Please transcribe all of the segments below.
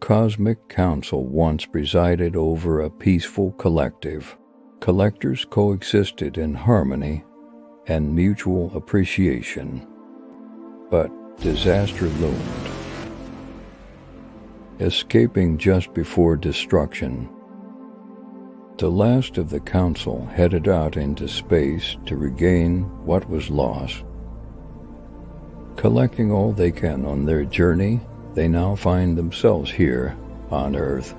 cosmic council once presided over a peaceful collective. Collectors coexisted in harmony and mutual appreciation. But disaster loomed. Escaping just before destruction, the last of the council headed out into space to regain what was lost. Collecting all they can on their journey, they now find themselves here on Earth.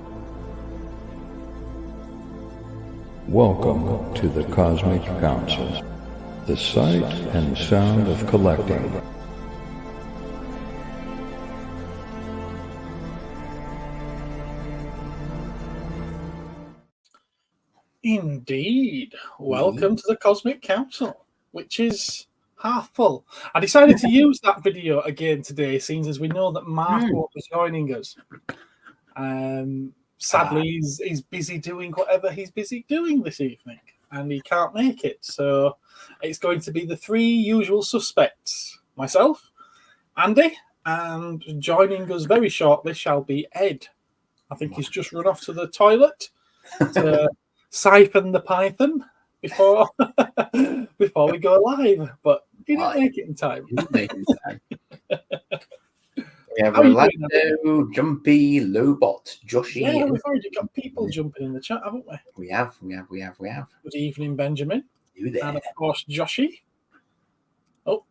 Welcome to the Cosmic Council, the sight and sound of collecting. Indeed. Welcome to the Cosmic Council, which is half full. I decided to use that video again today, seeing as we know that Marc won't be joining us. Sadly, he's busy doing whatever he's busy doing this evening, and he can't make it. So it's going to be the three usual suspects, myself, Andy, and joining us very shortly shall be Ed. I think he's just run off to the toilet to siphon the python before we go live, but he didn't make it in time. We have Orlando, Jumpy, Lobot, Joshy. Yeah, we've already got people jumping in the chat, haven't we? We have. Good evening, Benjamin. You there? And of course, Joshy. Oh,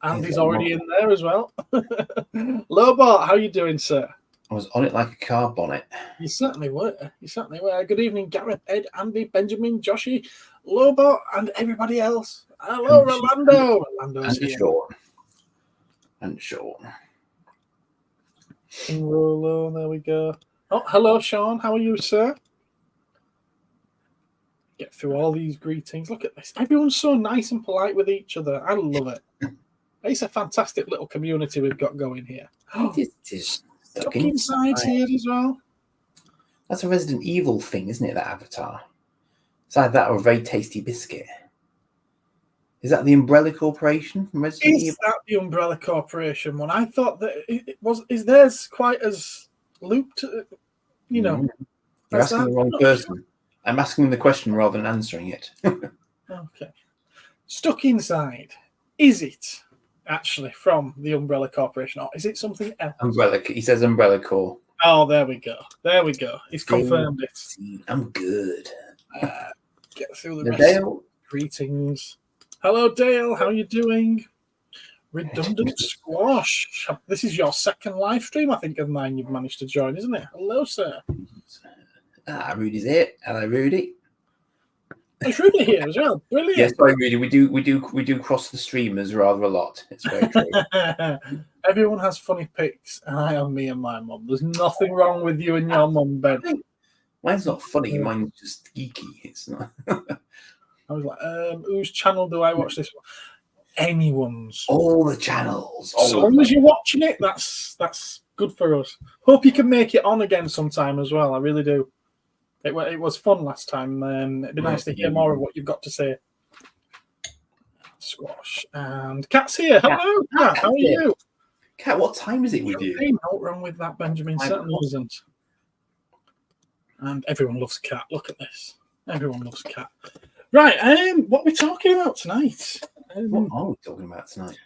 Andy's already in there as well. Lobot, how you doing, sir? I was on it like a car bonnet. You certainly were. Good evening, Gareth, Ed, Andy, Benjamin, Joshy, Lobot, and everybody else. Hello, Rolando. Rolando's here. And Sean. Rolo, there we go. Oh, hello, Sean. How are you, sir? Get through all these greetings. Look at this. Everyone's so nice and polite with each other. I love it. It's a fantastic little community we've got going here. It is. Stuck inside here as well. That's a Resident Evil thing, isn't it? That avatar. It's either that or a very tasty biscuit. Is that the Umbrella Corporation from Resident Evil? Is that the Umbrella Corporation one? I thought that it was. Is theirs quite as looped? You know, you're asking the wrong person. I'm asking the question rather than answering it. Okay. Stuck inside. Is it actually from the Umbrella Corporation, or is it something else? Umbrella. He says Umbrella Corp. Oh, there we go. He's confirmed it. I'm good. Get through the rest. Greetings. Hello, Dale. How are you doing? Redundant Squash. This is your second live stream, I think, of mine you've managed to join, isn't it? Hello, sir. Rudy's here. Hello, Rudy. It's Rudy here as well. Brilliant. Yes, sorry, Rudy. We do cross the streamers rather a lot. It's very true. Everyone has funny pics, and I have me and my mum. There's nothing wrong with you and your mum, Ben. Mine's not funny. Mine's just geeky. It's not. I was like, whose channel do I watch this one? Anyone's. All the channels. As long as you're watching it, that's good for us. Hope you can make it on again sometime as well. I really do. It was fun last time. It'd be nice to hear more of what you've got to say. Squash. And Kat's here. Hello, Kat. How are you? Kat, what time is it with you? Not wrong with that, Benjamin. Certainly isn't. And everyone loves Kat. Look at this. Everyone loves Kat. Right. What are we talking about tonight? What are we talking about tonight?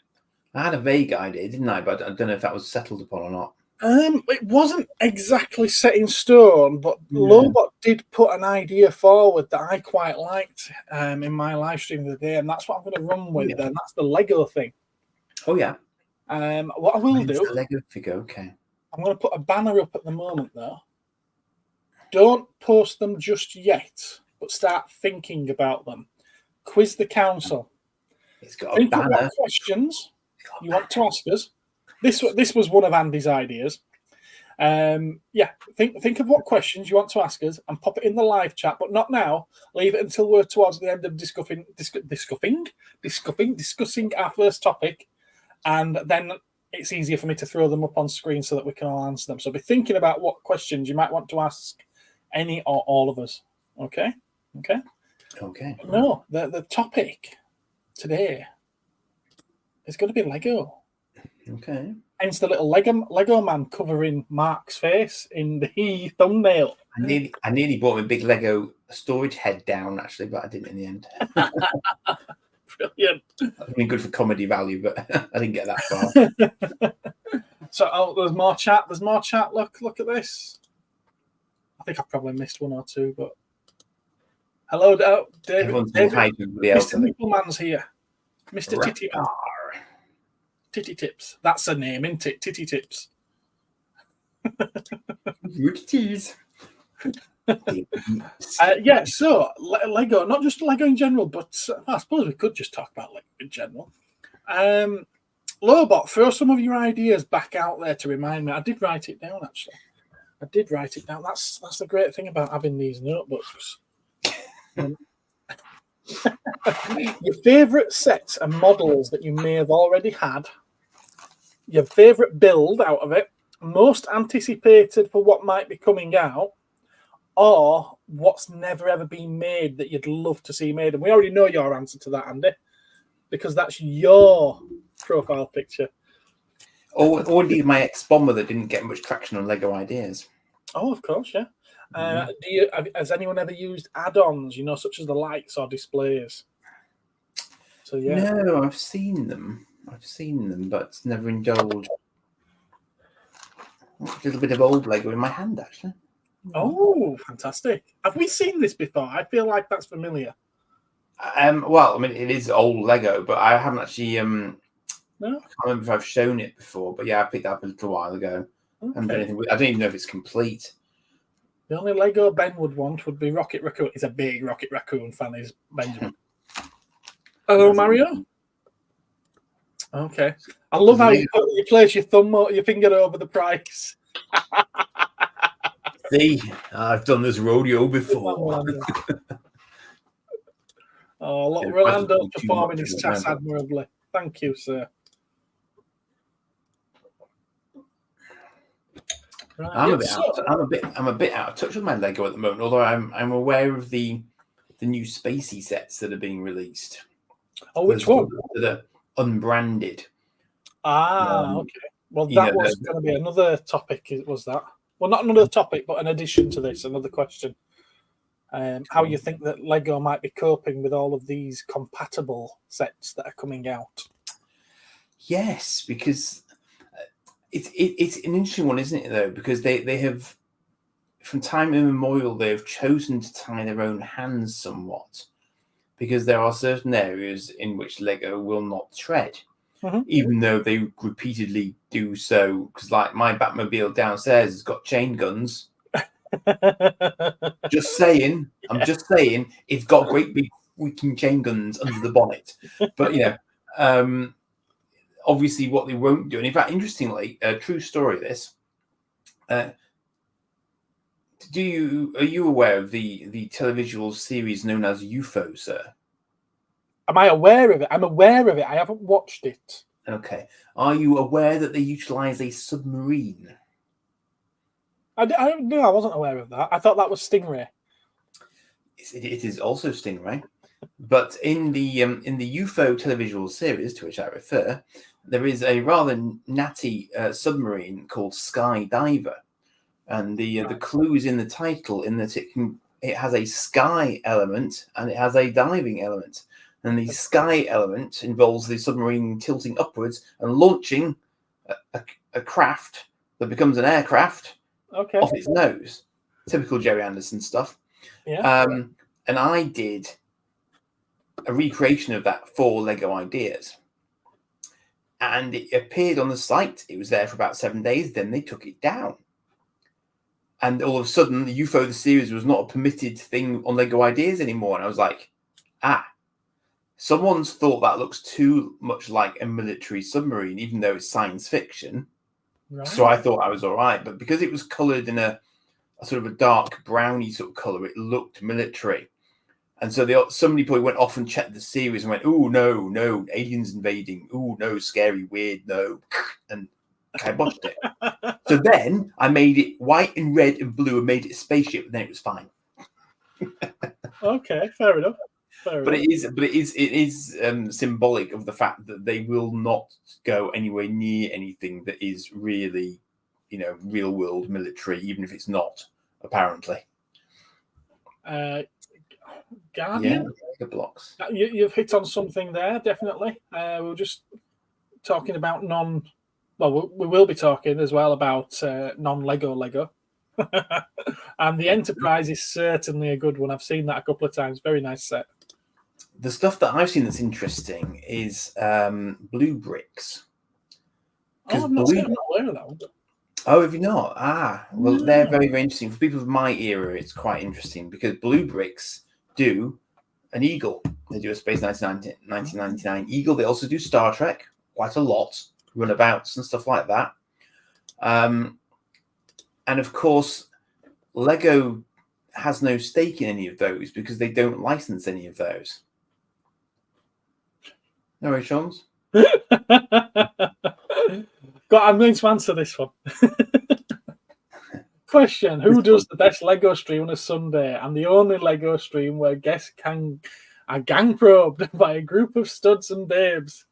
I had a vague idea, didn't I? But I don't know if that was settled upon or not. It wasn't exactly set in stone, but Lobot did put an idea forward that I quite liked in my live stream the other day, and that's what I'm going to run with. Then that's the Lego thing. Oh yeah. What I will do? The Lego figure. Okay. I'm going to put a banner up at the moment, though. Don't post them just yet, but start thinking about them. Quiz the council. It's got a banner. What questions you want to ask us? This was one of Andy's ideas. Think of what questions you want to ask us and pop it in the live chat, but not now. Leave it until we're towards the end of discussing our first topic, and then it's easier for me to throw them up on screen so that we can all answer them. So be thinking about what questions you might want to ask any or all of us. Okay. No, the topic today is going to be Lego. Okay. Hence the little Lego man covering Mark's face in the thumbnail. I nearly bought my big Lego storage head down, actually, but I didn't in the end. Brilliant. I mean, good for comedy value, but I didn't get that far. So there's more chat. There's more chat. Look at this. I think I've probably missed one or two, but hello, David. Everyone's been hyping everybody else. Mr. Nippleman's here. Mr. Titty Man. Titty Tips. That's a name, isn't it? Titty Tips. Tease. Yeah, so Lego, not just Lego in general, but I suppose we could just talk about Lego in general. Lobot, throw some of your ideas back out there to remind me. I did write it down, actually. I did write it down. That's the great thing about having these notebooks. Your favourite sets and models that you may have already had, your favourite build out of it, most anticipated for what might be coming out, or what's never ever been made that you'd love to see made. And we already know your answer to that, Andy, because that's your profile picture. Or indeed my ex-bomber that didn't get much traction on Lego ideas. Oh, of course, yeah. Has anyone ever used add-ons, such as the lights or displays? So yeah. No, I've seen them, but never indulged. A little bit of old Lego in my hand, actually. Oh, fantastic! Have we seen this before? I feel like that's familiar. Well, I mean, it is old Lego, but I haven't actually. No? I can't remember if I've shown it before, but yeah, I picked it up a little while ago. Okay. I don't even know if it's complete. The only Lego Ben would want would be Rocket Raccoon. He's a big Rocket Raccoon fan, is Benjamin. Hello, Mario. Okay. I love how you place your finger over the price. See, I've done this rodeo before. Rolando performing his task admirably. Thank you, sir. Right. I'm a bit out of touch with my Lego at the moment, although I'm aware of the new Spacey sets that are being released. Oh, which one? That are unbranded. Okay. Well, that was going to be another topic, was that? Well, not another topic, but an addition to this, another question. How you think that Lego might be coping with all of these compatible sets that are coming out? Yes, because it's an interesting one, isn't it, though? Because they have, from time immemorial, they have chosen to tie their own hands somewhat, because there are certain areas in which Lego will not tread, even though they repeatedly do so. Because, like, my Batmobile downstairs has got chain guns. Just saying, I'm just saying, it's got great big freaking chain guns under the bonnet. But obviously, what they won't do, and in fact, interestingly, a true story. This, are you aware of the televisual series known as UFO, sir? Am I aware of it? I'm aware of it. I haven't watched it. Okay. Are you aware that they utilize a submarine? No, I wasn't aware of that. I thought that was Stingray. It is also Stingray, but in the UFO televisual series to which I refer, there is a rather natty submarine called Skydiver, and the clue is in the title, in that it has a sky element and it has a diving element, and the sky element involves the submarine tilting upwards and launching a craft that becomes an aircraft. Okay. Off its nose. Typical Jerry Anderson stuff. Yeah. And I did a recreation of that for Lego Ideas. And it appeared on the site. It was there for about 7 days. Then they took it down. And all of a sudden, the UFO, the series, was not a permitted thing on Lego Ideas anymore. And I was like, someone's thought that looks too much like a military submarine, even though it's science fiction. Right. So I thought I was all right, but because it was coloured in a sort of a dark browny sort of colour, it looked military. And so somebody probably went off and checked the series and went, "Oh no, aliens invading! Oh no, scary, weird, no," and kiboshed it. So then I made it white and red and blue and made it a spaceship, and then it was fine. Okay, fair enough. But it is symbolic of the fact that they will not go anywhere near anything that is really, real world military, even if it's not, apparently. Guardian? Yeah, blocks. You've hit on something there, definitely. We were just talking about we will be talking as well about non-Lego Lego. And the Enterprise is certainly a good one. I've seen that a couple of times. Very nice set. The stuff that I've seen that's interesting is blue bricks. I'm not aware of that one. Oh, have you not? Well, they're very, very interesting. For people of my era, it's quite interesting because blue bricks do an Eagle. They do a Space 1999 Eagle. They also do Star Trek quite a lot, runabouts and stuff like that. And of course, Lego has no stake in any of those because they don't license any of those. No way, Sean's. I'm going to answer this one. Question: who does the best Lego stream on a Sunday? And the only Lego stream where guests are gang probed by a group of studs and babes,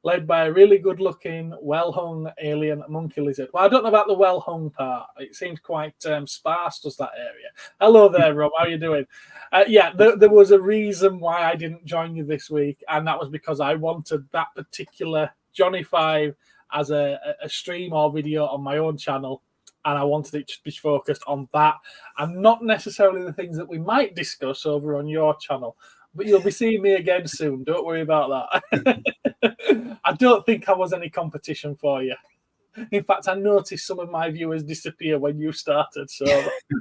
led by a really good-looking, well-hung alien monkey lizard. Well, I don't know about the well-hung part. It seems quite sparse, does that area. Hello there, Rob. How are you doing? There was a reason why I didn't join you this week, and that was because I wanted that particular Johnny 5 as a stream or video on my own channel, and I wanted it to be focused on that and not necessarily the things that we might discuss over on your channel. But you'll be seeing me again soon. Don't worry about that. I don't think I was any competition for you. In fact, I noticed some of my viewers disappear when you started, so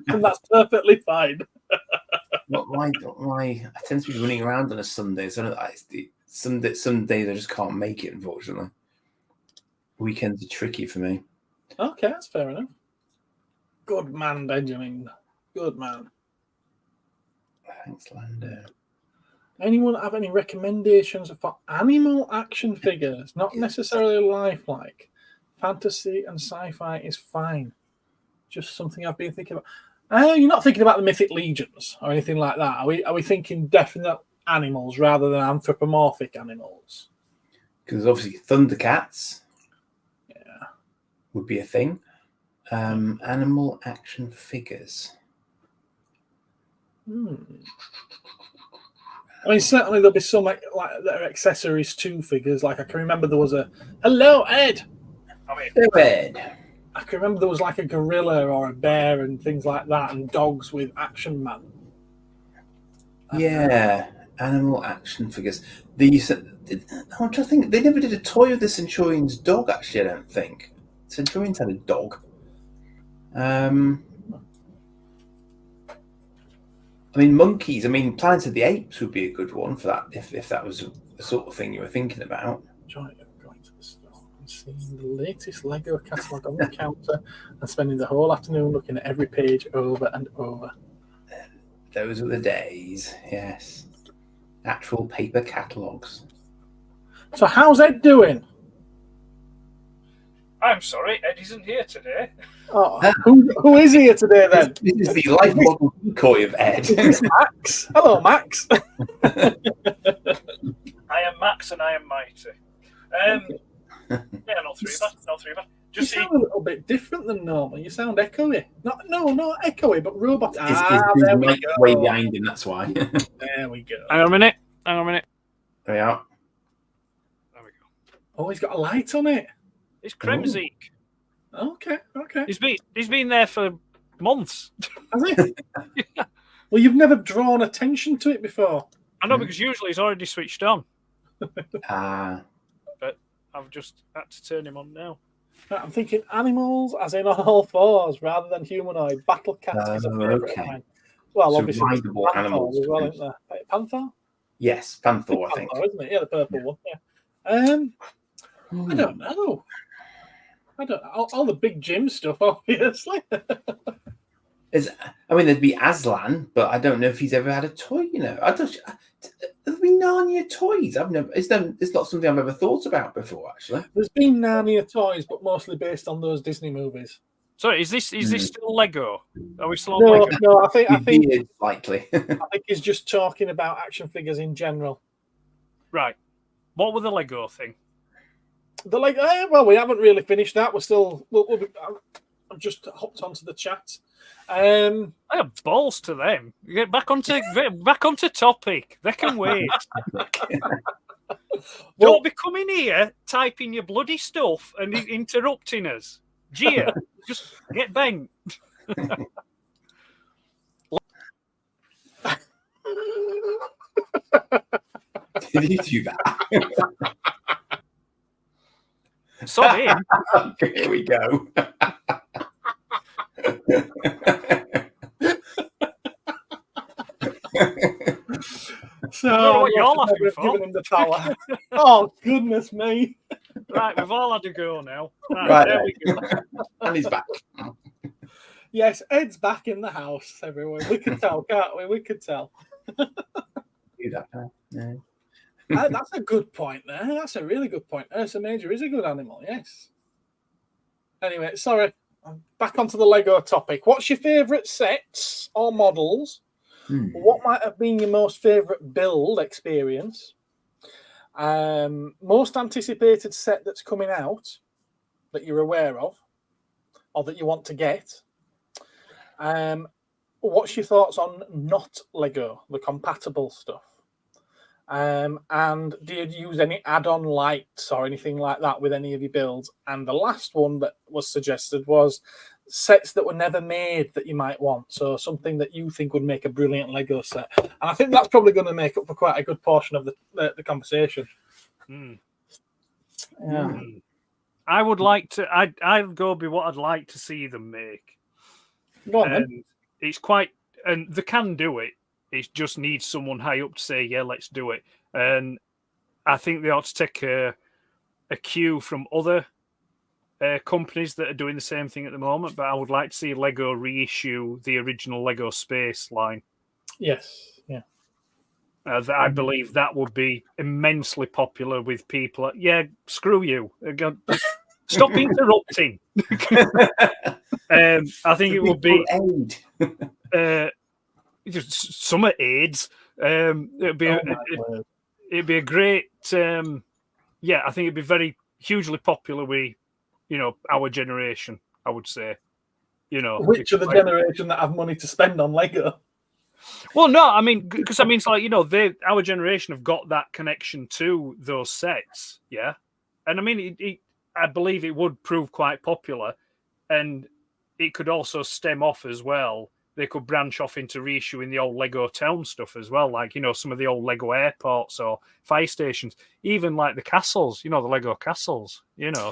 and that's perfectly fine. Why? I tend to be running around on a Sunday, so some days I just can't make it, unfortunately. Weekends are tricky for me. Okay, that's fair enough. Good man, Benjamin. Good man. Thanks, Lando. Anyone have any recommendations for animal action figures? Not necessarily lifelike. Fantasy and sci-fi is fine. Just something I've been thinking about. You're not thinking about the Mythic Legions or anything like that. Are we thinking definite animals rather than anthropomorphic animals? Because obviously Thundercats would be a thing. Animal action figures. I mean, certainly there'll be some like that are accessories to figures. Like I can remember there was a hello Ed. Hello Ed. I can remember there was like a gorilla or a bear and things like that, and dogs with Action Man. Yeah, animal action figures. I'm trying to think. They never did a toy of the Centurion's dog. Actually, I don't think Centurions had a dog. I mean, monkeys. I mean, Planet of the Apes would be a good one for that if that was the sort of thing you were thinking about. Going to the store and seeing the latest Lego catalogue on the counter and spending the whole afternoon looking at every page over and over. Those were the days, yes. Actual paper catalogues. So how's Ed doing? I'm sorry, Ed isn't here today. Oh, who is here today then? This is the life model decoy of Ed. It's Max. Hello, Max. I am Max and I am mighty. No three of us. You sound a little bit different than normal. You sound echoey. Not echoey, but robot. There we go. Way behind him, that's why. There we go. Hang on a minute. There we are. There we go. Oh, he's got a light on it. It's Kremzik. Okay. He's been there for months. Has he? Yeah. Well, you've never drawn attention to it before. I know, because usually he's already switched on. But I've just had to turn him on now. I'm thinking animals, as in on all fours, rather than humanoid. Battle cats is a favourite of mine. Well, so obviously, animals as well, isn't there? Panther? Yes, Panther, I think. Isn't it? Yeah, the purple one. Yeah. I don't know. All the big gym stuff, obviously. There'd be Aslan, but I don't know if he's ever had a toy. There've been Narnia toys. It's not something I've ever thought about before. Actually, there's been Narnia toys, but mostly based on those Disney movies. Sorry, is this still Lego? Are we still on No, Lego? no. I think Likely. I think he's just talking about action figures in general. Right. What with the Lego thing? They're like, well, we haven't really finished that. We're still. I've just hopped onto the chat. I have balls to them. Get back onto topic. They can wait. Don't be coming here, typing your bloody stuff and interrupting us. Gia, just get bent. Did you do that? Sod him. Here we go. So I don't know what you're laughing for. Giving him the power. Oh goodness me! Right, we've all had a go now. Right. There we go. And he's back. Yes, Ed's back in the house. Everyone, we could tell, can't we? We could tell. Do that. Yeah. That's a good point there. That's a really good point. Ursa Major is a good animal, yes. Anyway, sorry. Back onto the Lego topic. What's your favourite sets or models? What might have been your most favourite build experience? Most anticipated set that's coming out that you're aware of or that you want to get? What's your thoughts on not Lego, the compatible stuff? And do you use any add-on lights or anything like that with any of your builds? And the last one that was suggested was sets that were never made that you might want. So something that you think would make a brilliant Lego set. And I think that's probably going to make up for quite a good portion of the conversation. Yeah. I would like to. I'd go by what I'd like to see them make. Go on, then. It's quite, and they can do it. It just needs someone high up to say, yeah, let's do it. And I think they ought to take a cue from other companies that are doing the same thing at the moment. But I would like to see Lego reissue the original Lego Space line. Yes, yeah. I believe that would be immensely popular with people. Yeah, screw you. Stop interrupting. I think it would be summer aids. It'd be a great. I think it'd be very hugely popular with, our generation. I would say, which of the generation that have money to spend on Lego. Well, no, I mean, because it's like, our generation have got that connection to those sets, yeah. And I mean, I believe it would prove quite popular, and it could also stem off as well. They could branch off into reissuing the old Lego town stuff as well, like, some of the old Lego airports or fire stations, even like the castles, the Lego castles,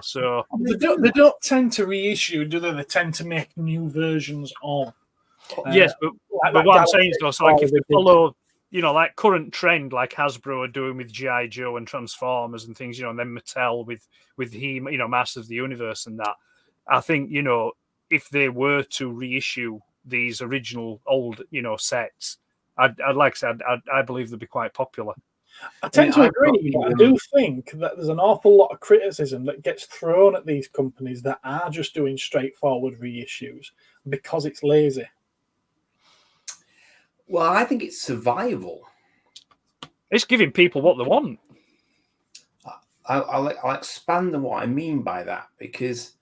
so... They don't tend to reissue, do they? They tend to make new versions of... yes, but what I'm saying is, though, so like if they follow, like current trend, like Hasbro are doing with G.I. Joe and Transformers and things, and then Mattel with he, Masters of the Universe and that, I think, if they were to reissue these original old, sets, I'd like I said, I believe they'd be quite popular. I tend to agree, but I do think that there's an awful lot of criticism that gets thrown at these companies that are just doing straightforward reissues because it's lazy. Well, I think it's survival. It's giving people what they want. I'll expand on what I mean by that, because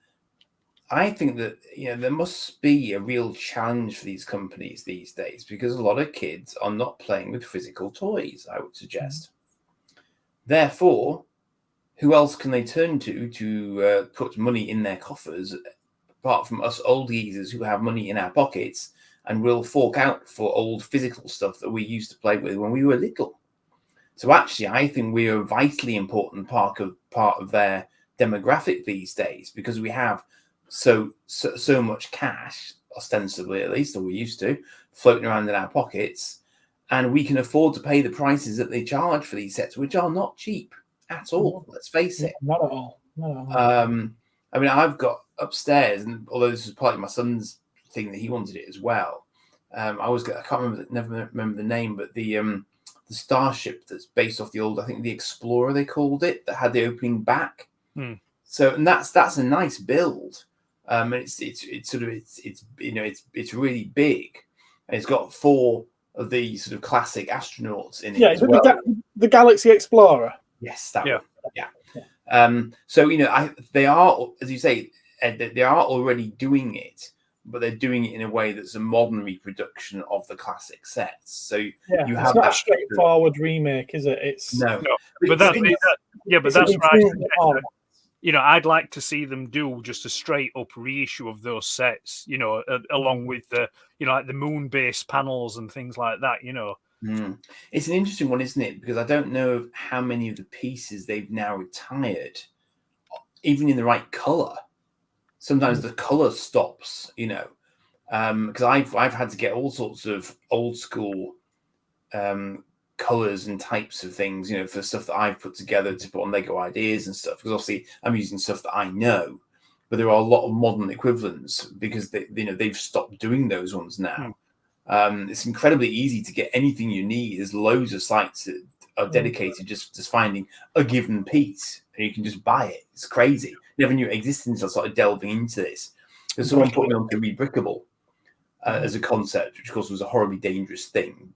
I think that there must be a real challenge for these companies these days, because a lot of kids are not playing with physical toys, I would suggest. Therefore, who else can they turn to put money in their coffers, apart from us old geezers who have money in our pockets and will fork out for old physical stuff that we used to play with when we were little? So actually, I think we are a vitally important part of their demographic these days, because we have so much cash, ostensibly at least, or we used to, floating around in our pockets, and we can afford to pay the prices that they charge for these sets, which are not cheap at all. Let's face it. Not at all. I mean, I've got upstairs, and although this is partly my son's thing that he wanted it as well. I can't remember the name, but the starship that's based off the old, I think the Explorer they called it, that had the opening back. So, and that's a nice build. It's sort of it's really big, and it's got 4 of the sort of classic astronauts in it as well. The Galaxy Explorer. Yes, that Yeah. one. Yeah. So they are, as you say, they are already doing it, but they're doing it in a way that's a modern reproduction of the classic sets. So you have it's not a straightforward remake, is it? It's no, but that's right. I'd like to see them do just a straight up reissue of those sets, along with the, like the moon base panels and things like that, It's an interesting one, isn't it? Because I don't know how many of the pieces they've now retired, even in the right color. Sometimes the color stops, because I've had to get all sorts of old school colors and types of things, for stuff that I've put together to put on Lego ideas and stuff. Because obviously I'm using stuff that I know, but there are a lot of modern equivalents because they've stopped doing those ones now. It's incredibly easy to get anything you need. There's loads of sites that are dedicated just finding a given piece, and you can just buy it. It's crazy. Never knew it existed until I started delving into this. Because someone put me on to Rebrickable as a concept, which of course was a horribly dangerous thing.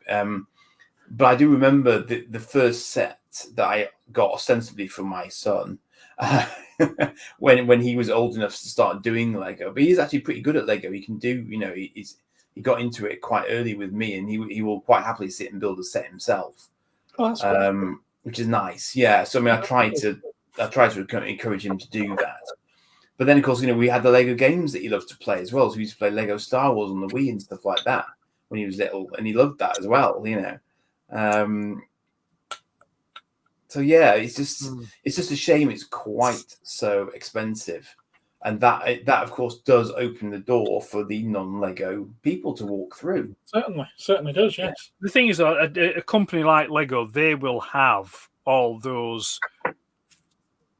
But I do remember the first set that I got ostensibly from my son when he was old enough to start doing Lego. But he's actually pretty good at Lego. He can do, he got into it quite early with me, and he will quite happily sit and build a set himself. Oh, that's cool. Which is nice. Yeah. So I try to encourage him to do that. But then, of course, we had the Lego games that he loved to play as well. So he used to play Lego Star Wars on the Wii and stuff like that when he was little, and he loved that as well. So yeah, it's just a shame it's quite so expensive, and that of course does open the door for the non-Lego people to walk through. Certainly does. Yes. The thing is, a company like Lego, they will have all those,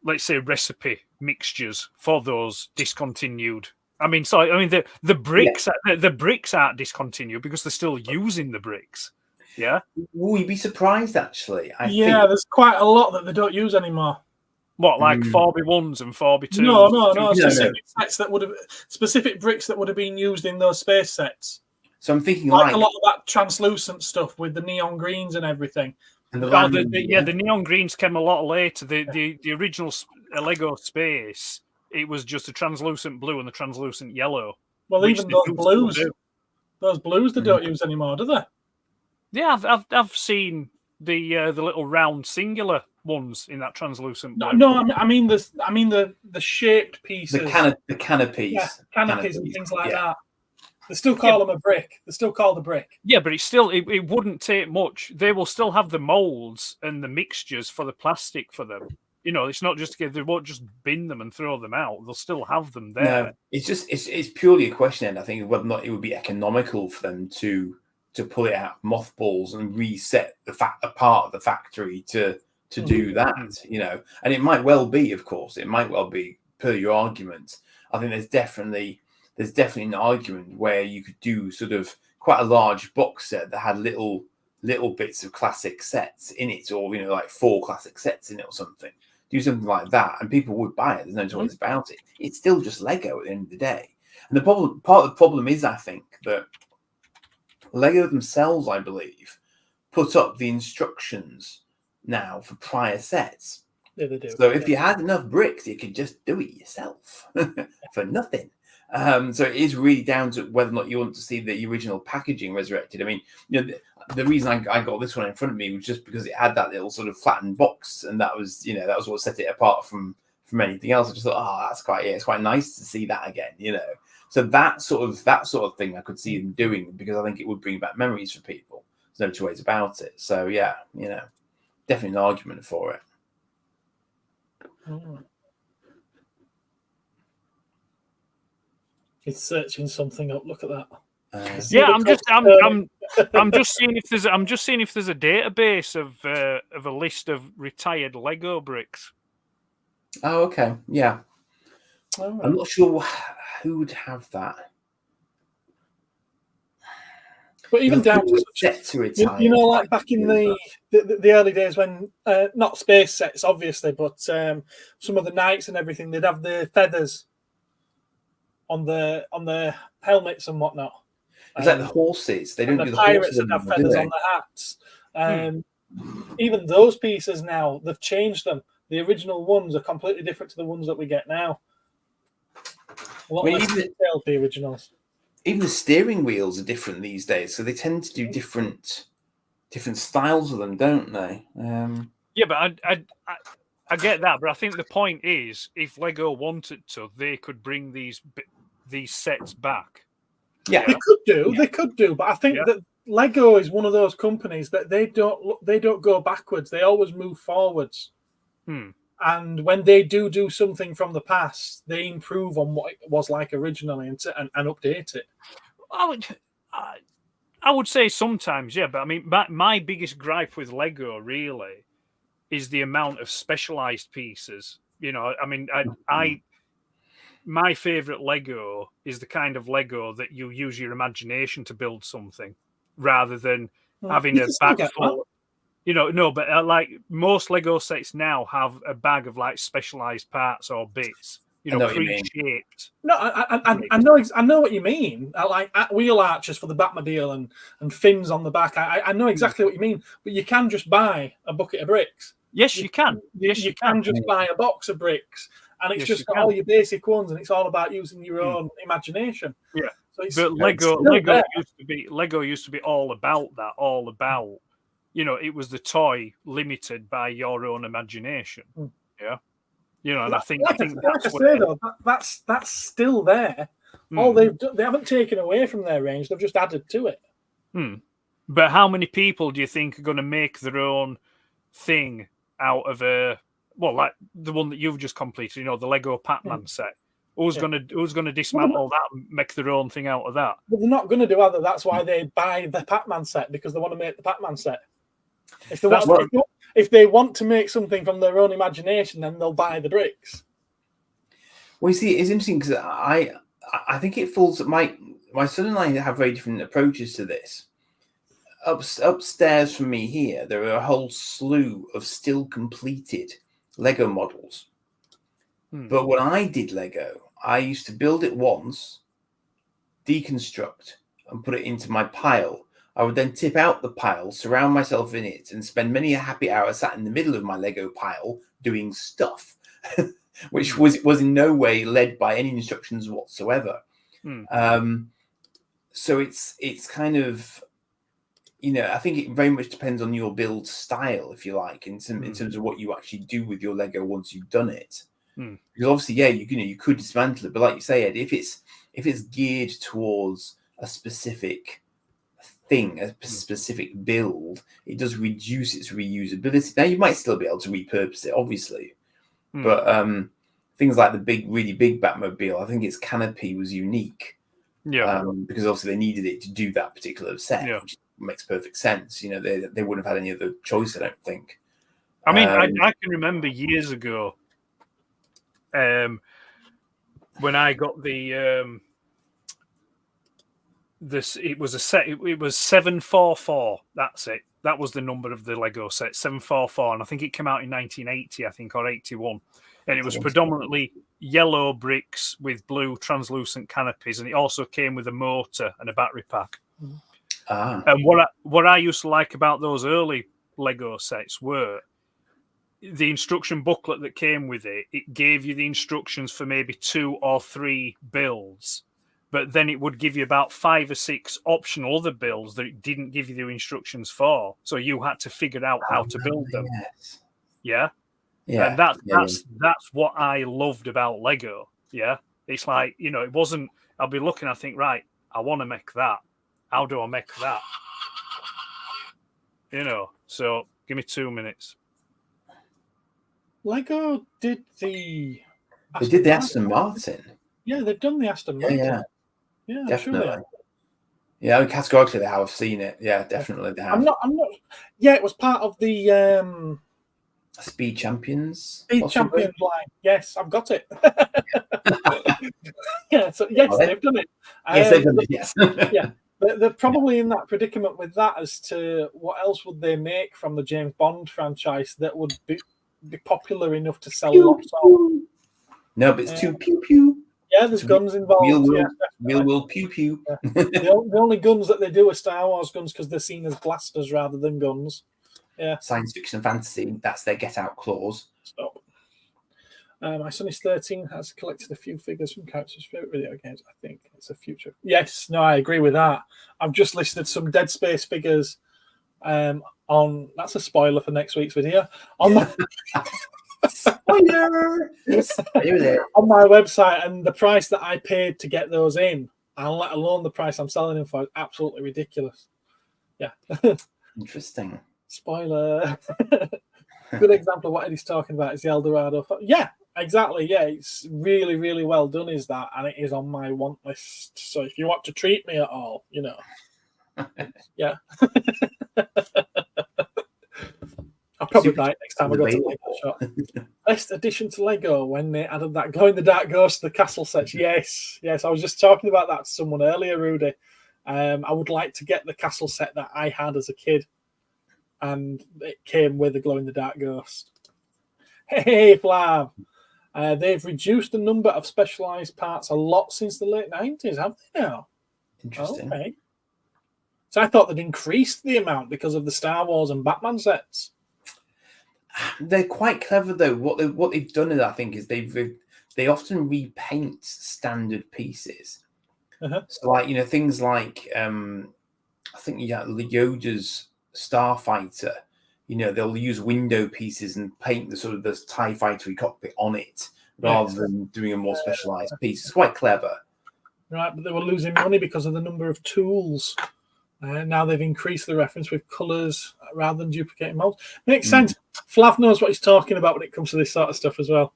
let's say, recipe mixtures for those discontinued. The bricks, the bricks aren't discontinued because they're still using the bricks. Yeah. Will you be surprised? Actually, I think there's quite a lot that they don't use anymore. What, like 4x1s and 4x2s? No. Specific bricks that would have been used in those space sets. So I'm thinking like a lot of that translucent stuff with the neon greens and everything. And the neon greens came a lot later. The original Lego space, it was just a translucent blue and the translucent yellow. Well, even those blues they don't use anymore, do they? Yeah, I've seen the little round singular ones in that translucent blue. No, I mean the shaped pieces, the canopies, canopies and things like that. They still call them a brick. They're still called a brick. Yeah, but it wouldn't take much. They will still have the molds and the mixtures for the plastic for them. It's not just they won't just bin them and throw them out. They'll still have them there. No, it's purely a question, and I think whether or not it would be economical for them to pull it out of mothballs and reset a part of the factory to do that. And it might well be, of course, per your argument. I think there's definitely an argument where you could do sort of quite a large box set that had little bits of classic sets in it, or like 4 classic sets in it or something. Do something like that, and people would buy it. There's no choice about it. It's still just Lego at the end of the day. And part of the problem is, I think, that Lego themselves, I believe, put up the instructions now for prior sets. Yeah, they do. So if you had enough bricks, you could just do it yourself for nothing. So it is really down to whether or not you want to see the original packaging resurrected. I mean, the reason I got this one in front of me was just because it had that little sort of flattened box, and that was what set it apart from anything else. I just thought, it's quite nice to see that again, So that sort of thing I could see them doing, because I think it would bring back memories for people. There's no two ways about it. So yeah, definitely an argument for it. He's searching something up. Look at that. I'm just seeing if there's a database of a list of retired Lego bricks. Oh, okay, yeah. Right. I'm not sure who would have that. But even down to set to retire, like back in the early days when not space sets, obviously, but some of the knights and everything, they'd have the feathers. on the helmets and whatnot. It's like the horses. They don't the do the pirates horses that have anymore, do feathers they? on their hats. Even those pieces now, they've changed them. The original ones are completely different to the ones that we get now. A lot less detailed, the originals. Even the steering wheels are different these days, so they tend to do different styles of them, don't they? Yeah, but I get that, but I think the point is, if Lego wanted to, they could bring these sets back. Yeah, they could do, but I think that Lego is one of those companies that they don't go backwards; they always move forwards. And when they do something from the past, they improve on what it was like originally and update it. I would say sometimes, yeah, but I mean, my biggest gripe with Lego really is the amount of specialized pieces. You know, I mean, my favorite Lego is the kind of Lego that you use your imagination to build something rather than having a bag full. You know, no, but like most Lego sets now have a bag of like specialized parts or bits. You know, pre-shaped. No, I know what you mean. Like wheel arches for the Batmobile and fins on the back. I know exactly what you mean. But you can just buy a bucket of bricks. Yes, you can. Yes, you can just buy a box of bricks, and it's just got all your basic ones, and it's all about using your own imagination. Yeah, so but Lego used to be all about that, all about, you know, it was the toy limited by your own imagination. Yeah, you know, and I think that's still there. All they haven't taken away from their range; they've just added to it. But how many people do you think are going to make their own thing out of like the one that you've just completed? You know, the Lego Pac-Man set. Who's going to dismantle that and make their own thing out of that? But they're not going to do either. That's why they buy the Pac-Man set, because they want to make the Pac-Man set. If they want to make something from their own imagination, then they'll buy the bricks. Well, you see, it's interesting because I think it falls. My son and I have very different approaches to this. Upstairs from me here, there are a whole slew of still completed Lego models. But when I did Lego, I used to build it once, deconstruct, and put it into my pile. I would then tip out the pile, surround myself in it, and spend many a happy hour sat in the middle of my Lego pile doing stuff, which was in no way led by any instructions whatsoever. So it's kind of, you know, I think it very much depends on your build style, if you like, in terms of what you actually do with your Lego once you've done it. Because obviously, you could dismantle it, but like you say, Ed, if it's geared towards a specific thing, a specific build, it does reduce its reusability. Now you might still be able to repurpose it, obviously, but things like the really big Batmobile, I think its canopy was unique. Because obviously they needed it to do that particular set, which makes perfect sense. You know, they wouldn't have had any other choice, I don't think. I mean, I can remember years ago when I got it was a set. It was 744. That's it. That was the number of the Lego set, 744, and I think it came out in 1980, I think, or 81. And it was predominantly yellow bricks with blue translucent canopies, and it also came with a motor and a battery pack. And what I used to like about those early Lego sets were the instruction booklet that came with it. It gave you the instructions for maybe 2 or 3 builds, but then it would give you about 5 or 6 optional other builds that it didn't give you the instructions for. So you had to figure out how to build them. Yeah. And that's what I loved about Lego. Yeah. It's like, you know, it wasn't, I'll be looking, I think, right, I want to make that. How do I make that? You know, so give me 2 minutes. Lego did the Aston Martin. Yeah, they've done the Aston Martin. Yeah, definitely. Sure yeah, categorically they have. I've seen it. Yeah, definitely they have. I'm not. Yeah, it was part of the Speed Champions. Speed Champions line. Yes, I've got it. Yeah, so yes, they've done it. Yes, they've done it. Yes. Yeah. They're probably in that predicament with that as to what else would they make from the James Bond franchise that would be popular enough to sell lots of. No, but it's too pew pew. Yeah, there's guns involved. Real world pew pew. Yeah. The only guns that they do are Star Wars guns because they're seen as blasters rather than guns. Yeah. Science fiction and fantasy, that's their get out clause. Stop. My son is 13, has collected a few figures from characters' favorite video games. I think it's a future. Yes, no, I agree with that. I've just listed some Dead Space figures on. That's a spoiler for next week's video. On my Spoiler! on my website, and the price that I paid to get those in, and let alone the price I'm selling them for, is absolutely ridiculous. Yeah. Interesting. Spoiler. Good example of what Eddie's talking about is the Eldorado. Yeah, exactly. Yeah, it's really, really well done, is that? And it is on my want list. So if you want to treat me at all, you know. Yeah. I'll probably buy it next time I go to the Lego shop. Best addition to Lego when they added that glow in the dark ghost to the castle sets. Yes. I was just talking about that to someone earlier, Rudy. I would like to get the castle set that I had as a kid, and it came with a glow in the dark ghost. Hey, Flav. They've reduced the number of specialized parts a lot since the late 90s, have they now? Interesting. Okay. So I thought they'd increased the amount because of the Star Wars and Batman sets. They're quite clever though. What they've done is, I think, is they often repaint standard pieces. So like things like I think Yoda's Starfighter. They'll use window pieces and paint the sort of the TIE Fighter cockpit on it rather than doing a more specialized piece. It's quite clever. Right, but they were losing money because of the number of tools. Now they've increased the reference with colours rather than duplicating molds. Makes sense. Flav knows what he's talking about when it comes to this sort of stuff as well.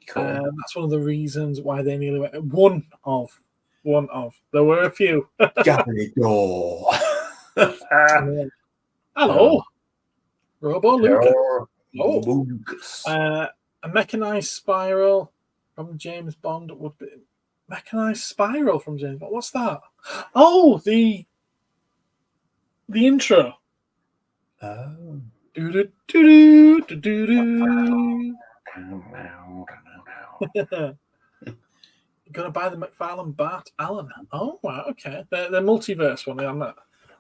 Cool. That's one of the reasons why they nearly went. One of. There were a few. Gabador. Hello. Robo Lucas. Lucas. A mechanized spiral from James Bond would be. Mechanized spiral from James Bond. What's that? Oh, the intro. Oh. You're gonna buy the McFarlane Bart Allen. Oh, wow, okay. The multiverse one. I'm not.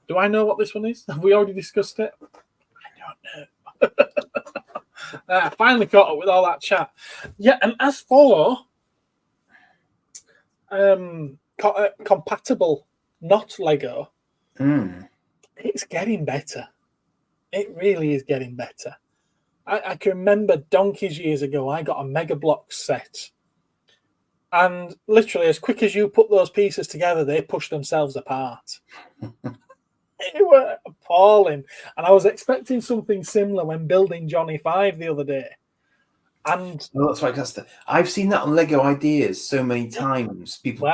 Do I know what this one is? Have we already discussed it? I don't know. Finally caught up with all that chat. Yeah, and as for compatible, not Lego, it's getting better. It really is getting better. I can remember donkeys years ago, I got a Mega Bloks set. And literally, as quick as you put those pieces together, they push themselves apart. They were appalling. And I was expecting something similar when building Johnny 5 the other day. And that's right, Custer. I've seen that on Lego Ideas so many times. People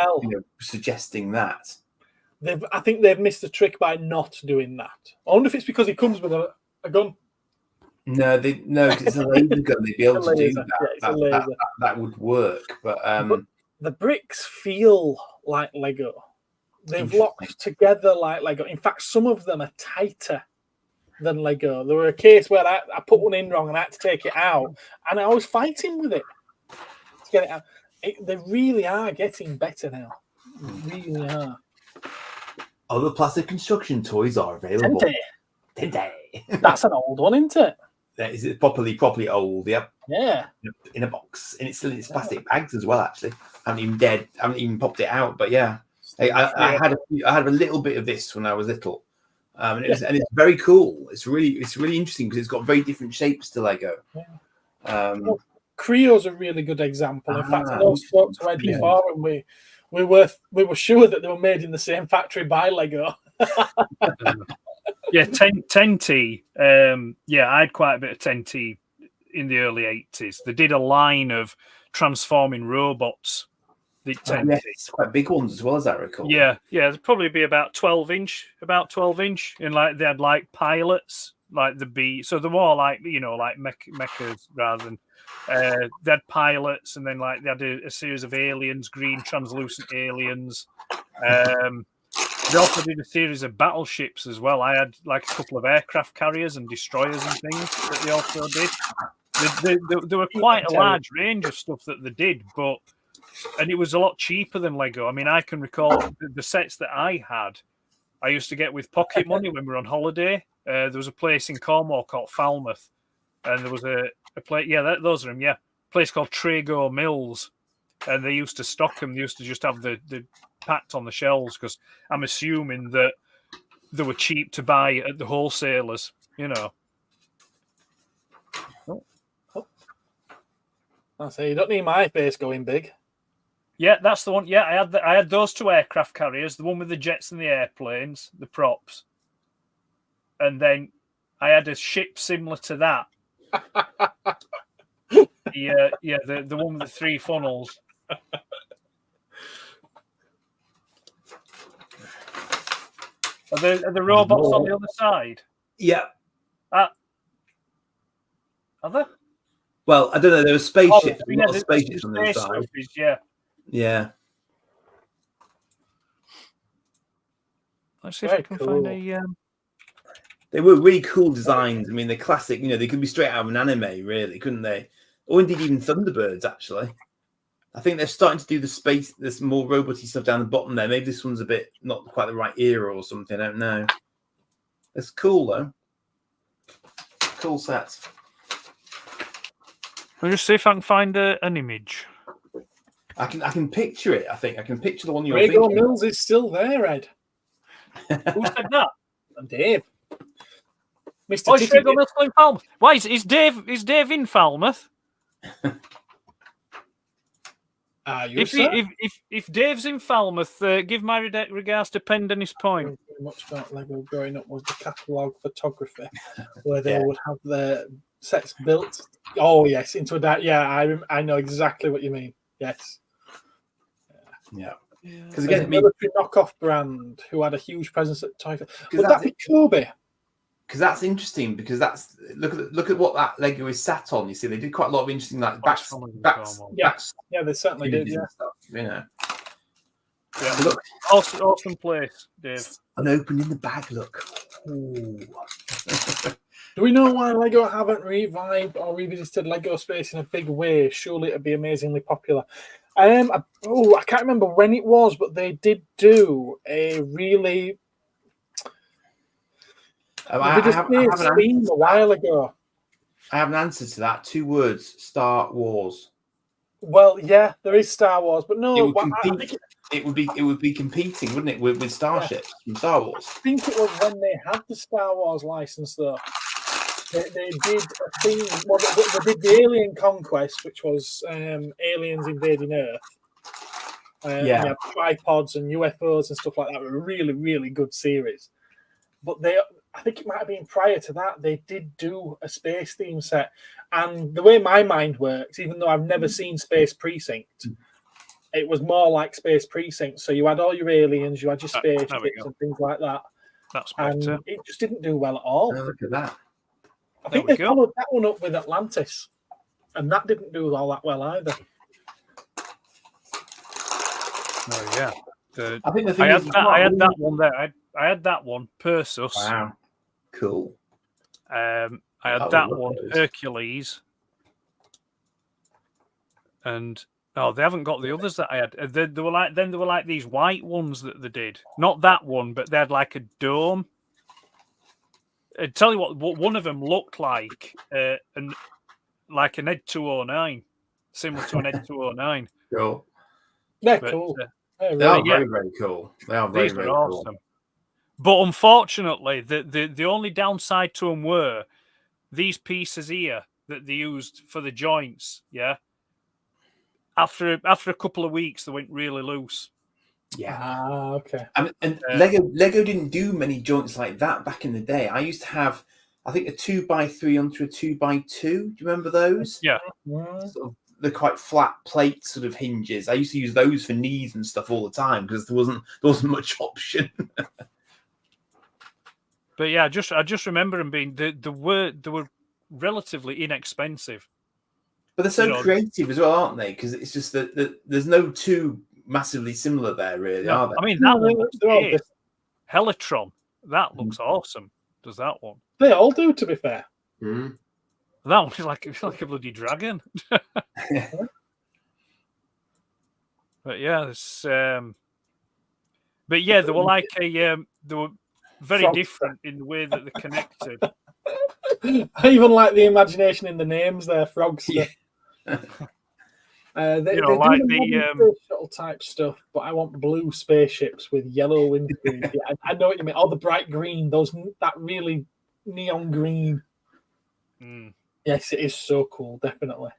suggesting that. I think they've missed the trick by not doing that. I wonder if it's because he comes with a gun. No, because it's a laser gun. They'd be able to do that. That would work. But the bricks feel like Lego. They've locked together like Lego. In fact, some of them are tighter than Lego. There were a case where I put one in wrong and I had to take it out, and I was fighting with it to get it out. They really are getting better now. They really are. Other plastic construction toys are available. Tente. That's an old one, isn't it? Is it properly old? Yep. Yeah. In a box, and it's still in its plastic bags as well. Actually, I haven't even popped it out, but yeah. I had a little bit of this when I was little, and it's very cool. It's really interesting because it's got very different shapes to Lego. Yeah. Creo's a really good example. In fact, I know I spoke to Ed before, and we were sure that they were made in the same factory by Lego. Yeah, Tente. I had quite a bit of Tente in the early 80s. They did a line of transforming robots. Yes, quite big ones as well, as I recall. Yeah, it'd probably be about 12 inch, and like they had like pilots, like the B. So they're more like like mechas rather than they had pilots, and then like they had a series of aliens, green translucent aliens. They also did a series of battleships as well. I had like a couple of aircraft carriers and destroyers and things that they also did. There were quite a large range of stuff that they did, and it was a lot cheaper than Lego. I mean, I can recall the sets that I had. I used to get with pocket money when we were on holiday. There was a place in Cornwall called Falmouth, and there was a place. Yeah, those are them. Yeah, a place called Trago Mills, and they used to stock them. They used to just have the packed on the shelves because I'm assuming that they were cheap to buy at the wholesalers. You know. I say you don't need my face going big. Yeah, that's the one. Yeah, I had those 2 aircraft carriers, the one with the jets and the airplanes, the props, and then I had a ship similar to that. The one with the 3 funnels. Are the robots on the other side? Yeah. Are there? Well, I don't know. There were spaceships. Yeah, the spaceships on the other side. Yeah. Yeah. Let's see if I can find a. They were really cool designs. I mean, the classic. They could be straight out of an anime, really, couldn't they? Or indeed even Thunderbirds. Actually, I think they're starting to do this more roboty stuff down the bottom there. Maybe this one's a bit not quite the right era or something. I don't know. It's cool though. Cool sets. I'll just see if I can find an image. I can picture it. I think I can picture the one you're Trago thinking. Mills is still there, Ed. Who said that? And Dave. Mr. Oh, is Titty Trago Mills still in Falmouth? Why is Dave in Falmouth? Are you, sir? If Dave's in Falmouth, give my regards to Pendennis Point. Much about Lego growing up was the catalogue photography, where they would have their sets built. Oh yes, into a yeah. I know exactly what you mean. Yes. Yeah. Because again, military knockoff brand who had a huge presence at Toy Fair. Would that be Kobe? Because that's interesting. Because that's look at what that Lego is sat on. You see, they did quite a lot of interesting backs. Yeah, they certainly did. Yeah. Stuff, Yeah. Look, awesome place, Dave. Unopened in the bag. Look. Ooh. Do we know why Lego haven't revived or revisited Lego space in a big way? Surely it'd be amazingly popular. I can't remember when it was, but they did do a really. I have a while ago. I have an answer to that. 2 words: Star Wars. Well, yeah, there is Star Wars, but no, it would be competing, wouldn't it, with starships from Star Wars? I think it was when they had the Star Wars license, though. They did a thing. Well, they did the Alien Conquest, which was aliens invading Earth. You had tripods and UFOs and stuff like that. Were a really, really good series. But I think it might have been prior to that, they did do a space theme set. And the way my mind works, even though I've never seen Space Precinct, it was more like Space Precinct. So you had all your aliens, you had your spaceships and things like that. That's better. And it just didn't do well at all. Oh, look at that. I think they followed that one up with Atlantis. And that didn't do all that well either. Oh, yeah. I think I had that one there. I had that one, Perseus. Wow. Cool. I had that one, Hercules. And they haven't got the others that I had. They were like these white ones that they did. Not that one, but they had like a dome. I tell you what one of them looked like an Ed 209, similar to an Ed 209. Cool. They're cool. They are very, very cool. They are very, very awesome. cool. But unfortunately, the only downside to them were these pieces here that they used for the joints. Yeah. After a couple of weeks, they went really loose. Yeah. Okay. And Lego didn't do many joints like that back in the day. I used to have, I think, a 2x3 onto a 2x2. Do you remember those? Yeah. Sort of, they're quite flat plate sort of hinges. I used to use those for knees and stuff all the time because there wasn't much option. But yeah, I just remember them being they were relatively inexpensive. But they're so creative as well, aren't they? Because it's just that there's no two massively similar there, really, are there? I mean, that one looks great. Helitron, that looks awesome. Does that one? They all do, to be fair. Mm. That one is like a bloody dragon. But yeah, it's but yeah, they were like they were very Frogster. different in the way that they're connected. I even like the imagination in the names there, Frogster. They You know, do like the the, modern space shuttle type stuff, but I want blue spaceships with yellow windscreens. Yeah, I know what you mean. Oh, the bright green, that really neon green. Mm. Yes, it is so cool. Definitely.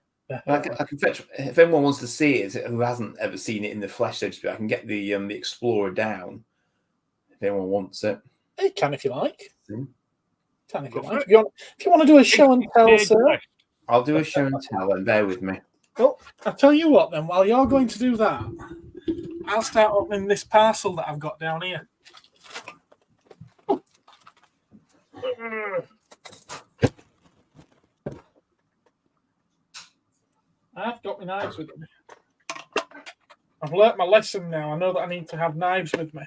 I can fetch, if anyone wants to see it who hasn't ever seen it in the flesh, so to speak, I can get the Explorer down if anyone wants it. You can if you like. Hmm. Can if Go you for like. it. If you want to do a show and tell, Page sir. left. I'll do a show and tell, and bear with me. Well, I'll tell you what then, while you're going to do that, I'll start opening this parcel that I've got down here. I've got my knives with me. I've learnt my lesson now. I know that I need to have knives with me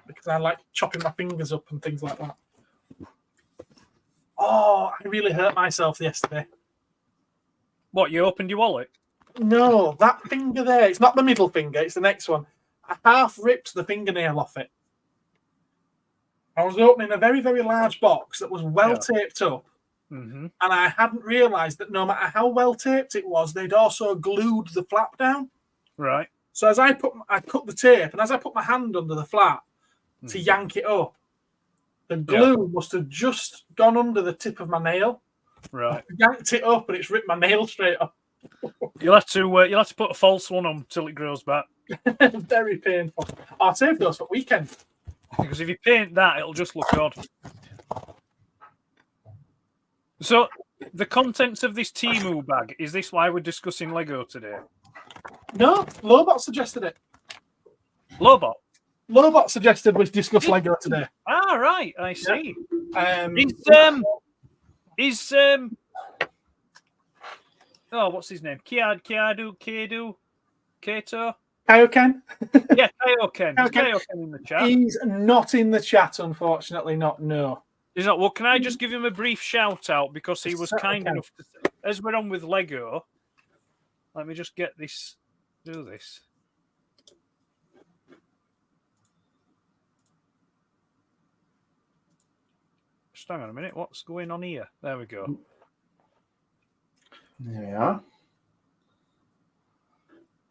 because I like chopping my fingers up and things like that. Oh, I really hurt myself yesterday. What, you opened your wallet? No, that finger there, it's not the middle finger, it's the next one. I half ripped the fingernail off it. I was opening a very, very large box that was well taped up. Mm-hmm. And I hadn't realised that no matter how well taped it was, they'd also glued the flap down. Right. So as I cut the tape, and as I put my hand under the flap to yank it up, the glue must have just gone under the tip of my nail. Right. I yanked it up, and it's ripped my nail straight off. You'll have to put a false one on till it grows back. Very painful. I'll save those for weekend. Because if you paint that, it'll just look odd. So, the contents of this Temu bag, is this why we're discussing Lego today? No, Lobot suggested it. Lobot? Lobot suggested we discuss Lego today. Ah, right, I see. What's his name? Kato? Kaioken? Yeah, Kaioken. Is Kaioken in the chat? He's not in the chat, unfortunately, no. He's not. Well, can I just give him a brief shout out because he was kind enough to, as we're on with Lego, let me just get this, do this. Just hang on a minute, what's going on here? There we go. There we are.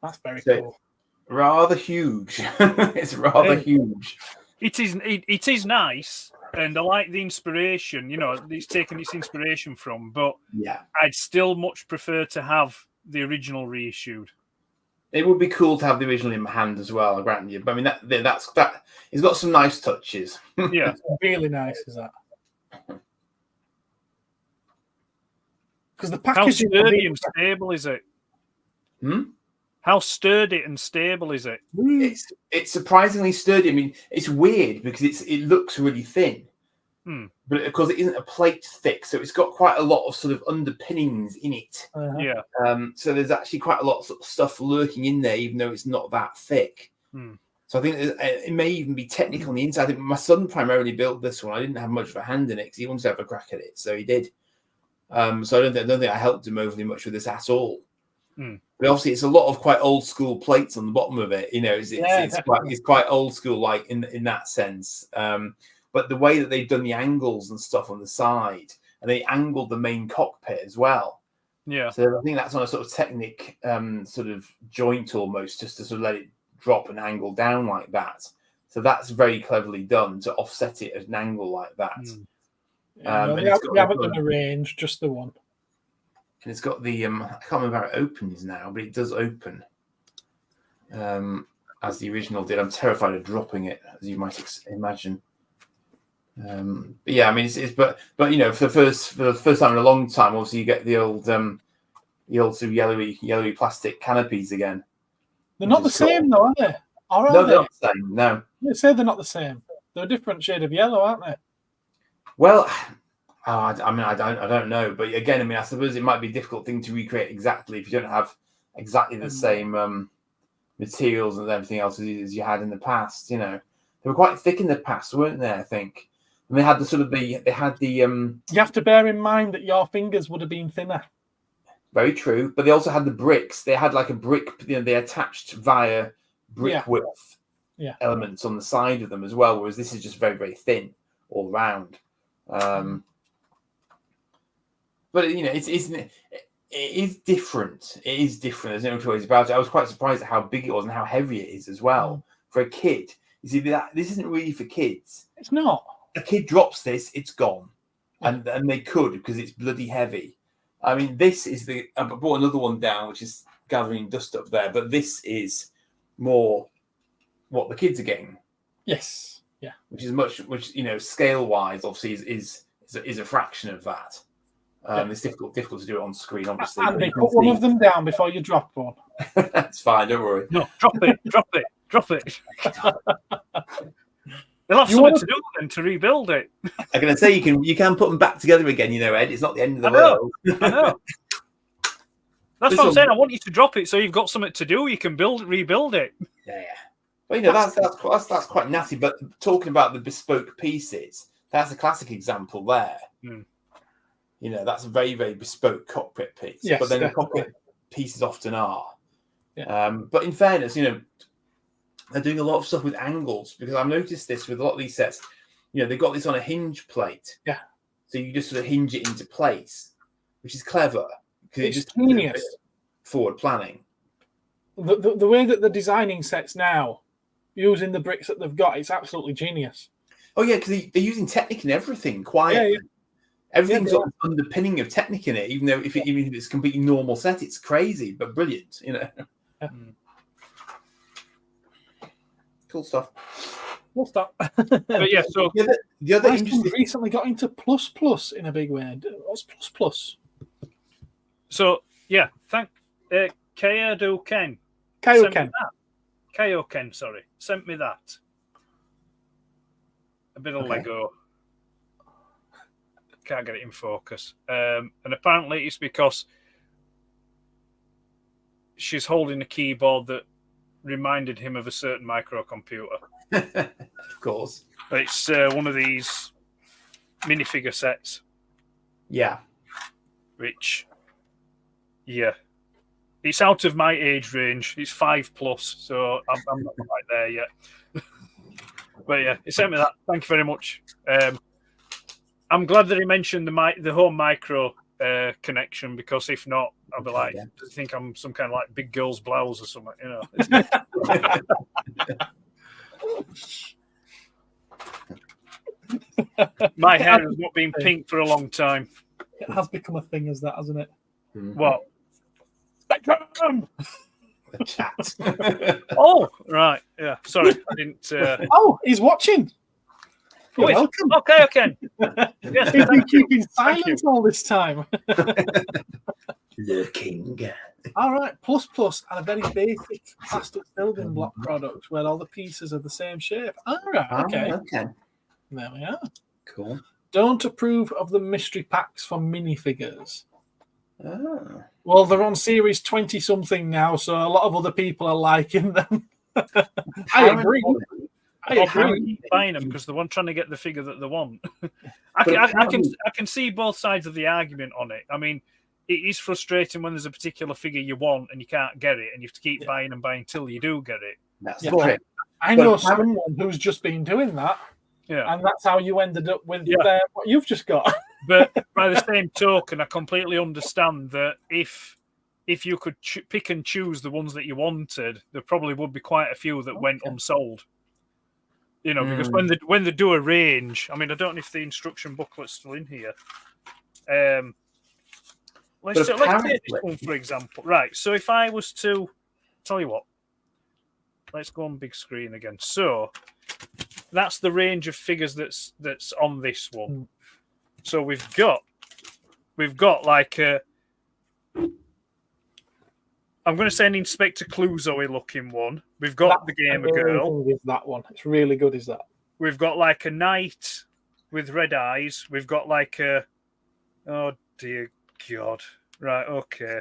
That's very cool. Rather huge. It's rather huge. It is nice, and I like the inspiration. You know, it's taken its inspiration from, but yeah, I'd still much prefer to have the original reissued. It would be cool to have the original in my hand as well. I grant you, but I mean that's it's got some nice touches. Yeah, it's really nice, is that? Because the packaging. How sturdy and stable is it? Hmm. How sturdy and stable is it? It's surprisingly sturdy. I mean, it's weird because it looks really thin, but of course it isn't a plate thick, so it's got quite a lot of sort of underpinnings in it. Yeah. So there's actually quite a lot of stuff lurking in there, even though it's not that thick. So I think it may even be technical on the inside. I think my son primarily built this one. I didn't have much of a hand in it because he wanted to have a crack at it, so he did. So I don't think I helped him overly much with this at all. But obviously, it's a lot of quite old school plates on the bottom of it. You know, it's quite old school, like in that sense. But the way that they've done the angles and stuff on the side, and they angled the main cockpit as well. Yeah. So I think that's on a sort of Technic sort of joint almost, just to sort of let it drop and angle down like that. So that's very cleverly done to offset it at an angle like that. We haven't done a range, just the one. And it's got the I can't remember how it opens now, but it does open as the original did. I'm terrified of dropping it, as you might imagine. But yeah, I mean, but you know, for the first time in a long time, obviously you get the old sort of yellowy plastic canopies again. They're not the same, though, are they? Or No, they're not the same. No, they say they're not the same. They're a different shade of yellow, aren't they? Well. I mean, I don't know, but again, I mean, I suppose it might be a difficult thing to recreate exactly if you don't have exactly the same materials and everything else as you had in the past. You know, they were quite thick in the past, weren't they? I think And they had the You have to bear in mind that your fingers would have been thinner. very true, but they also had the bricks. They had like a brick, they attached via brick width elements on the side of them as well, whereas this is just very, very thin all round. But it is different. It is different. There's no two ways about it. I was quite surprised at how big it was and how heavy it is as well for a kid. You see, this isn't really for kids. It's not. A kid drops this, it's gone, and they could because it's bloody heavy. I mean, this is I brought another one down, which is gathering dust up there, but this is more what the kids are getting. Yes. Yeah. Which scale wise, obviously, is a fraction of that. It's difficult to do it on screen, obviously. And they put one of them down before you drop one. That's fine, don't worry. No, drop it. They'll have something to do then to rebuild it. I'm going to say you can put them back together again, Ed. It's not the end of the world. I know. That's what I'm saying. I want you to drop it so you've got something to do. You can rebuild it. Yeah. Well, that's quite nasty. But talking about the bespoke pieces, that's a classic example there. That's a very, very bespoke cockpit piece. Yes, but then definitely. the cockpit pieces often are. Yeah. But in fairness, they're doing a lot of stuff with angles, because I've noticed this with a lot of these sets. They've got this on a hinge plate. Yeah. So you just sort of hinge it into place, which is clever because It's it just genius. Forward planning. The way that they're designing sets now, using the bricks that they've got, it's absolutely genius. Oh yeah, because they're using Technic and everything quietly. Yeah. Everything's got an underpinning of Technic in it, even if it's a completely normal set, it's crazy but brilliant. Yeah. Cool stuff. We'll stop. But yeah, so the other interesting recently got into plus in a big way. What's plus? So yeah, thank Kaioken. Kaioken, sorry, sent me that. A bit of Lego. Can't get it in focus. And apparently it's because she's holding a keyboard that reminded him of a certain microcomputer. Of course. But it's one of these minifigure sets. Yeah. Which, it's out of my age range. It's 5+, so I'm not quite there yet. But yeah, he sent me that. Thank you very much. I'm glad that he mentioned the home micro connection, because if not, I'll be like, does he think I'm some kind of like big girl's blouse or something? My hair has not been pink for a long time. It has become a thing as that, hasn't it? What? Spectrum! The chat. Oh, right. Yeah. Sorry, I didn't. Oh, he's watching. You're welcome. Okay. Yes, He's been keeping Thank silence all this time. Lurking. All right, plus and a very basic plastic building block product where all the pieces are the same shape. All right, okay. Okay. There we are. Cool. Don't approve of the mystery packs for minifigures. Oh. Well, they're on series 20-something now, so a lot of other people are liking them. I agree. I agree. Buying them because the one trying to get the figure that they want. I can see both sides of the argument on it. I mean, it is frustrating when there's a particular figure you want and you can't get it, and you have to keep buying and buying till you do get it. That's Well, I know someone who's just been doing that, and that's how you ended up with what you've just got. But by the same token, I completely understand that if you could pick and choose the ones that you wanted, there probably would be quite a few that went unsold. Because when they do a range, I mean, I don't know if the instruction booklet's still in here. Let's take this one, for example. Right, so if I was to tell you what, let's go on big screen again. So that's the range of figures that's on this one. So we've got like a, I'm going to say an Inspector Clouseau looking one. We've got the Gamer Girl. With that one, it's really good. Is that? We've got like a knight with red eyes. We've got like a, oh dear God, right, okay.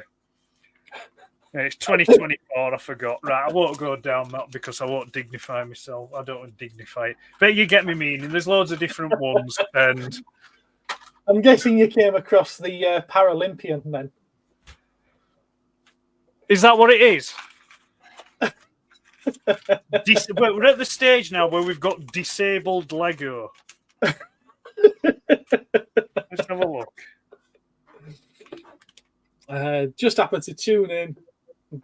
Yeah, it's 2024. I forgot. Right, I won't go down that because I won't dignify myself. I don't want to dignify it. But you get me meaning. There's loads of different ones, and I'm guessing you came across the Paralympian then. is that what it is? We're at the stage now where we've got disabled Lego. Let's have a look. Just happened to tune in.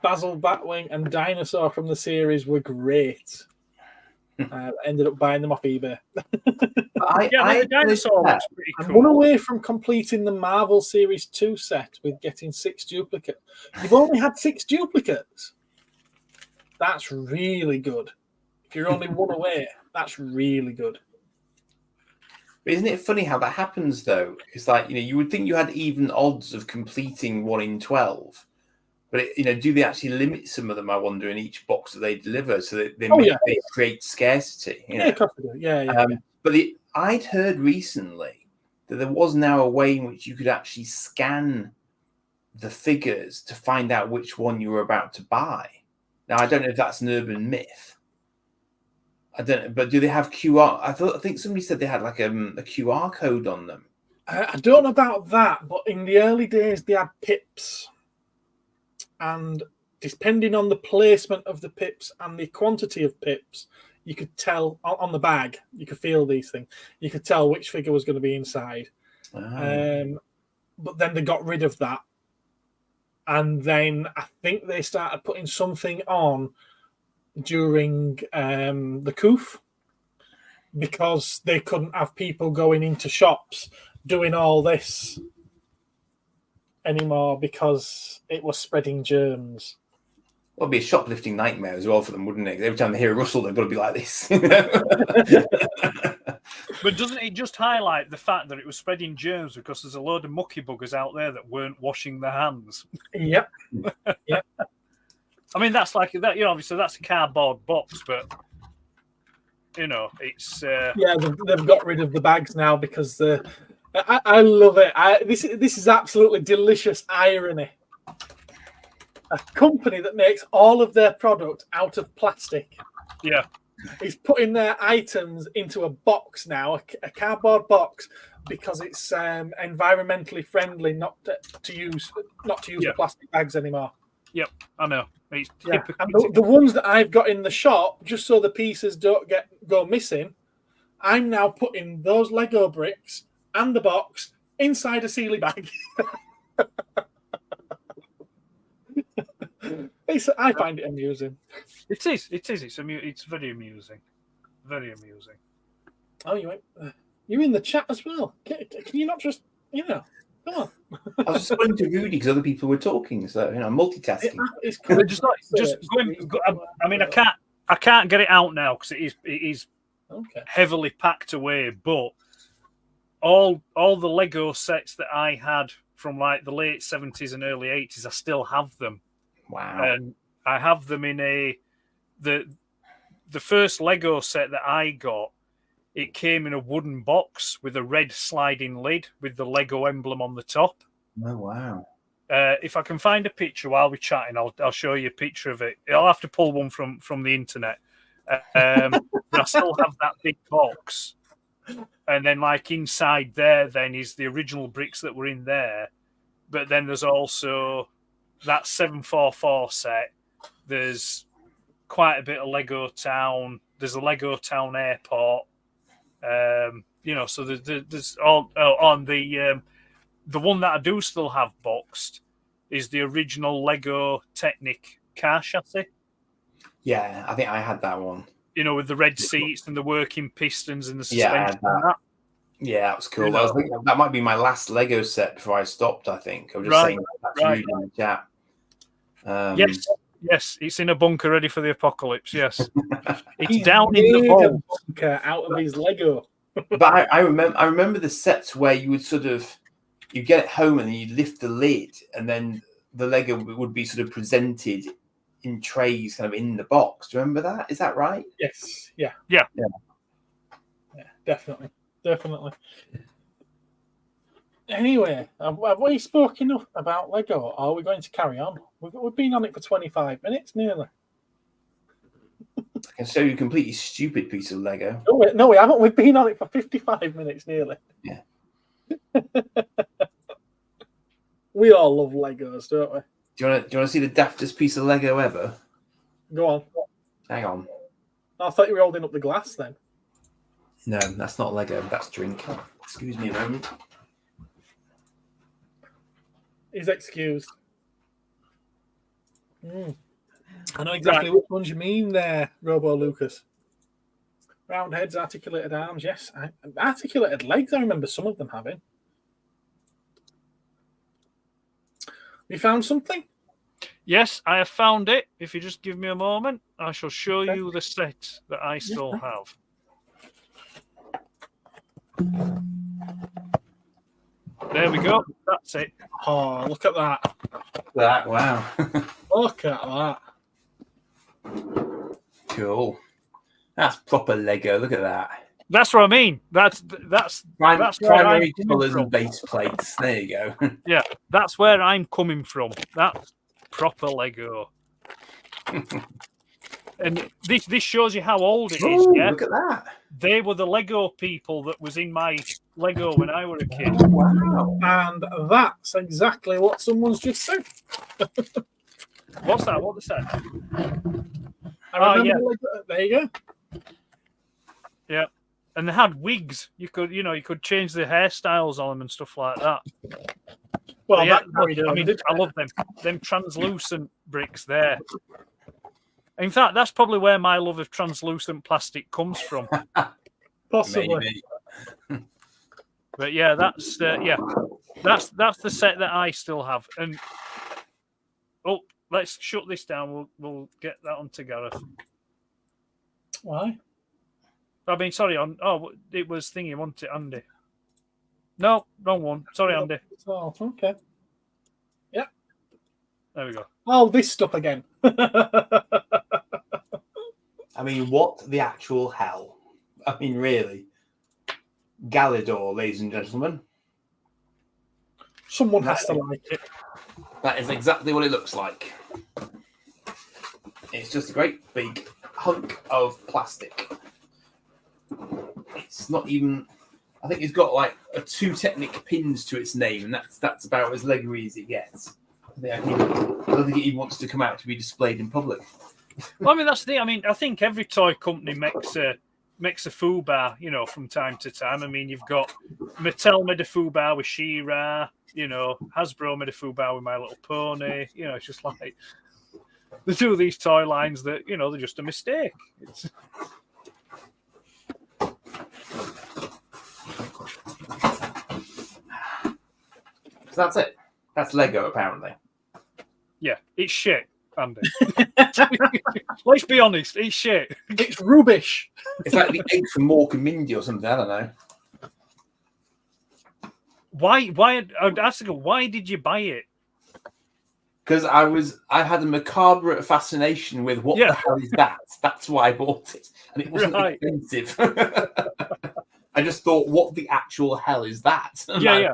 Basil Batwing and Dinosaur from the series were great. Ended up buying them off eBay. The Dinosaur looks pretty I'm cool. one away from completing the Marvel Series 2 set with getting 6 duplicates. You've only had 6 duplicates. That's really good. If you're only one away, that's really good. But isn't it funny how that happens, though? It's like, you would think you had even odds of completing 1 in 12. But, do they actually limit some of them, I wonder, in each box that they deliver so that they create scarcity? Yeah, of course they do. Yeah. But I'd heard recently that there was now a way in which you could actually scan the figures to find out which one you were about to buy. Now, I don't know if that's an urban myth. I don't know, but do they have QR? I think somebody said they had like a QR code on them. I don't know about that, but in the early days, they had pips. And depending on the placement of the pips and the quantity of pips, you could tell on the bag, you could feel these things. You could tell which figure was going to be inside. But then they got rid of that. And then I think they started putting something on during the COOF because they couldn't have people going into shops doing all this anymore because it was spreading germs. Well, it'd be a shoplifting nightmare as well for them, wouldn't it? Every time they hear a rustle, they've got to be like this. But doesn't it just highlight the fact that it was spreading germs because there's a load of mucky buggers out there that weren't washing their hands? Yep. I mean, that's like that. Obviously that's a cardboard box, but it's they've got rid of the bags now because I love it. This is absolutely delicious irony. A company that makes all of their product out of plastic. Yeah. Is putting their items into a box now, a cardboard box, because it's environmentally friendly not to use the plastic bags anymore. Yep, I know. And the ones that I've got in the shop, just so the pieces don't go missing, I'm now putting those Lego bricks and the box inside a Sealy bag. I find it amusing. It is. It's very amusing. Very amusing. Oh, you're in the chat as well. Can you not just, come on. I was just going to Rudy because other people were talking, so multitasking. It's cool. Just going. I mean, I can't get it out now because it is heavily packed away. But all the Lego sets that I had from like the late 70s and early 80s, I still have them. Wow. And I have them in the first Lego set that I got. It came in a wooden box with a red sliding lid with the Lego emblem on the top. Oh, wow. If I can find a picture while we're chatting, I'll show you a picture of it. I'll have to pull one from the internet. But I still have that big box. And then like inside there then is the original bricks that were in there. But then there's also that 744 set. There's quite a bit of Lego Town. There's a Lego Town airport. So there's all on the one that I do still have boxed is the original Lego Technic car chassis. Yeah, I think I had that one. With the red seats and the working pistons and the suspension. Yeah, that was cool. That might be my last Lego set before I stopped, I think. I'm just saying that's in the chat. Yes, it's in a bunker ready for the apocalypse. Yes, it's down in the vault. Bunker out of his Lego. But I remember the sets where you would you get it home and then you lift the lid, and then the Lego would be sort of presented in trays, kind of in the box. Do you remember that? Is that right? Yes. Yeah. Yeah. Definitely. Anyway, have we spoken enough about Lego, or are we going to carry on? We've been on it for 25 minutes nearly. I can show you a completely stupid piece of Lego. No, we haven't. We've been on it for 55 minutes nearly. Yeah. We all love Legos, don't we? Do you want to see the daftest piece of Lego ever? Go on. Hang on. I thought you were holding up the glass then. No, that's not Lego. That's drink. Excuse me a moment. He's excused. I know exactly which ones you mean there, Robo Lucas. Round heads, articulated arms, yes. Articulated legs, I remember some of them having. You found something? Yes, I have found it. If you just give me a moment, I shall show you the set that I still have. There we go. That's it. Oh, look at that. Wow. Look at that. Cool. That's proper Lego. Look at that. That's what I mean. That's primary colours and base plates. There you go. Yeah, that's where I'm coming from. That's proper Lego. And this shows you how old it is. Yeah, Look at that. They were the Lego people that was in my Lego when I were a kid. Wow. And that's exactly what someone's just said. What's that? What they said? Yeah. There you go. Yeah. And they had wigs. You could change the hairstyles on them and stuff like that. Well, yeah, I I love them. Them translucent bricks there. In fact, that's probably where my love of translucent plastic comes from. Possibly. Maybe. But yeah, that's the set that I still have. And let's shut this down. We'll get that on to Gareth. Why? I mean, sorry. It was thingy, wasn't it, Andy? No, wrong one. Sorry, Andy. Oh, okay. Yeah. There we go. Oh, this stuff again. I mean, what the actual hell? I mean, really. Galador, ladies and gentlemen. Someone has to like it. That is exactly what it looks like. It's just a great big hunk of plastic. It's not even... I think it's got like 2 Technic pins to its name, and that's about as Lego-y as it gets. I don't think it even wants to come out to be displayed in public. Well, I mean, that's the thing. I mean, I think every toy company makes a FUBAR, from time to time. I mean, you've got Mattel made a FUBAR with She-Ra, Hasbro made a FUBAR with My Little Pony. It's just like they do these toy lines that, they're just a mistake. So that's it. That's Lego, apparently. Yeah, it's shit, Andy. Let's be honest, it's shit. It's rubbish. It's like the egg from Mork and Mindy or something. I don't know. Why? I'd ask you, why did you buy it? Because I had a macabre fascination with what the hell is that? That's why I bought it, and it wasn't expensive. I just thought, what the actual hell is that? Yeah.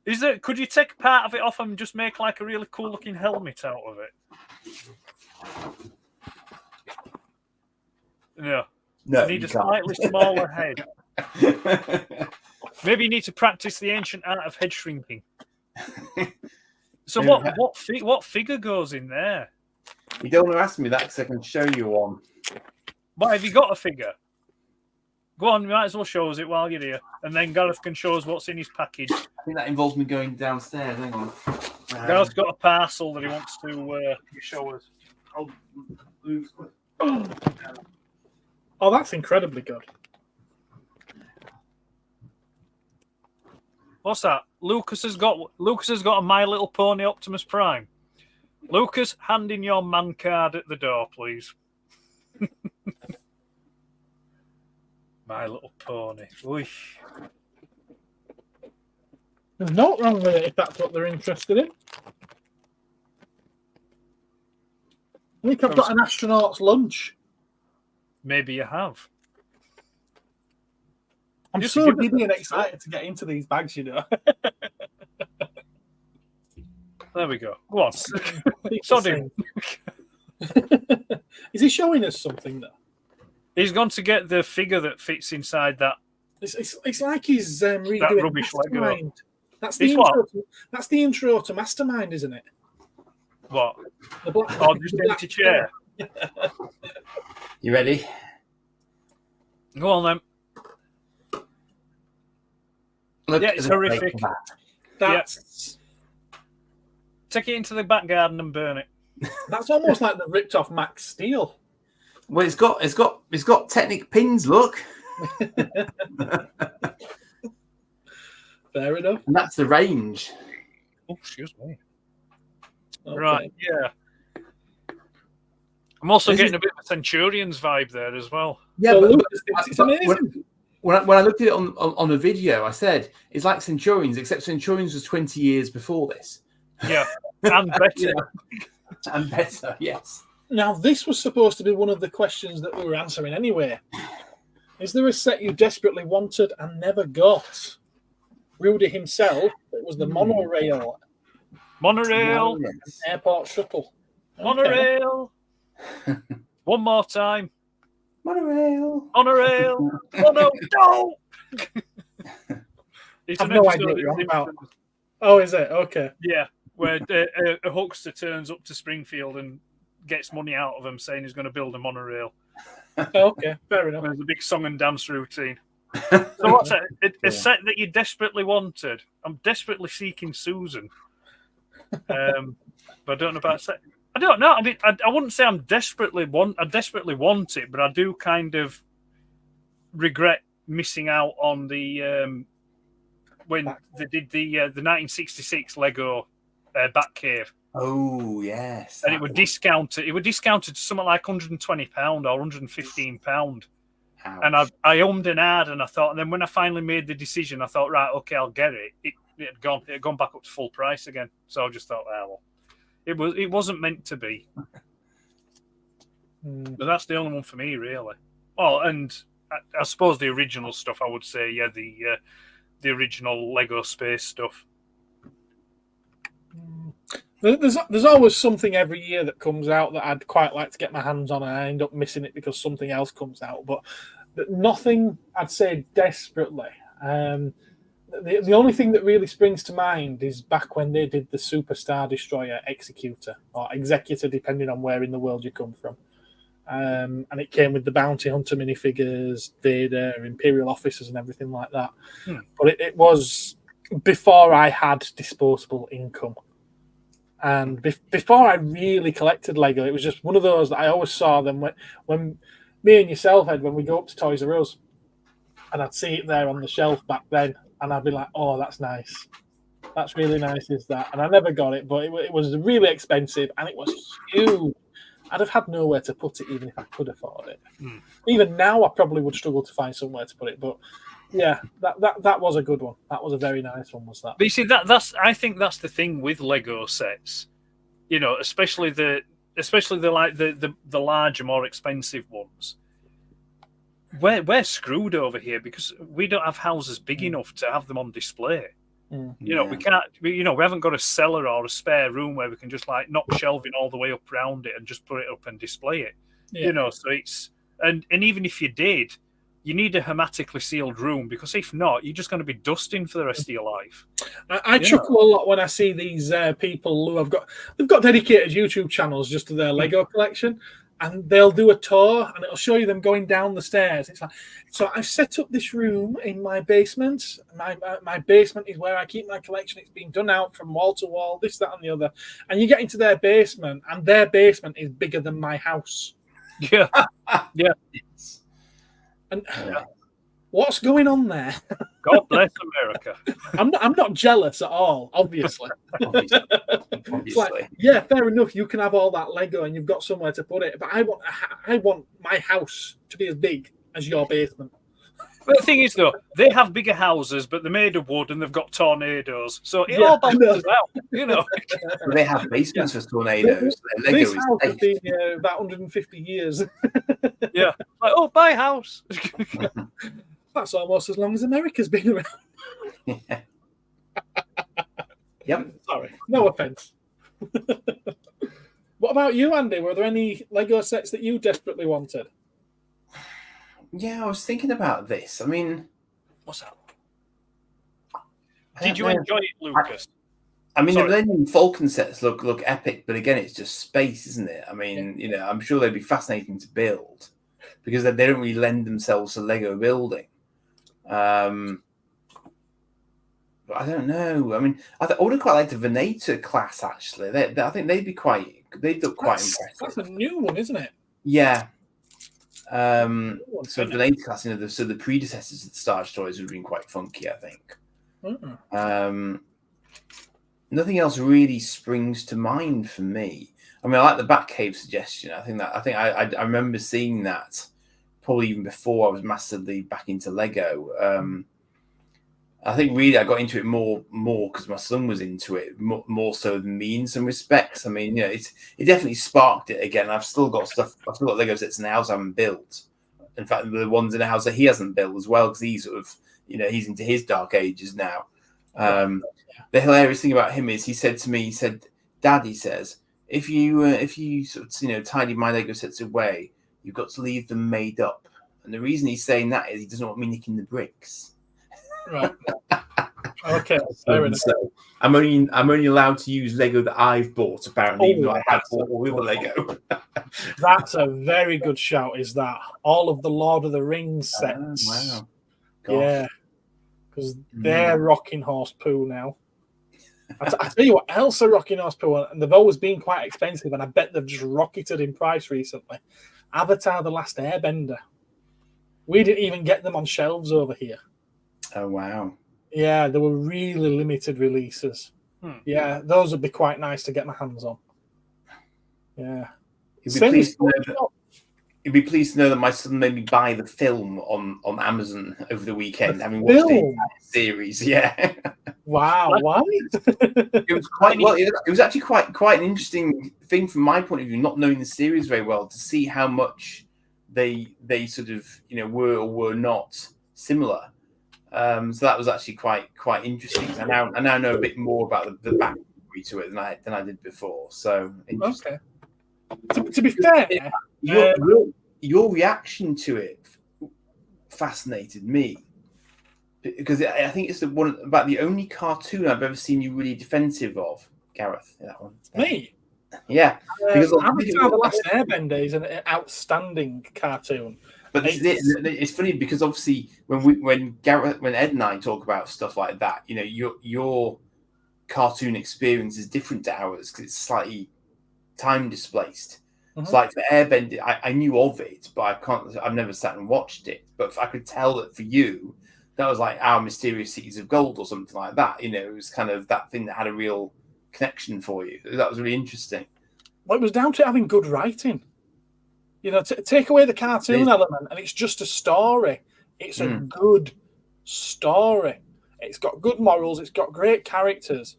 Is it? Could you take part of it off and just make like a really cool looking helmet out of it? No. You need a slightly smaller head. Maybe you need to practice the ancient art of head shrinking. So what figure goes in there? You don't want to ask me that because I can show you one. What, have you got a figure? Go on, you might as well show us it while you're here. And then Gareth can show us what's in his package. I think that involves me going downstairs. Hang on. Gareth's got a parcel that he wants to show us. Oh, that's incredibly good. What's that? Lucas has got a My Little Pony Optimus Prime. Lucas, hand in your man card at the door, please. My Little Pony. Oy. There's not wrong with it if that's what they're interested in. I think I've got an astronaut's lunch. Maybe you have. I'm Just so give us giddy and that. excited to get into these bags, you know. There we go. Go on. Sod him. Is he showing us something, though? He's gone to get the figure that fits inside that. It's like he's redoing That rubbish Lego. Mastermind. That's It's the what? intro. That's the intro to Mastermind, isn't it? What? The black, Oh, just the empty black chair. You ready? Go on then. Look Yeah, at it's the horrific. fake of that. That's Take it into the back garden and burn it. that's almost like the ripped off Max Steel. Well, it's got Technic pins. Look, Fair enough. and that's the range. Oh, excuse me. Okay. Right, yeah. I'm also This getting is- a bit of a Centurions vibe there as well. Yeah, Well, but, look, but- it's but amazing. when I looked at it on a video, I said it's like Centurions, except Centurions was 20 years before this. Yeah, and better. Yeah. And better, yes. Now, this was supposed to be one of the questions that we were answering anyway. Is there a set you desperately wanted and never got? Rudy himself, it was the monorail Monorail, Yes. airport shuttle. Okay. monorail. One more time. Monorail. Monorail. Oh no, no! It's I've an no episode idea what of you're on Simpsons. about. Oh, is it? Okay. Yeah, where a huckster turns up to Springfield and gets money out of him, saying he's going to build a monorail. Okay, fair enough. There's a big song and dance routine. So what's that? A set that you desperately wanted. I'm desperately seeking Susan. But I don't know about set. I don't know. I mean, I wouldn't say I desperately want it, but I do kind of regret missing out on the when they did the 1966 Lego Batcave. Oh yes. And it was discounted. It was discounted to something like £120 or £115. Ouch. And I ummed and ahed, and I thought, and then when I finally made the decision, I thought, right, okay, I'll get it. It had gone back up to full price again. So I just thought, well, it wasn't meant to be. But that's the only one for me, really. Oh, and I suppose the original stuff, I would say, yeah, the original Lego Space stuff. There's always something every year that comes out that I'd quite like to get my hands on, and I end up missing it because something else comes out. But nothing, I'd say, desperately. The only thing that really springs to mind is back when they did the Super Star Destroyer Executor, or Executor, depending on where in the world you come from. And it came with the Bounty Hunter minifigures, Vader, Imperial officers, and everything like that. But it was before I had disposable income. And before I really collected Lego, it was just one of those that I always saw them when me and yourself, Ed, when we go up to Toys R Us, and I'd see it there on the shelf back then, and I'd be like, oh, that's nice. That's really nice, is that? And I never got it, but it was really expensive, and it was huge. I'd have had nowhere to put it, even if I could afford it. Even now, I probably would struggle to find somewhere to put it, but yeah, that was a good one. That was a very nice one, was that? But you see, I think that's the thing with Lego sets, you know, especially the larger, more expensive ones. We're screwed over here because we don't have houses big enough to have them on display. You know, we can't. We haven't got a cellar or a spare room where we can just like knock shelving all the way up around it and just put it up and display it. Yeah. You know, so it's and even if you did, you need a hermetically sealed room because if not, you're just going to be dusting for the rest of your life. I chuckle a lot when I see these people who they've got dedicated YouTube channels just to their Lego collection, and they'll do a tour and it'll show you them going down the stairs. It's like, so I've set up this room in my basement. My basement is where I keep my collection. It's been done out from wall to wall, this, that, and the other. And you get into their basement, and their basement is bigger than my house. Yeah, yeah. And what's going on there? God bless America. I'm not jealous at all, obviously. It's like, yeah, fair enough. You can have all that Lego and you've got somewhere to put it, but I want my house to be as big as your basement. But the thing is, though, they have bigger houses, but they're made of wood and they've got tornadoes, so it all balances out. You know, they have basements for tornadoes. Their Lego this house has been about 150 years. Yeah, like buy a house. That's almost as long as America's been around. Yeah. Yep. Sorry, no offense. What about you, Andy? Were there any Lego sets that you desperately wanted? Yeah, I was thinking about this. I mean, What's that? I Did don't you know. enjoy it, Lucas? I mean, the Sorry. Millennium Falcon sets look epic, but again, it's just space, isn't it? I mean, you know, I'm sure they'd be fascinating to build because they don't really lend themselves to Lego building. But I don't know. I mean, I would have quite liked the Venator class actually. I think they'd look quite impressive. That's a new one, isn't it? Yeah. New one, So isn't it? Venator class, you know, so the predecessors of the Star Destroyers would have been quite funky, I think. Nothing else really springs to mind for me. I mean, I like the Batcave suggestion. I remember seeing that probably even before I was massively back into Lego. I think really I got into it more because my son was into it more so than me in some respects. I mean, you know, it definitely sparked it again. I've still got Lego sets in the house I haven't built. In fact, the ones in the house that he hasn't built as well because he's sort of, you know, he's into his dark ages now. The hilarious thing about him is he said to me, Dad, he says, if you sort of, you know, tidy my Lego sets away, you've got to leave them made up. And the reason he's saying that is he doesn't want me nicking the bricks. Right. Okay. Fair enough. So I'm only allowed to use Lego that I've bought, apparently, even though I have bought all the other Lego. That's a very good shout, is that? All of the Lord of the Rings sets. Wow. Gosh. Yeah. Because they're rocking horse poo now. I tell you what else are rocking horse poo, and they've always been quite expensive, and I bet they've just rocketed in price recently. Avatar The Last Airbender. We didn't even get them on shelves over here. Oh, wow. Yeah, they were really limited releases. Yeah, those would be quite nice to get my hands on. Yeah. You'd be pleased to know that my son made me buy the film on Amazon over the weekend, having watched the entire series. Yeah. Wow, why? It was it was actually quite an interesting thing from my point of view, not knowing the series very well, to see how much they sort of, you know, were or were not similar. So that was actually quite interesting. I now know a bit more about the backstory to it than I did before. So interesting. Okay. To be fair, your reaction to it fascinated me because I think it's about the only cartoon I've ever seen you really defensive of, Gareth. That one. Me? Yeah. Because Avatar: The Last Airbender is an outstanding cartoon. But it's funny because obviously when Ed and I talk about stuff like that, you know, your cartoon experience is different to ours because it's slightly time displaced. It's like for Airbender, I knew of it, but I've never sat and watched it. But I could tell that for you, that was like Our Mysterious Cities of Gold or something like that. You know, it was kind of that thing that had a real connection for you. That was really interesting. Well, it was down to having good writing. You know, take away the cartoon element, and it's just a story. It's a good story. It's got good morals. It's got great characters.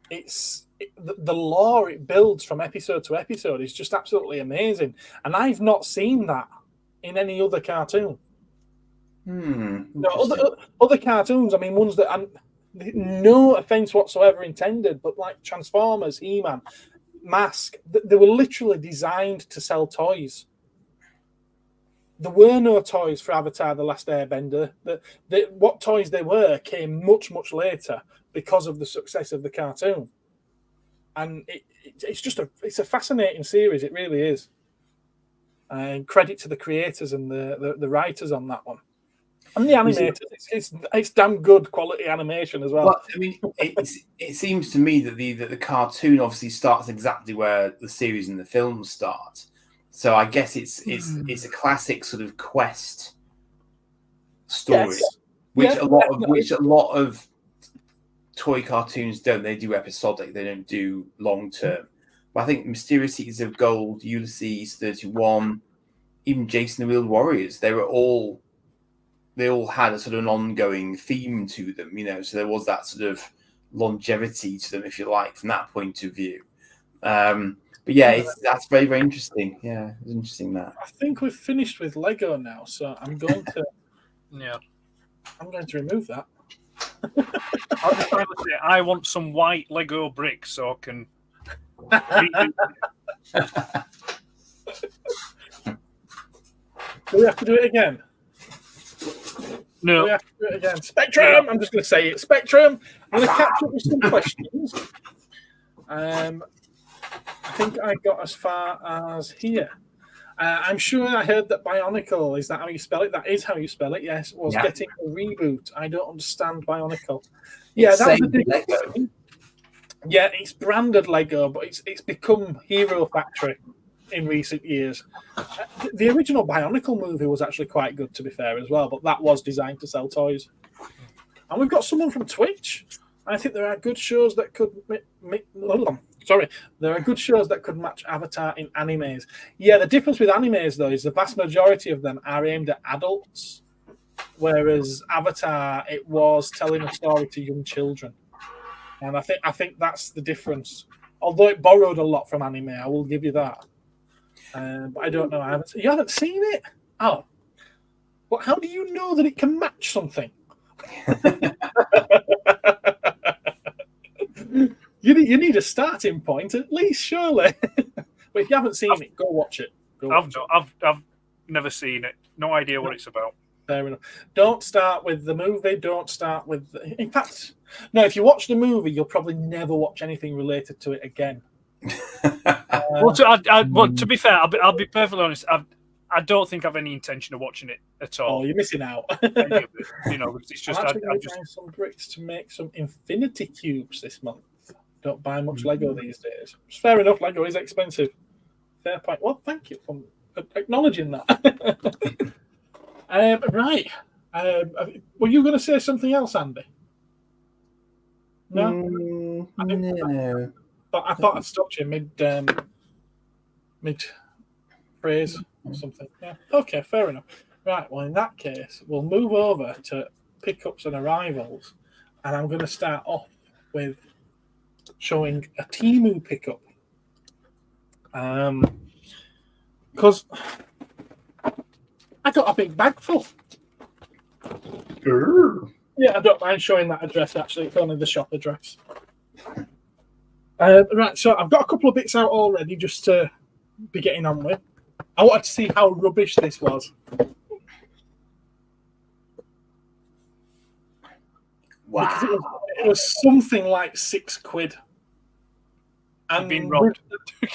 The lore it builds from episode to episode is just absolutely amazing. And I've not seen that in any other cartoon. No, other cartoons, I mean, ones that no offense whatsoever intended, but like Transformers, He-Man, Mask, they were literally designed to sell toys. There were no toys for Avatar: The Last Airbender. What toys they were came much, much later because of the success of the cartoon. And it's a fascinating series. It really is. And credit to the creators and the writers on that one. And the animators. It's damn good quality animation as well. Well, I mean, it seems to me that the cartoon obviously starts exactly where the series and the film start. So I guess it's a classic sort of quest story, which a lot of toy cartoons don't. They do episodic. They don't do long term. But I think Mysterious Cities of Gold, Ulysses 31, even Jason the Wheeled Warriors, they all had a sort of an ongoing theme to them. You know, so there was that sort of longevity to them, if you like, from that point of view. But yeah, that's very, very interesting. Yeah, it's interesting that. I think we've finished with Lego now, so I'm going to I'm going to remove that. I'll just try to say, I want some white Lego bricks so I can. Do we have to do it again? No. Do we have to do it again? Spectrum! No. I'm just going to say it. Spectrum! I'm going to catch up with some questions. I think I got as far as here. I'm sure I heard that Bionicle, is that how you spell it? That is how you spell it, yes, was getting a reboot. I don't understand Bionicle. Yeah, that's a big thing. Yeah, it's branded Lego, but it's become Hero Factory in recent years. The original Bionicle movie was actually quite good, to be fair, as well, but that was designed to sell toys. And we've got someone from Twitch. I think there are good shows that could there are good shows that could match Avatar in animes. Yeah, the difference with animes, though, is the vast majority of them are aimed at adults, whereas Avatar, it was telling a story to young children. And I think that's the difference. Although it borrowed a lot from anime, I will give you that. But I don't know. You haven't seen it? Oh. Well, how do you know that it can match something? You need a starting point at least, surely. But if you haven't seen it, go watch it. I've never seen it. No idea what it's about. Fair enough. Don't start with the movie. Don't start with. In fact, no. If you watch the movie, you'll probably never watch anything related to it again. Well, to be fair, I'll be perfectly honest. I don't think I've any intention of watching it at all. Oh, you're missing out. It's just I'm buying some bricks to make some infinity cubes this month. Don't buy much Lego these days. It's fair enough. Lego is expensive. Fair point. Well, thank you for acknowledging that. Right. Were you going to say something else, Andy? No. No. But I thought I'd stopped you mid phrase or something. Yeah. Okay. Fair enough. Right. Well, in that case, we'll move over to pickups and arrivals, and I'm going to start off with showing a Temu pickup. Because I got a big bag full. Yeah, I don't mind showing that address, actually. It's only the shop address. Right, so I've got a couple of bits out already just to be getting on with. I wanted to see how rubbish this was. Wow. Because it was something like £6. And been robbed.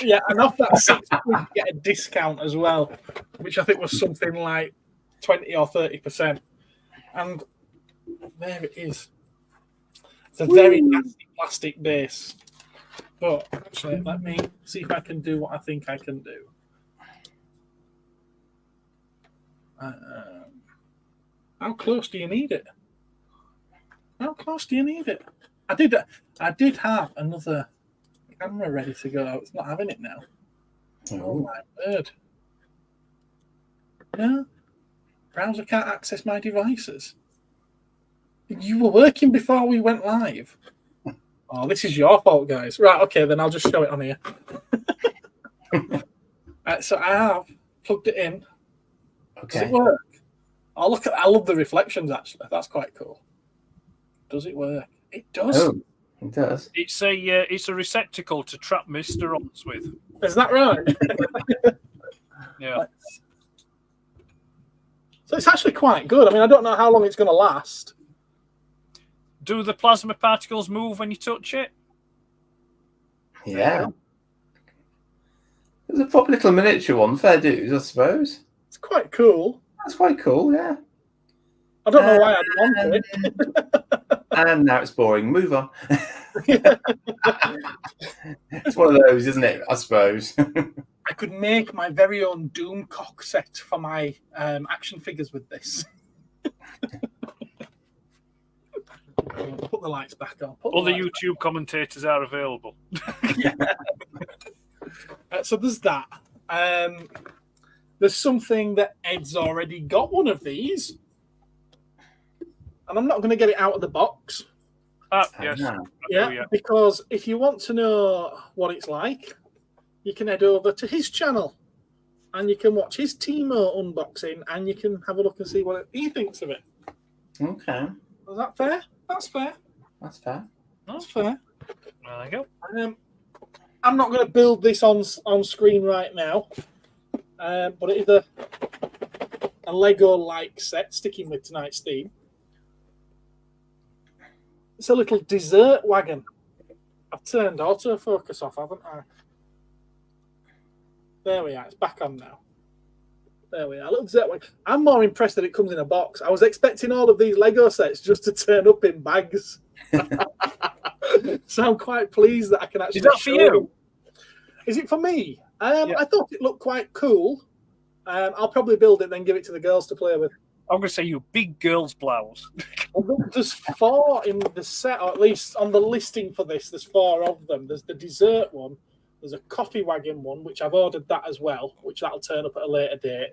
Yeah, and off that £6 you get a discount as well, which I think was something like 20 or 30%. And there it is. It's a very nasty plastic base. But actually, let me see if I can do what I think I can do. How close do you need it? How close do you need it? I did have another camera ready to go. It's not having it now. Oh my word. No. Browser can't access my devices. You were working before we went live. Oh, this is your fault, guys. Right, okay, then I'll just show it on here. So I have plugged it in. Okay. Does it work? Oh, look at! I love the reflections. Actually, that's quite cool. Does it work? It does. Oh, it does. It's a receptacle to trap Mr. with. Is that right? Yeah. So it's actually quite good. I mean, I don't know how long it's going to last. Do the plasma particles move when you touch it? Yeah. There's a proper little miniature one. Fair dues, I suppose. It's quite cool. That's quite cool, yeah. I don't know why I'd want it. And now it's boring. Move on. It's one of those, isn't it? I suppose. I could make my very own Doomcock set for my action figures with this. Put the lights back on. Other YouTube commentators are available. Yeah. So there's that. There's something that Ed's already got one of these. And I'm not going to get it out of the box. Yes. Yeah, because if you want to know what it's like, you can head over to his channel and you can watch his Timo unboxing and you can have a look and see what he thinks of it. Okay. Is that fair? That's fair. That's fair. That's fair. There you go. I'm not going to build this on screen right now, but it is a Lego-like set, sticking with tonight's theme. It's a little dessert wagon. I've turned autofocus off, haven't I? There we are. It's back on now. There we are. Little dessert wagon. I'm more impressed that it comes in a box. I was expecting all of these Lego sets just to turn up in bags. So I'm quite pleased that I can actually. Is that for you? Is it for me? Yeah. I thought it looked quite cool. I'll probably build it, then give it to the girls to play with. I'm going to say you big girl's blouse. There's 4 in the set, or at least on the listing for this, there's 4 of them. There's the dessert one, there's a coffee wagon one, which I've ordered that as well, which that'll turn up at a later date.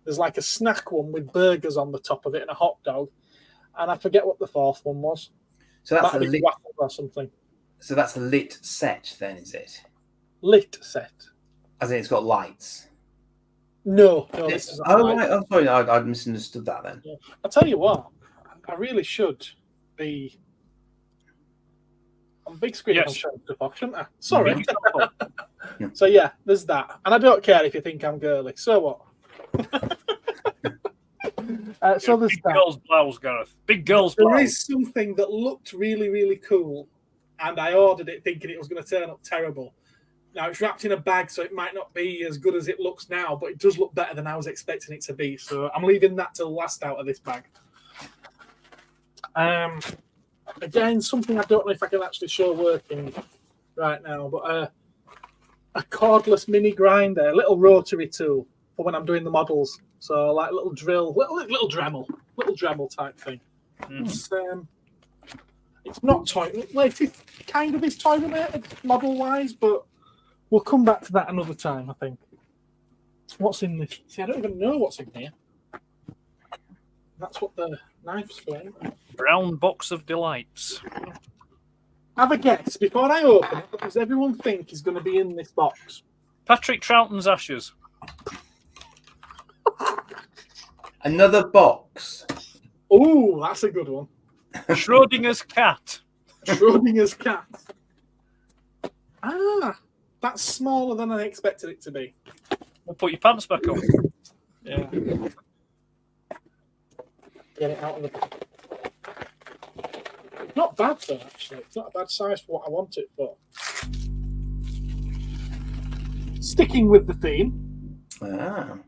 There's like a snack one with burgers on the top of it and a hot dog. And I forget what the 4th one was. So that's a That'd be lit. waffle or something. So that's a lit set, then, is it? Lit set. As in, it's got lights. No, this is Right. Oh, sorry, I misunderstood that then. Yeah. I'll tell you what, I really should be on big screen. Yes. I'm showing stuff off, shouldn't I? Sorry. Yeah. So yeah, there's that, and I don't care if you think I'm girly. So what? So there's Big that. girl's blouse, Gareth. Big girl's There blouse. is something that looked really, really cool, and I ordered it thinking it was going to turn up terrible. Now, it's wrapped in a bag, so it might not be as good as it looks now, but it does look better than I was expecting it to be. So I'm leaving that till last out of this bag. Again, something I don't know if I can actually show working right now, but a cordless mini grinder, a little rotary tool for when I'm doing the models. So like little drill, little Dremel type thing. It's not toy. Well, it kind of is toy related model wise, but we'll come back to that another time, I think. What's in this? See, I don't even know what's in here. That's what the knife's for. Brown box of delights. Have a guess before I open it. What does everyone think is going to be in this box? Patrick Troughton's ashes. Another box. Oh, that's a good one. Schrodinger's cat. Schrodinger's cat. Ah, that's smaller than I expected it to be. We'll put your pants back on. Yeah. Get it out of the. Not bad though, actually. It's not a bad size for what I want it for. Sticking with the theme, Ah,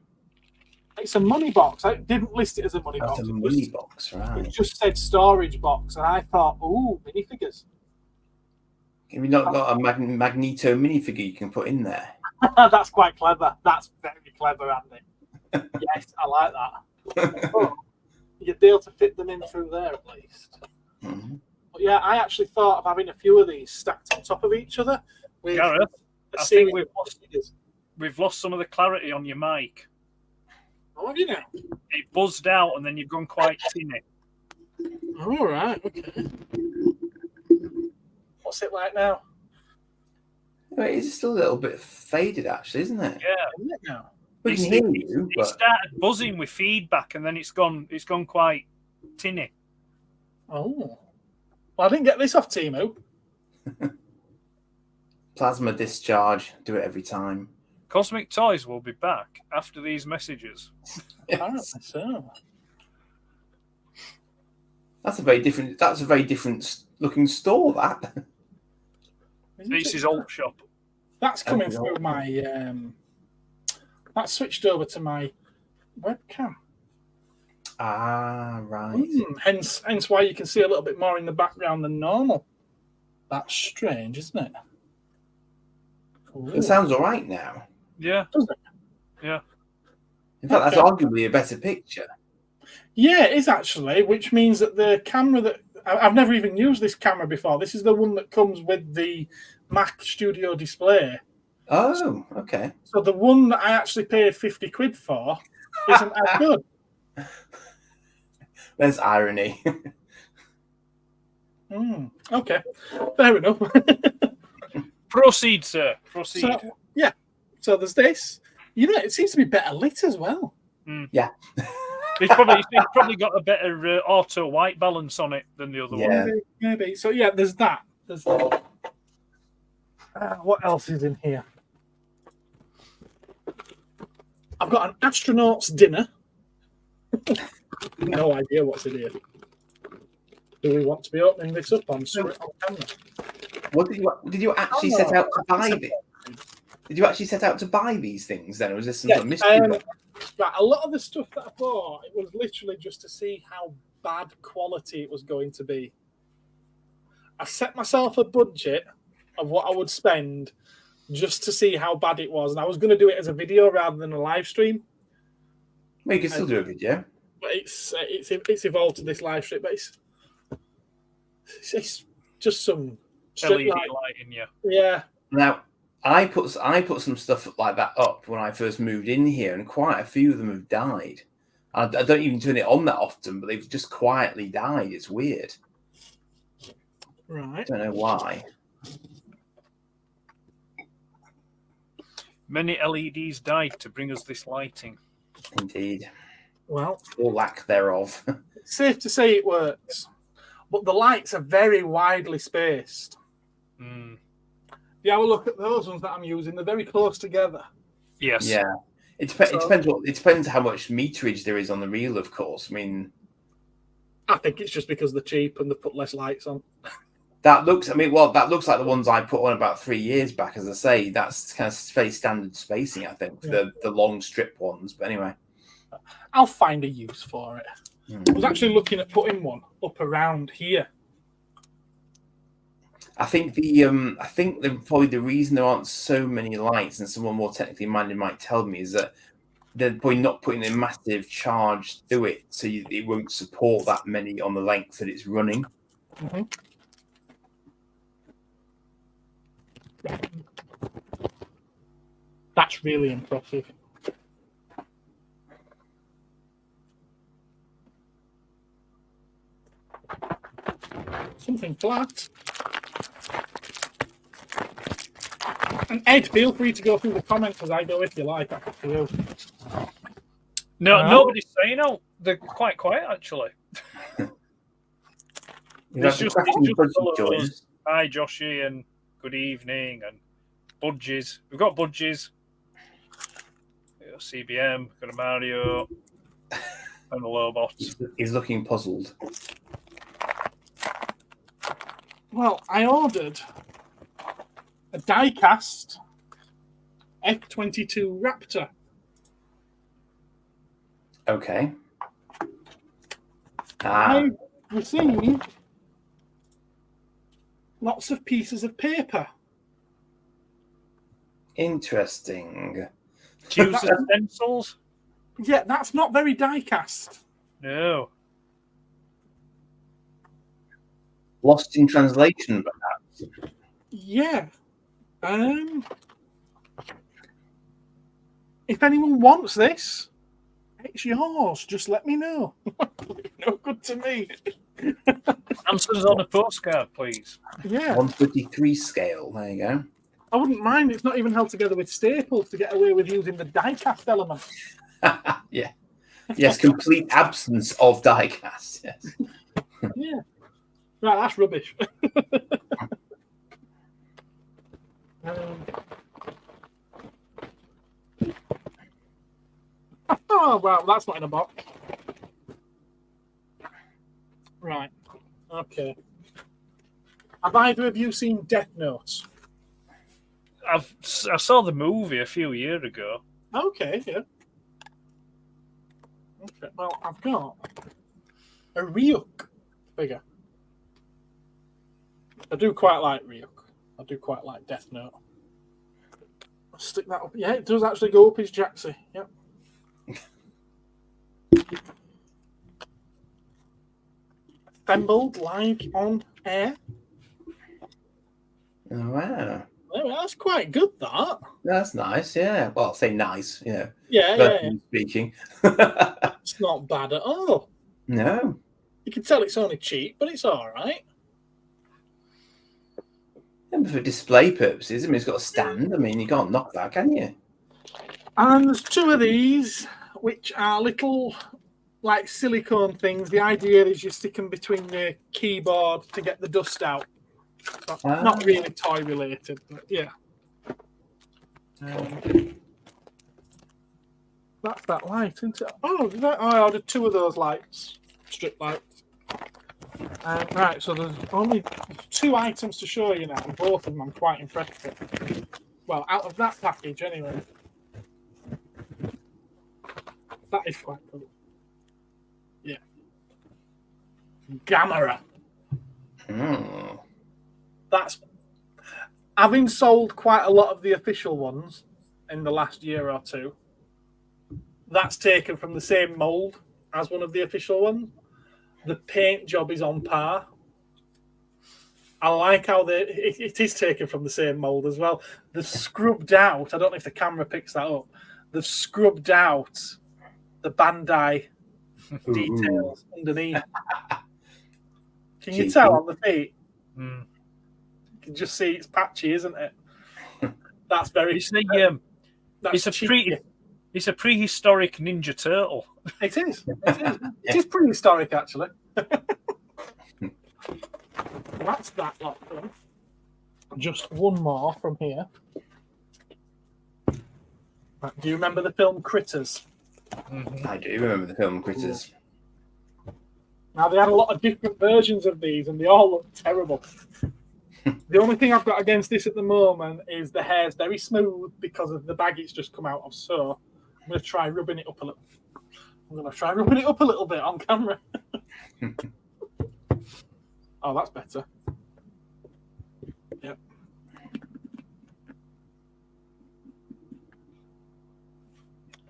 it's a money box. I didn't list it as a money that's box. a It money just- box, It right? just said storage box, and I thought, ooh, minifigures. Have you not got a Magneto minifigure you can put in there? That's quite clever. That's very clever, Andy. Yes, I like that. Oh, you'd be able to fit them in through there at least. Mhm. But yeah, I actually thought of having a few of these stacked on top of each other. With Gareth, a I series think of figures. we've lost some of the clarity on your mic. Oh, have you now? It buzzed out and then you've gone quite tinny. All right, okay. What's it like now? Well, it is still a little bit faded, actually, isn't it? Yeah. Isn't it now? We can hear you, It but started buzzing with feedback and then it's gone quite tinny. Oh. Well, I didn't get this off Temu. plasma discharge. Do it every time. Cosmic Toys will be back after these messages. Apparently so. That's a very different. That's a very different looking store. That. Isn't This it? is Alt Shop. That's coming Okay. through my. That switched over to my webcam. Ah, right. Hence why you can see a little bit more in the background than normal. That's strange, isn't it? Ooh. It sounds all right now. Yeah. Does it? Yeah. In fact, that's Okay. arguably a better picture. Yeah, it is actually, which means that the camera that I've never even used this camera before. This is the one that comes with the Mac Studio display. Oh, okay. So the one that I actually paid 50 quid for isn't as good. There's irony. Okay, fair enough. Proceed, sir. Proceed. So, yeah, so there's this. You know, it seems to be better lit as well. Yeah. It's probably got a better auto white balance on it than the other one. Yeah. Maybe. So yeah, there's that. There's that. What else is in here? I've got an astronaut's dinner. No idea what's in here. Do we want to be opening this up on camera? What did you actually set out to buy? Did you actually set out to buy these things then, or was this some sort of mystery? Right, a lot of the stuff that I bought, it was literally just to see how bad quality it was going to be. I set myself a budget of what I would spend just to see how bad it was, and I was going to do it as a video rather than a live stream. Well, you can still do a video. But it's evolved to this live stream. But it's just some LED lighting, yeah. Yeah. Now, I put some stuff like that up when I first moved in here, and quite a few of them have died. I don't even turn it on that often, but they've just quietly died. It's weird. Right. I don't know why. Many LEDs died to bring us this lighting. Indeed. Well, or lack thereof. It's safe to say it works, but the lights are very widely spaced. Mm. If you have a look at those ones that I'm using, they're very close together. Yes. Yeah. It depends how much meterage there is on the reel, of course. I mean, I think it's just because they're cheap and they put less lights on. that looks like the ones I put on about 3 years back. As I say, that's kind of very standard spacing, I think, for the long strip ones. But anyway, I'll find a use for it. I was actually looking at putting one up around here. I think probably the reason there aren't so many lights, and someone more technically minded might tell me, is that they're probably not putting a massive charge through it, so it won't support that many on the length that it's running. Mm-hmm. That's really impressive. Something flat. And Ed, feel free to go through the comments as I go if you like. That's up to you. No, nobody's saying no. They're quite quiet actually. It's just hi Joshy and good evening and Budgies. We've got Budgies. CBM, got a Mario and a Lobot. He's looking puzzled. Well, I ordered a die-cast F-22 Raptor. Okay. I received lots of pieces of paper. Interesting. Use stencils? Yeah, that's not very die-cast. No. Lost in translation, perhaps. Yeah. If anyone wants this, it's yours. Just let me know. No good to me. Answers on a postcard, please. Yeah. 153 scale. There you go. I wouldn't mind. It's not even held together with staples to get away with using the die-cast element. Yeah. Yes, complete absence of die-cast. Yes. Yeah. Right, that's rubbish. Oh, well, that's not in a box. Right. Okay. Have either of you seen Death Note? I saw the movie a few years ago. Okay, yeah. Okay, well, I've got a Ryuk figure. I do quite like Ryuk. I do quite like Death Note. I'll stick that up. Yeah, it does actually go up his jacksie. Yep. Assembled live on air. Oh, wow. Well, that's quite good, that. That's nice, yeah. Well, I'll say nice, you know. Yeah. Speaking. It's not bad at all. No. You can tell it's only cheap, but it's all right. And for display purposes, I mean, it's got a stand. I mean, you can't knock that, can you? And there's two of these, which are little like silicone things. The idea is you stick them between the keyboard to get the dust out. So not really toy related, but yeah. That's that light, isn't it? Oh, I ordered 2 of those lights, strip lights. Right, so there's only 2 items to show you now, and both of them I'm quite impressed with. Well, out of that package, anyway. That is quite cool. Yeah. Gamera. That's... Having sold quite a lot of the official ones in the last year or 2, that's taken from the same mould as one of the official ones. The paint job is on par. I like how it is taken from the same mould as well. They've scrubbed out, I don't know if the camera picks that up, they've scrubbed out the Bandai details underneath. Can you tell on the feet? You can just see it's patchy, isn't it? That's very... It's a prehistoric Ninja Turtle. It is. It is prehistoric, actually. That's that lot done. Just one more from here. Right, do you remember the film Critters? I do remember the film Critters. Now, they had a lot of different versions of these, and they all look terrible. The only thing I've got against this at the moment is the hair's very smooth because of the bag it's just come out of. So I'm going to try rubbing it up a little. Bit on camera. Oh, that's better. Yep.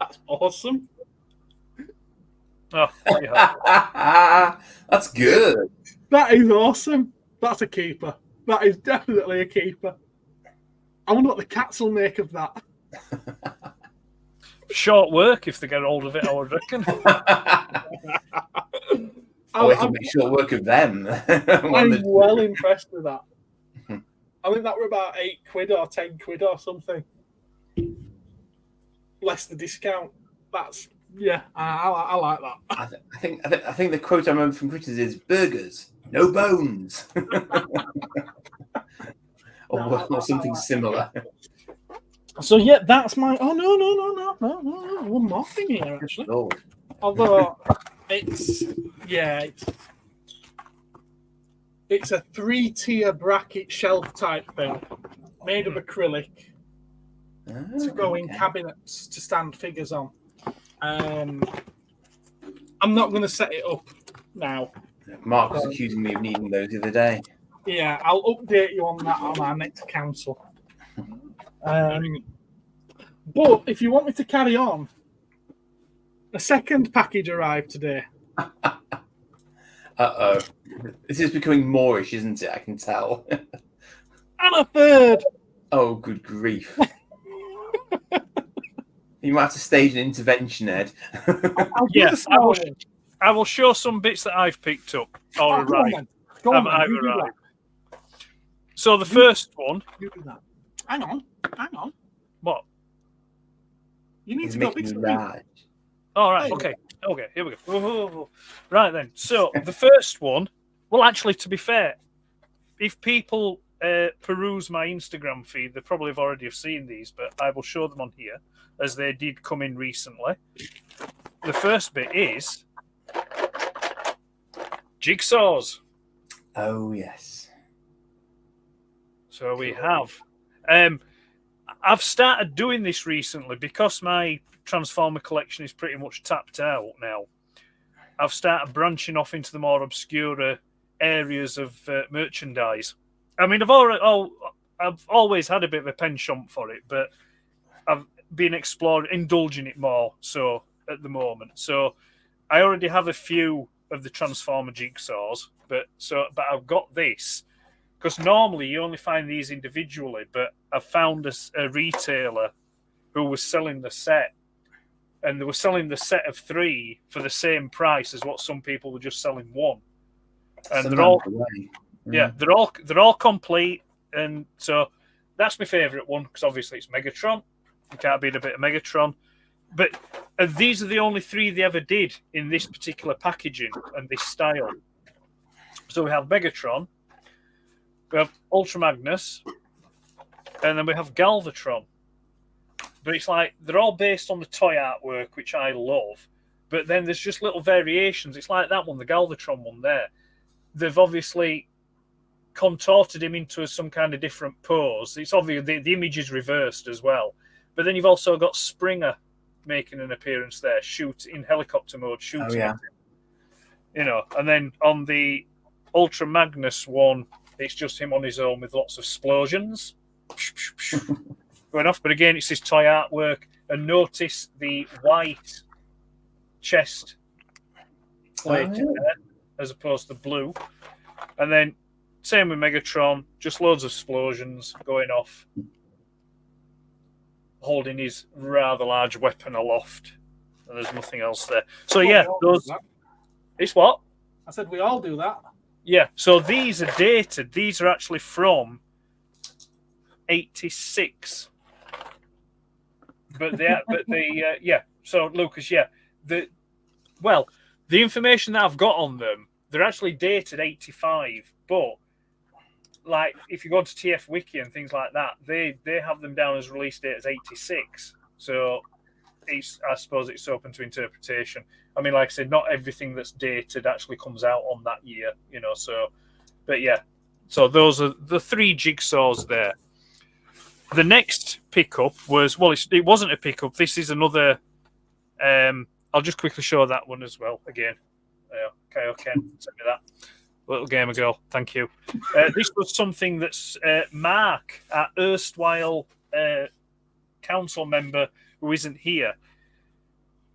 That's awesome. Oh, yeah. That's good. That is awesome. That's a keeper. That is definitely a keeper. I wonder what the cats will make of that. Short work if they get hold of it, I would reckon. It'll be short work of them. I'm well impressed with that. I think that were about £8 or £10 or something. Less the discount. That's I like that. I think the quote I remember from Critters is "burgers, no bones," or something similar. So yeah, that's my. Oh no! One more thing here actually. Oh. Although it's a 3-tier bracket shelf type thing, made of acrylic to go in cabinets to stand figures on. I'm not going to set it up now. Mark was accusing me of needing those the other day. Yeah, I'll update you on that on our next council. But if you want me to carry on, a second package arrived today. Uh-oh. This is becoming Moorish, isn't it? I can tell. And a third. Oh, good grief. You might have to stage an intervention, Ed. Yes, I will show some bits that I've picked up. All right. Go on. So the first one. You do that. Hang on. What? You need to go big screen. All right. Okay. Here we go. Whoa. Right then. So the first one. Well, actually, to be fair, if people peruse my Instagram feed, they probably have already seen these, but I will show them on here as they did come in recently. The first bit is jigsaws. Oh yes. So we have. I've started doing this recently because my Transformer collection is pretty much tapped out now. I've started branching off into the more obscure areas of merchandise. I mean, I've always had a bit of a penchant for it, but I've been indulging it more so at the moment. So I already have a few of the Transformer jigsaws, but I've got this because normally you only find these individually, but I found a retailer who was selling the set, and they were selling the set of 3 for the same price as what some people were just selling 1. And they're all complete, and so that's my favourite one because obviously it's Megatron. You can't beat a bit of Megatron. but these are the only 3 they ever did in this particular packaging and this style. So we have Megatron, we have Ultra Magnus, and then we have Galvatron. But it's like they're all based on the toy artwork, which I love. But then there's just little variations. It's like that one, the Galvatron one there. They've obviously contorted him into some kind of different pose. It's obvious the image is reversed as well. But then you've also got Springer making an appearance there, in helicopter mode, shooting. Oh, yeah. You know, and then on the Ultra Magnus one, it's just him on his own with lots of explosions going off. But again, it's this toy artwork. And notice the white chest plate there, as opposed to blue. And then same with Megatron, just loads of explosions going off, holding his rather large weapon aloft. And there's nothing else there. So yeah, those. It's what? I said we all do that. Yeah. So these are dated. These are actually from 86. But yeah. So Lucas, yeah. The information that I've got on them, they're actually dated 85. But like, if you go to TF Wiki and things like that, they have them down as release date as 86. So I suppose it's open to interpretation. I mean, like I said, not everything that's dated actually comes out on that year, you know. So, but yeah, so those are the 3 jigsaws there. The next pickup was, well, it wasn't a pickup. This is another. I'll just quickly show that one as well again. Okay, send me that. Little game ago. Thank you. This was something that's Marc, our erstwhile council member who isn't here.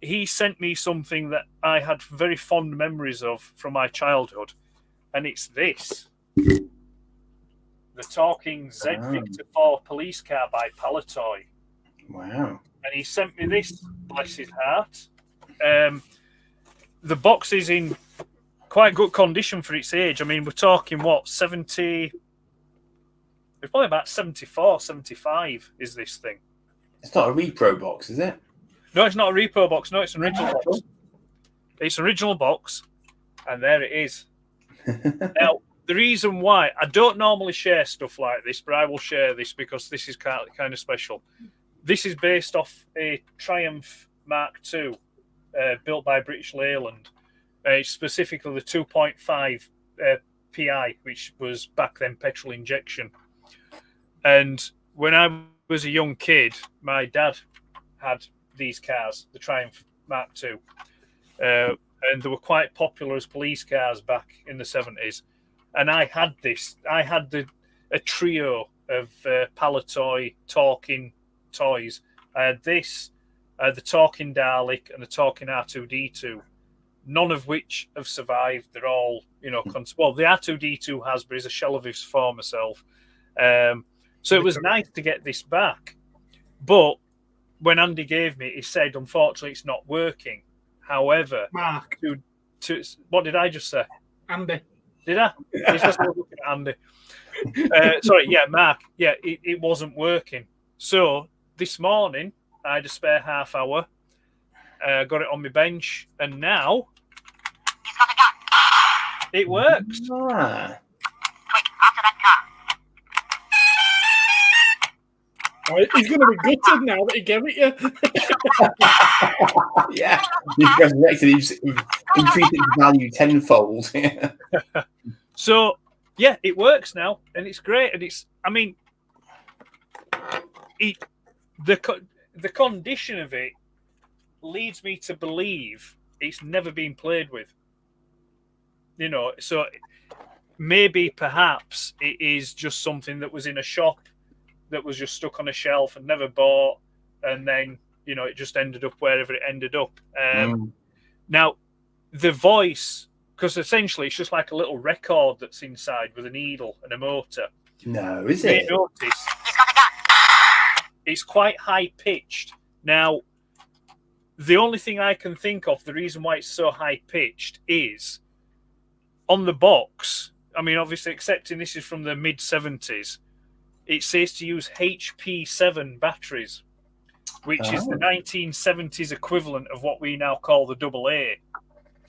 He sent me something that I had very fond memories of from my childhood, and it's this. The talking Z Victor 4 police car by Palitoy. Wow. And he sent me this, bless his heart. The box is in quite good condition for its age. I mean, we're talking, 70... It's probably about 74, 75 is this thing. It's not a repro box, is it? No, it's not a repo box. No, it's an original box. It's an original box, and there it is. Now, the reason why I don't normally share stuff like this, but I will share this because this is kind of special. This is based off a Triumph Mark II built by British Leyland, specifically the 2.5 PI, which was back then petrol injection. And when I was a young kid, my dad had these cars, the Triumph Mark II, and they were quite popular as police cars back in the 70s. And I had this. I had a trio of Palitoy talking toys. I had this, the talking Dalek, and the talking R2D2. None of which have survived. They're all, the R2D2 has, but he's a shell of his former self. So it was nice to get this back. But when Andy gave me, he said, unfortunately, it's not working. However, Mark. What did I just say? Andy. Did I? He's just looking at Andy. Sorry, yeah, Mark. Yeah, it wasn't working. So this morning, I had a spare half hour. Got it on my bench, and now it works. Ah. He's going to be gutted now that he gave it you. Yeah, he's resurrected. He's increased its value tenfold. So, yeah, it works now, and it's great. And the condition of it leads me to believe it's never been played with. So maybe perhaps it is just something that was in a shop that was just stuck on a shelf and never bought, and then it just ended up wherever it ended up. Now, the voice, because essentially it's just like a little record that's inside with a needle and a motor. No, is it? You notice it's quite high pitched. Now, the only thing I can think of, the reason why it's so high pitched, is on the box. I mean, obviously, accepting this is from the mid 70s. It says to use HP7 batteries. which is the 1970s equivalent of what we now call the AA.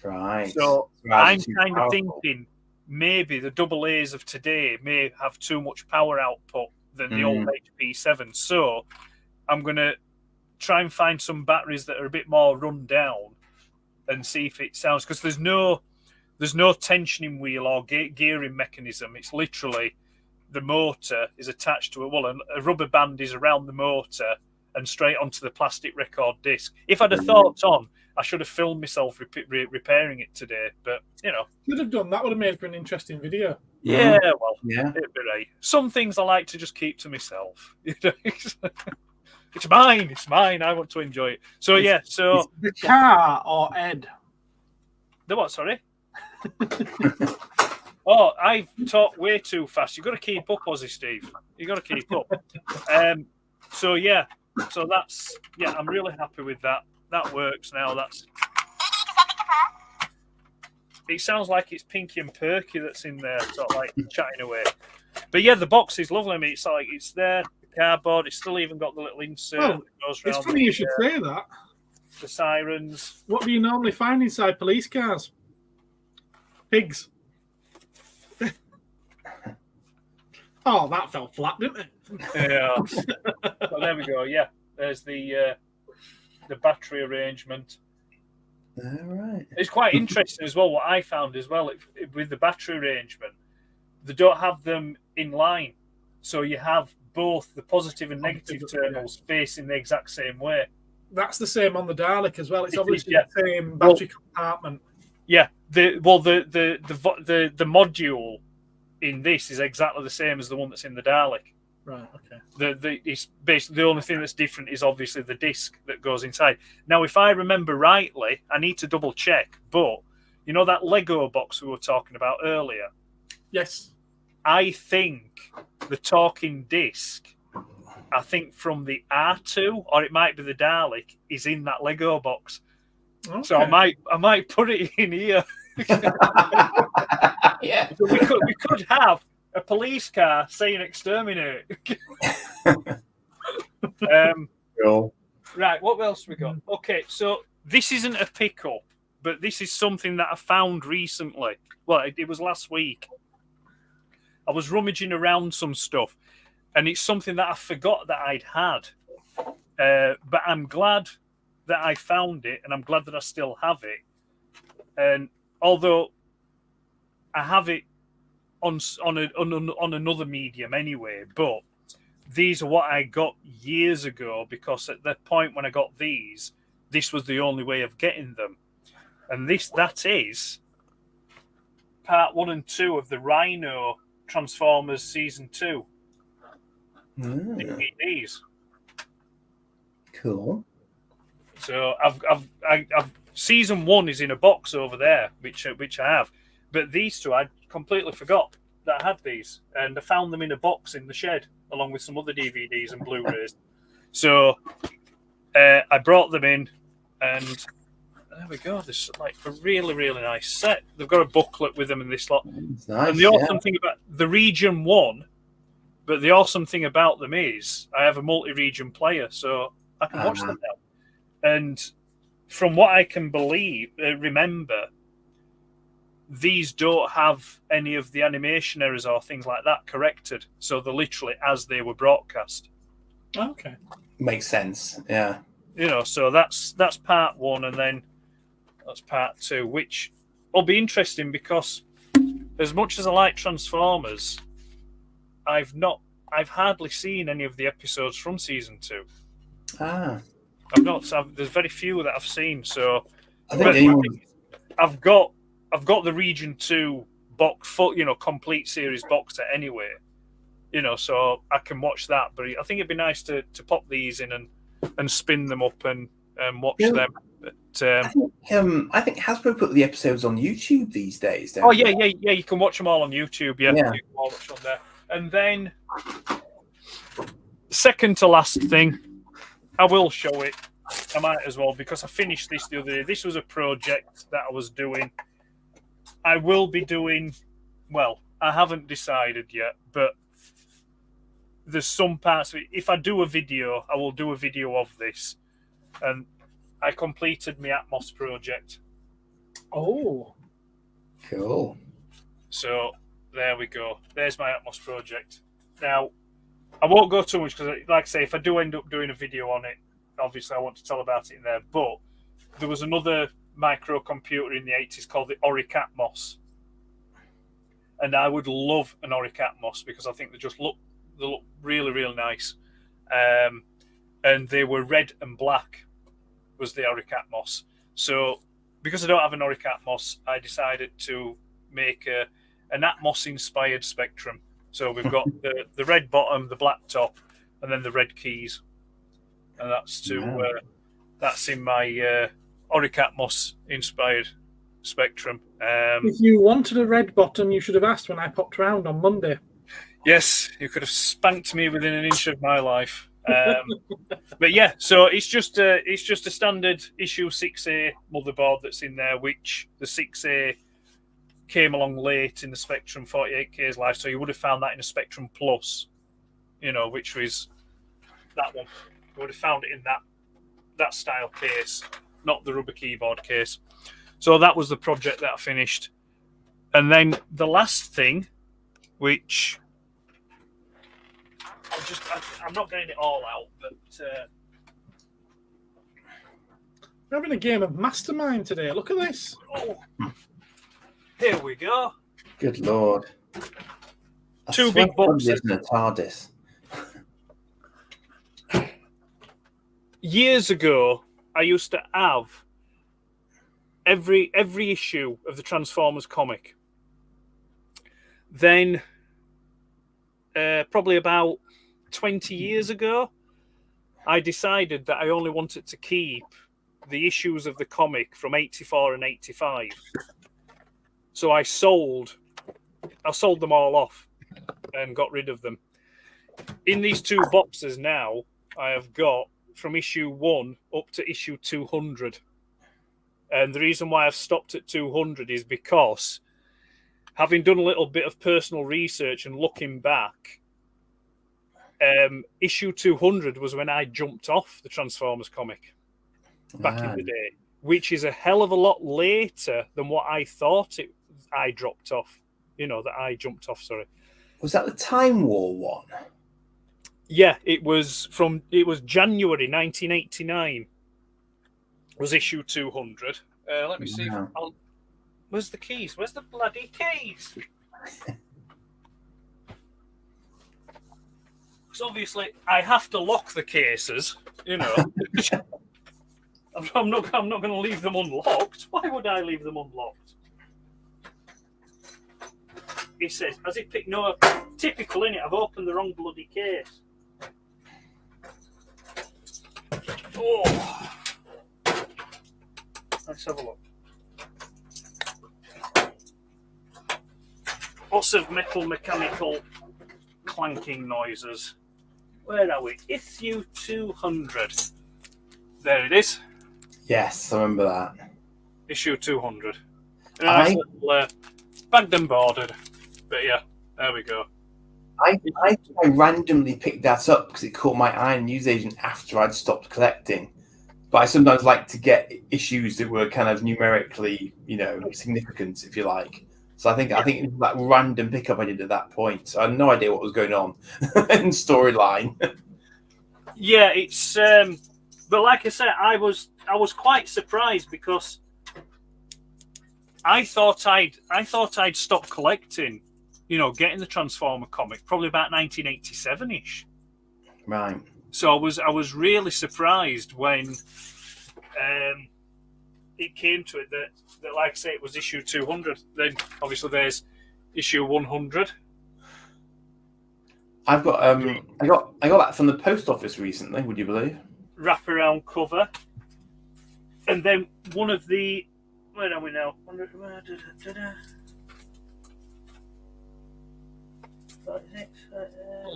Right. So Rather I'm too kind of powerful. thinking maybe the AAs of today may have too much power output than the old HP7. So I'm going to try and find some batteries that are a bit more run down and see if it sounds, because there's no tensioning wheel or gearing mechanism. It's literally the motor is attached to a rubber band is around the motor and straight onto the plastic record disc. If I'd have thought on, I should have filmed myself repairing it today, but Should have done that. Would have made for an interesting video. yeah, well, Yeah. it'd be right. Some things I like to just keep to myself. It's mine. It's mine. I want to enjoy it. So yeah. So The car or Ed? the what? Sorry. Oh, I've talked way too fast. You've got to keep up, Aussie Steve. You've got to keep up. So yeah. So that's I'm really happy with that. That works now. It sounds like it's Pinky and Perky that's in there, sort of like chatting away. But yeah, the box is lovely. I mean, it's like it's there, the cardboard. It's still even got the little insert that goes around. It's funny you should say that. The sirens. What do you normally find inside police cars? Pigs. Oh, that fell flat, didn't it? Yeah. Well, there we go. Yeah, there's the battery arrangement. All right. It's quite interesting as well. What I found as well with the battery arrangement, they don't have them in line, so you have both the positive and negative terminals facing the exact same way. That's the same on the Dalek as well. It's It obviously is, the same battery compartment. Yeah. The module in this is exactly the same as the one that's in the Dalek. Right. Okay. It's basically the only thing that's different is obviously the disc that goes inside. Now, if I remember rightly, I need to double check, but you know that Lego box we were talking about earlier? Yes. I think the talking disc, I think from the R2 or it might be the Dalek, is in that Lego box. Okay. So I might put it in here. Yeah. So we could have a police car saying exterminate. Cool. Right, what else we got? Okay, so this isn't a pickup, but this is something that I found recently. Well, it was last week. I was rummaging around some stuff, and it's something that I forgot that I'd had. But I'm glad that I found it, and I'm glad that I still have it. And although I have it on another medium anyway, but these are what I got years ago because at the point when I got these, this was the only way of getting them. And that is part 1 and 2 of the Rhino Transformers Season 2 DVDs. Cool. So I've Season 1 is in a box over there, which I have. But these two, I completely forgot that I had these. And I found them in a box in the shed, along with some other DVDs and Blu-rays. So I brought them in, and there we go. This is like a really, really nice set. They've got a booklet with them in this lot. It's nice, and the awesome thing about the Region 1, but the awesome thing about them is I have a multi-region player, so I can watch them now. And from what I can remember, these don't have any of the animation errors or things like that corrected. So they're literally as they were broadcast. Okay. Makes sense. Yeah. So that's part 1, and then that's part 2, which will be interesting because as much as I like Transformers, I've hardly seen any of the episodes from Season 2. There's very few that I've seen. So I've got the Region 2 box, complete series box set anyway. So I can watch that. But I think it'd be nice to pop these in and spin them up and watch them. But, I think Hasbro put the episodes on YouTube these days. Yeah. You can watch them all on YouTube. Yeah. You can watch on there. And then, second to last thing, I will show it. I might as well because I finished this the other day. This was a project that I was doing. I will be doing. Well, I haven't decided yet, but there's some parts of it. If I do a video, I will do a video of this. And I completed my Atmos project. Oh. Cool. So there we go. There's my Atmos project. Now, I won't go too much because, like I say, if I do end up doing a video on it, obviously I want to tell about it in there. But there was another microcomputer in the 80s called the Oric Atmos. And I would love an Oric Atmos because I think they look really, really nice. And they were red and black was the Oric Atmos. So because I don't have an Oric Atmos, I decided to make an Atmos-inspired Spectrum. So we've got the red bottom, the black top, and then the red keys. And that's in my Oric Atmos-inspired Spectrum. If you wanted a red bottom, you should have asked when I popped round on Monday. Yes, you could have spanked me within an inch of my life. But yeah, so it's just a standard issue 6A motherboard that's in there, which the 6A came along late in the Spectrum 48K's life, so you would have found that in a Spectrum Plus, which was that one. You would have found it in that style case, not the rubber keyboard case. So that was the project that I finished. And then the last thing, which I'm not getting it all out, but we're having a game of Mastermind today. Look at this. Oh, here we go. Good Lord. Two big boxes. In a TARDIS. Years ago, I used to have every issue of the Transformers comic. Then, probably about 20 years ago, I decided that I only wanted to keep the issues of the comic from 84 and 85. So I sold them all off and got rid of them. In these two boxes now, I have got from issue 1 up to issue 200. And the reason why I've stopped at 200 is because, having done a little bit of personal research and looking back, issue 200 was when I jumped off the Transformers comic back in the day, which is a hell of a lot later than what I thought I dropped off. That I jumped off, sorry. Was that the Time War one? Yeah, it was January 1989 was issue 200. Let me see. Where's the keys? Where's the bloody keys? Because obviously I have to lock the cases, I'm not going to leave them unlocked. Why would I leave them unlocked? He says, as he picked, no, typical, innit? I've opened the wrong bloody case. Oh. Let's have a look. Lots of metal mechanical clanking noises. Where are we? Issue 200. There it is. Yes, I remember that. Issue 200. And a nice little bagged and boarded. But yeah, there we go. I randomly picked that up because it caught my eye in newsagent after I'd stopped collecting. But I sometimes like to get issues that were kind of numerically, significant, if you like. So I think it was that random pickup I did at that point. So I had no idea what was going on in storyline. Yeah, it's but like I said, I was quite surprised because I thought I'd stopped collecting, getting the Transformer comic probably about 1987-ish. Right. So I was really surprised when it came to it that like I say, it was issue 200. Then obviously there's issue 100. I've got I got that from the post office recently. Would you believe? Wraparound cover, and then one of the where are we now?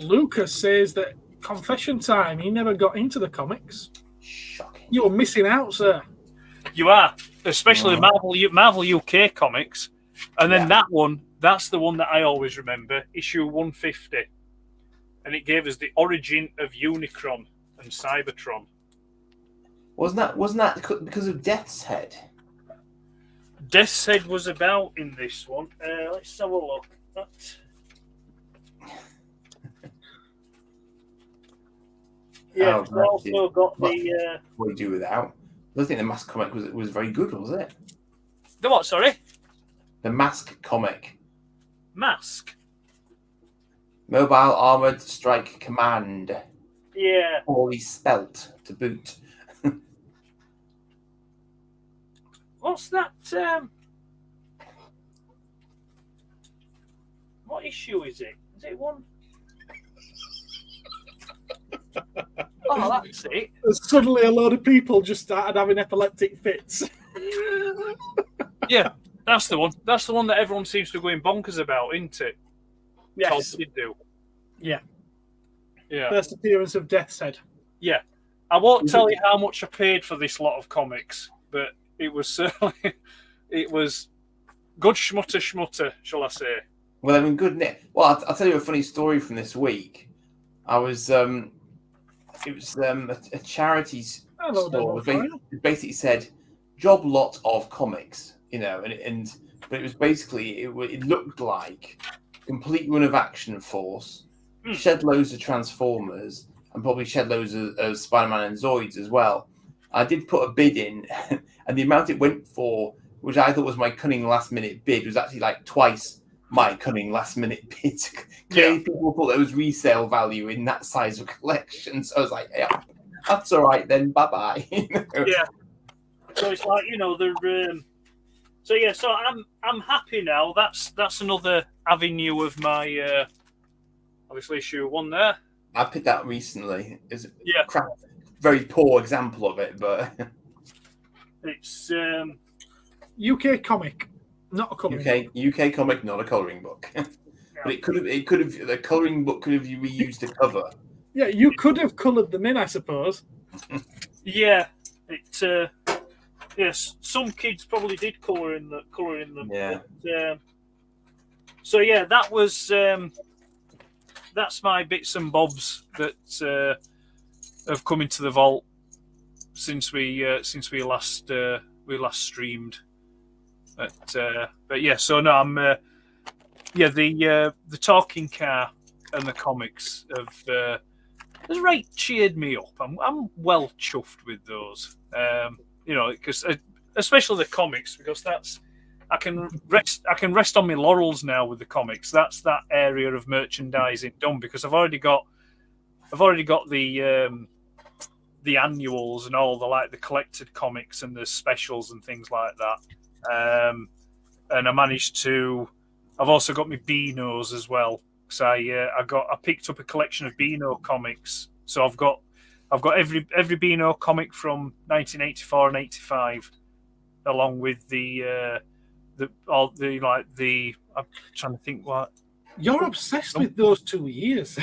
Lucas says that confession time. He never got into the comics. Shocking. You're missing out, sir. You are, especially Marvel UK comics, and then that one. That's the one that I always remember. Issue 150. and it gave us the origin of Unicron and Cybertron. Wasn't that because of Death's Head? Death's Head was about in this one. Let's have a look. Yeah, we also got the. What do you do without? I don't think the Mask comic was very good, was it? The what? Sorry. The Mask comic. Mask. Mobile Armored Strike Command. Yeah. Poorly spelt to boot. What's that? What issue is it? Is it one? Oh, that's it. Suddenly, a load of people just started having epileptic fits. Yeah, that's the one. That's the one that everyone seems to be going bonkers about, isn't it? Yes. Todd did do. Yeah. Yeah. First appearance of Death's Head. Yeah. I won't tell you how much I paid for this lot of comics, but it was certainly it was good schmutter, shall I say? Well, I mean, good. Well, I'll tell you a funny story from this week. I was it was a charities store. It basically said job lot of comics, you know, but it was basically it looked like complete run of Action Force, shed loads of Transformers, and probably shed loads of Spider-Man and Zoids as well. I did put a bid in, and the amount it went for, which I thought was my cunning last-minute bid, was actually like twice my cunning last-minute bid. Clearly, people thought there was resale value in that size of collection, so I was like, yeah, that's all right then, bye-bye. Yeah. So it's like, you know, they're... So yeah, so I'm happy now. That's another avenue of my obviously issue one there. I picked that recently. It's yeah, crap, very poor example of it, but it's UK comic, not a coloring book. UK comic, not a coloring book. But it could have the coloring book could have reused the cover. Yeah, you could have coloured them in, I suppose. Yeah, it. Yes, some kids probably did colour in them. Yeah. But, so yeah, that was that's my bits and bobs that have come into the vault since we last streamed. But yeah, so no, I'm the talking car and the comics have right cheered me up. I'm well chuffed with those. You know, because especially the comics, because that's I can rest on my laurels now with the comics. That's that area of merchandising done, because I've already got the annuals and all the collected comics and the specials and things like that. And I've also got my Beanos as well. So I picked up a collection of Beano comics. So I've got every Beano comic from 1984 and 85, along with I'm trying to think what. You're obsessed with those 2 years.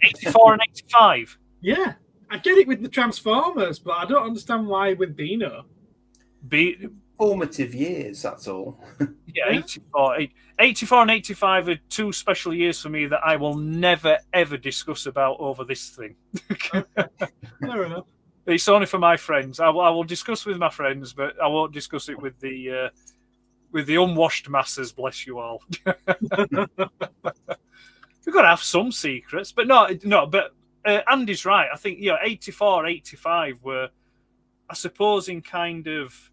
84 and 85. Yeah, I get it with the Transformers, but I don't understand why with Beano. Formative years, that's all. Yeah, 84 and 85 are two special years for me that I will never ever discuss about over this thing. Fair enough. It's only for my friends. I will discuss with my friends, but I won't discuss it with the unwashed masses. Bless you all. We've got to have some secrets, but no. But Andy's right. I think 84, 85 were, I suppose, in kind of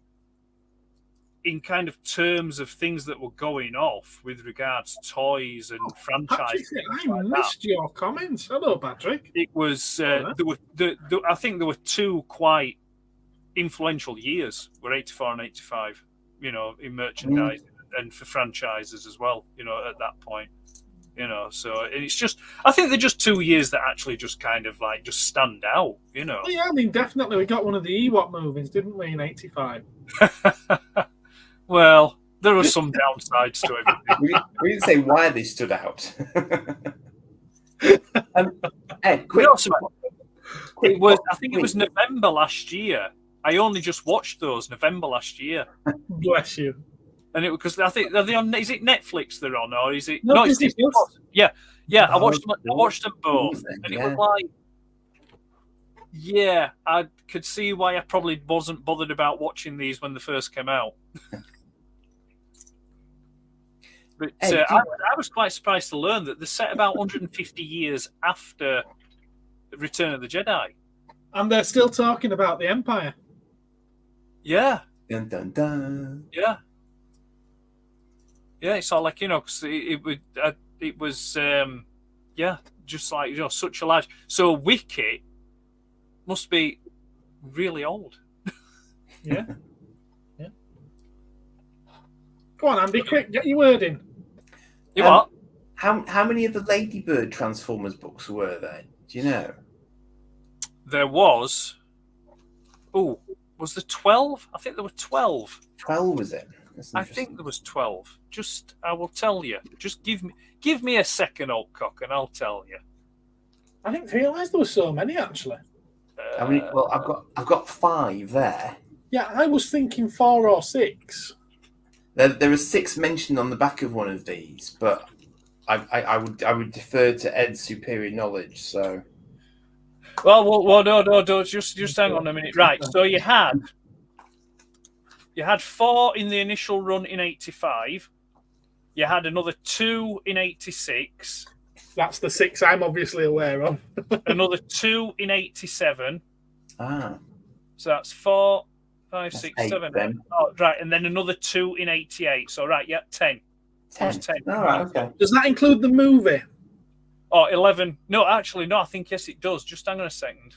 terms of things that were going off with regards to toys and franchises. I missed your comments. Hello, Patrick. It was I think there were two quite influential years, were 84 and 85. You know, in merchandising and for franchises as well. You know, at that point. You know, so it's just, I think they're just 2 years that actually just kind of just stand out. You know. Well, yeah, I mean, definitely we got one of the Ewok movies, didn't we, in 85? Well, there are some downsides to everything. We didn't say why they stood out. Ed, quick. I think it was November last year. I only just watched those November last year. Bless you. And it because I think are they on? Is it Netflix they're on, or is it? No, it's Disney Plus. Yeah, Yeah, I watched them both, Thing, and it yeah. was like, yeah, I could see why I probably wasn't bothered about watching these when they first came out. But Hey, I was quite surprised to learn that they're set about 150 years after Return of the Jedi. And they're still talking about the Empire. Yeah, dun, dun, dun. yeah. Yeah, it's all like, 'cause it was, just like, such a large. So Wicket must be really old. Yeah. Yeah. Go on, Andy, quick, get your word in. You what? How many of the Ladybird Transformers books were there? Do you know? There was. Oh, was there 12? I think there were 12. 12 was it? I think there was 12. I will tell you. Just give me a second, Oldcock, and I'll tell you. I didn't realise there were so many, actually. Well, I've got 5 there. Yeah, I was thinking 4 or 6. There are 6 mentioned on the back of one of these, but I would defer to Ed's superior knowledge. So, well, no, just hang on a minute. Right, so you had 4 in the initial run in 85. You had another 2 in 86. That's the 6 I'm obviously aware of. Another 2 in 87. ah, So that's 4, 5, That's 6, 8 7. then. Oh, right, and then another 2 in 88. So, right, yeah, 10. 10. 10. All right, okay. Does that include the movie? Oh, 11. No, actually, no, I think, yes, it does. Just hang on a second.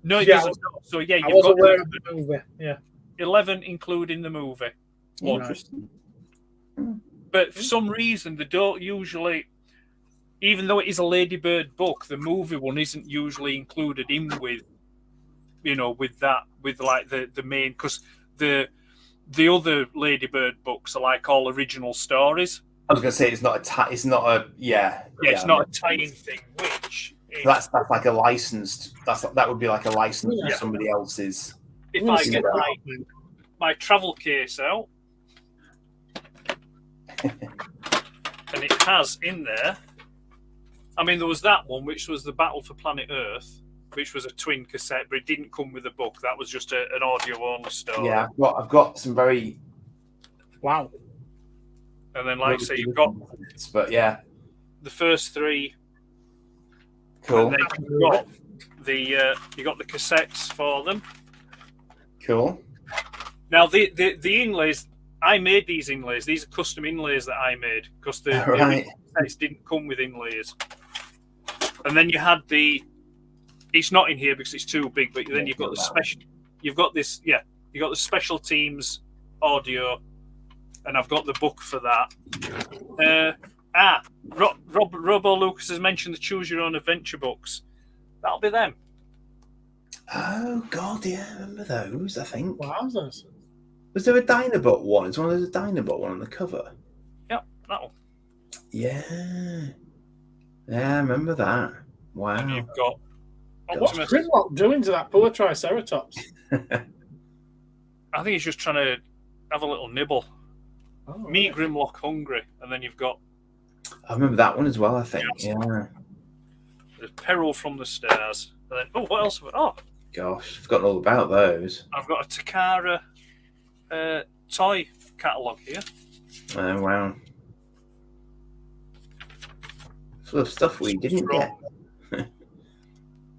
No, it Yeah, doesn't. So, yeah, I you've was got aware of the movie. Yeah. 11 including the movie. Interesting. But for some reason, they don't usually, even though it is a Ladybird book, the movie one isn't usually included in with, with like the main, because the other Ladybird books are like all original stories. I was going to say it's not a It's not a tie-in thing, which is, that's like a licensed. That would be like a license Yeah. for somebody else's. if I get my travel case out, and it has in there. I mean, there was that one, which was the Battle for Planet Earth, which was a twin cassette, but it didn't come with a book. That was just an audio-only story. Yeah, I've got some very. Wow. And then, like I say, you've got But yeah, the first 3. cool. And then you got the cassettes for them. Cool. Now the inlays, I made these inlays. These are custom inlays that I made because the Right. cassettes didn't come with inlays. And then you had it's not in here because it's too big, but then you've got the special. You've got this, you got the special teams audio, and I've got the book for that. Robo Lucas has mentioned the Choose Your Own Adventure books. That'll be them. Oh God, yeah, I remember those. I think. Wowzers. Was there a Dinobot one? Is one of those a Dinobot one on the cover? Yep, that one. Yeah. Yeah, I remember that. Wow. And you've got What's Optimus. Grimlock doing to that poor Triceratops? I think he's just trying to have a little nibble. Oh, Meet Grimlock hungry, and then you've got I remember that one as well. I think. Yeah. Yeah. the Peril from the Stars. And then what else? Gosh, I've forgotten all about those. I've got a Takara toy catalogue here. Oh wow. Full of stuff we didn't get.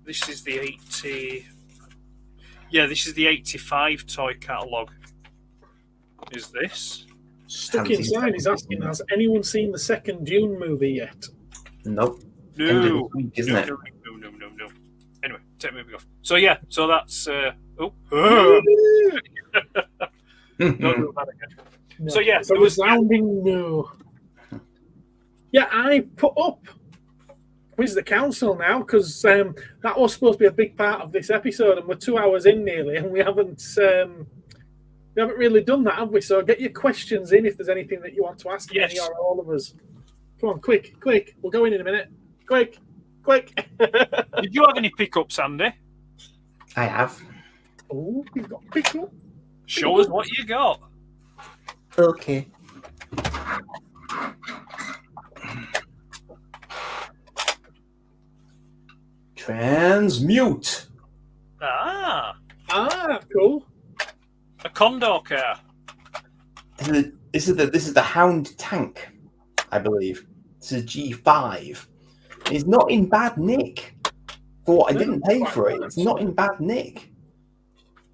This is the 80. Yeah, this is the 85 toy catalogue. Is this? Stuck inside, he's asking, has anyone seen the second Dune movie yet? Nope. No. End of the week, isn't it? No. Anyway, take moving off. So yeah, so that's don't do that again. No. So yeah, So there was resounding no. Yeah, I put up Quiz the Council now because that was supposed to be a big part of this episode, and we're 2 hours in nearly, and we haven't really done that, have we? So get your questions in if there's anything that you want to ask Yes. any or all of us. Come on, quick! We'll go in a minute. Quick! Did you have any pickups, Andy? I have. Oh, we've got pick up. Show us what you got. Okay. Transmute. Ah, Cool. a Condor car. This is the Hound tank, I believe. This is G5. It's not in bad nick. For what I didn't pay for it, it's not in bad nick.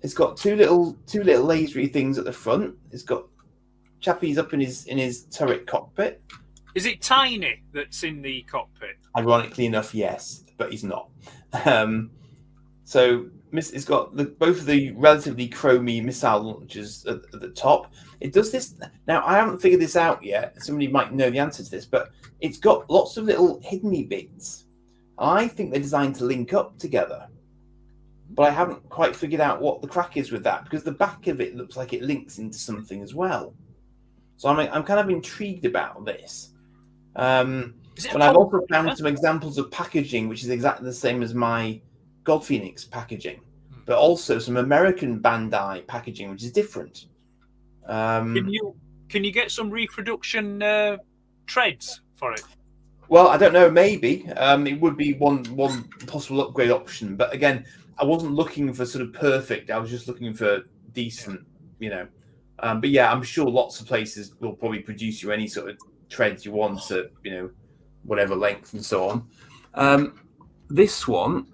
It's got two little lasery things at the front. It's got Chappie's up in his turret cockpit. Is it Tiny that's in the cockpit? Ironically enough, yes, but he's not. So it's got both of the relatively chromy missile launchers at the top. It does this now. I haven't figured this out yet. Somebody might know the answer to this, but it's got lots of little hidden bits. I think they're designed to link up together, but I haven't quite figured out what the crack is with that because the back of it looks like it links into something as well. So I'm kind of intrigued about this. But I've also found some examples of packaging which is exactly the same as my God Phoenix packaging, but also some American Bandai packaging which is different. Can you get some reproduction treads for it? Well, I don't know. Maybe it would be one possible upgrade option, but again, I wasn't looking for sort of perfect. I was just looking for decent, But yeah, I'm sure lots of places will probably produce you any sort of treads you want to, whatever length and so on. This one,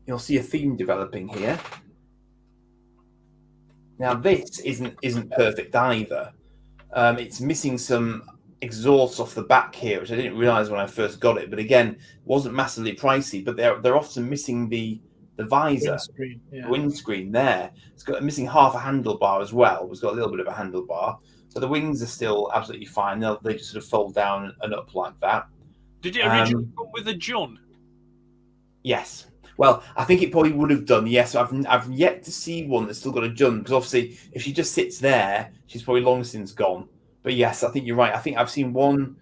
you'll see a theme developing here. Now this isn't perfect either. It's missing some exhaust off the back here, which I didn't realize when I first got it. But again, it wasn't massively pricey. But they're often missing the visor, windscreen there. It's got missing half a handlebar as well. It's got a little bit of a handlebar. So the wings are still absolutely fine. They just sort of fold down and up like that. Did it originally come with a Jun? Yes. Well, I think it probably would have done. Yes, I've yet to see one that's still got a Jun because obviously if she just sits there, she's probably long since gone. But yes, I think you're right. I think I've seen one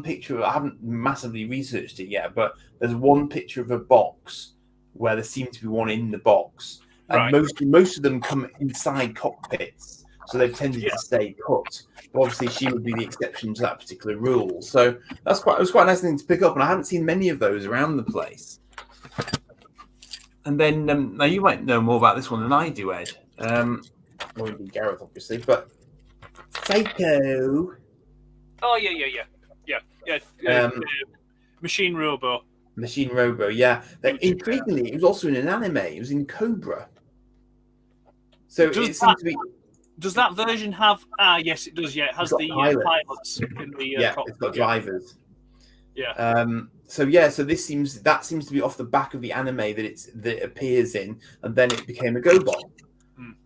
picture. I haven't massively researched it yet, but there's one picture of a box where there seems to be one in the box, and most of them come inside cockpits, so they've tended to stay put. But obviously, she would be the exception to that particular rule. So it was quite a nice thing to pick up, and I haven't seen many of those around the place. And then now you might know more about this one than I do, Ed. Well, it'd be Gareth, obviously, but Psycho. Oh yeah. Machine Robo. Machine Robo, yeah. Intriguingly, it was also in an anime. It was in Cobra. So does that version have? Yes, it does. Yeah, it has the pilots in the cockpit. It's got drivers. Yeah. So that seems to be off the back of the anime that it appears in, and then it became a GoBot.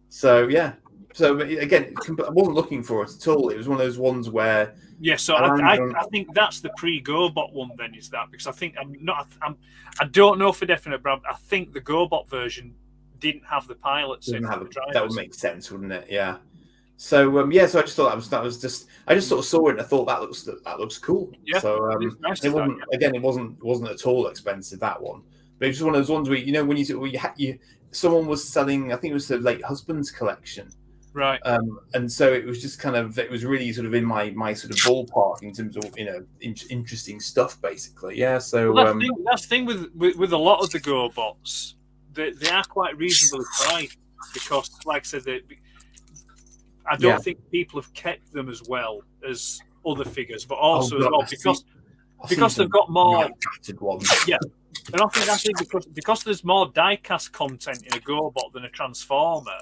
So yeah. So again, I wasn't looking for it at all. It was one of those ones where. Yeah, so I think that's the pre-GoBot one. Then is that because I think I don't know for definite, but I think the GoBot version didn't have the pilots in. That would make sense, wouldn't it? Yeah. So so I just thought I just sort of saw it and I thought that looks cool. Yeah. So nice it wasn't again. It wasn't at all expensive, that one. But it's just one of those ones where when someone was selling. I think it was the Late Husband's collection. Right. And so it was just kind of, it was really sort of in my sort of ballpark in terms of, interesting stuff, basically. Yeah. So that's the thing with a lot of the GoBots, they are quite reasonably priced because, like I said, I don't think people have kept them as well as other figures, but also because they've got more ones. Yeah. And I think that's it because there's more die-cast content in a GoBot than a Transformer.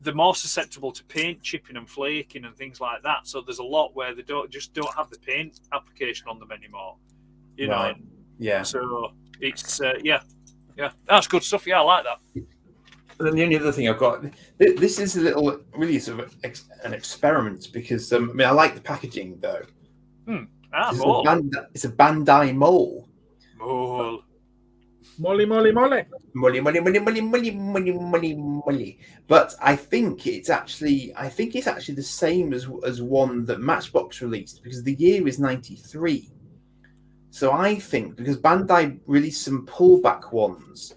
They're more susceptible to paint chipping and flaking and things like that. So there's a lot where they don't have the paint application on them anymore. Right. Yeah. So it's that's good stuff. Yeah, I like that. And then the only other thing I've got, this is a little really sort of an experiment because I like the packaging though. It's a Bandai mole. Mole. Molly. Molly. But I think it's actually the same as one that Matchbox released because the year is 93. So I think because Bandai released some pullback ones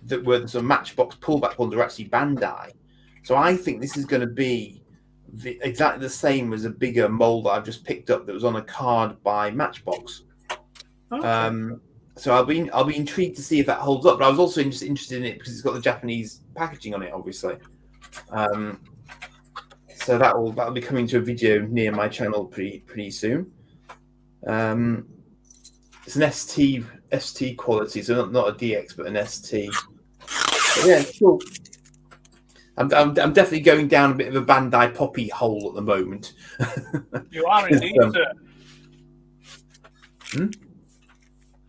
that were the sort of Matchbox pullback ones are actually Bandai. So I think this is going to be exactly the same as a bigger mold that I've just picked up that was on a card by Matchbox. Okay. So I'll be intrigued to see if that holds up. But I was also just interested in it because it's got the Japanese packaging on it, obviously. So that'll be coming to a video near my channel pretty soon. It's an ST quality, so not a DX, but an ST. But yeah, it's cool. I'm definitely going down a bit of a Bandai Poppy hole at the moment. You are indeed, sir.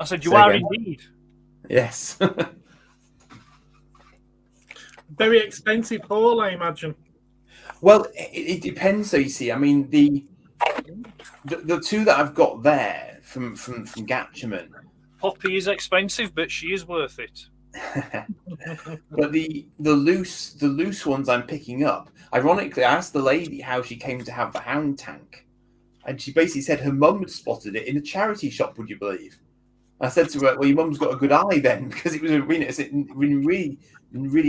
I said you Say are again. indeed. Yes. Very expensive haul, I imagine. Well, it depends. So you see, I mean, the two that I've got there from Gatchaman. Poppy is expensive, but she is worth it. But the loose ones I'm picking up. Ironically, I asked the lady how she came to have the Hound tank, and she basically said her mum had spotted it in a charity shop. Would you believe? I said to her, "Well, your mum's got a good eye then, because it was in really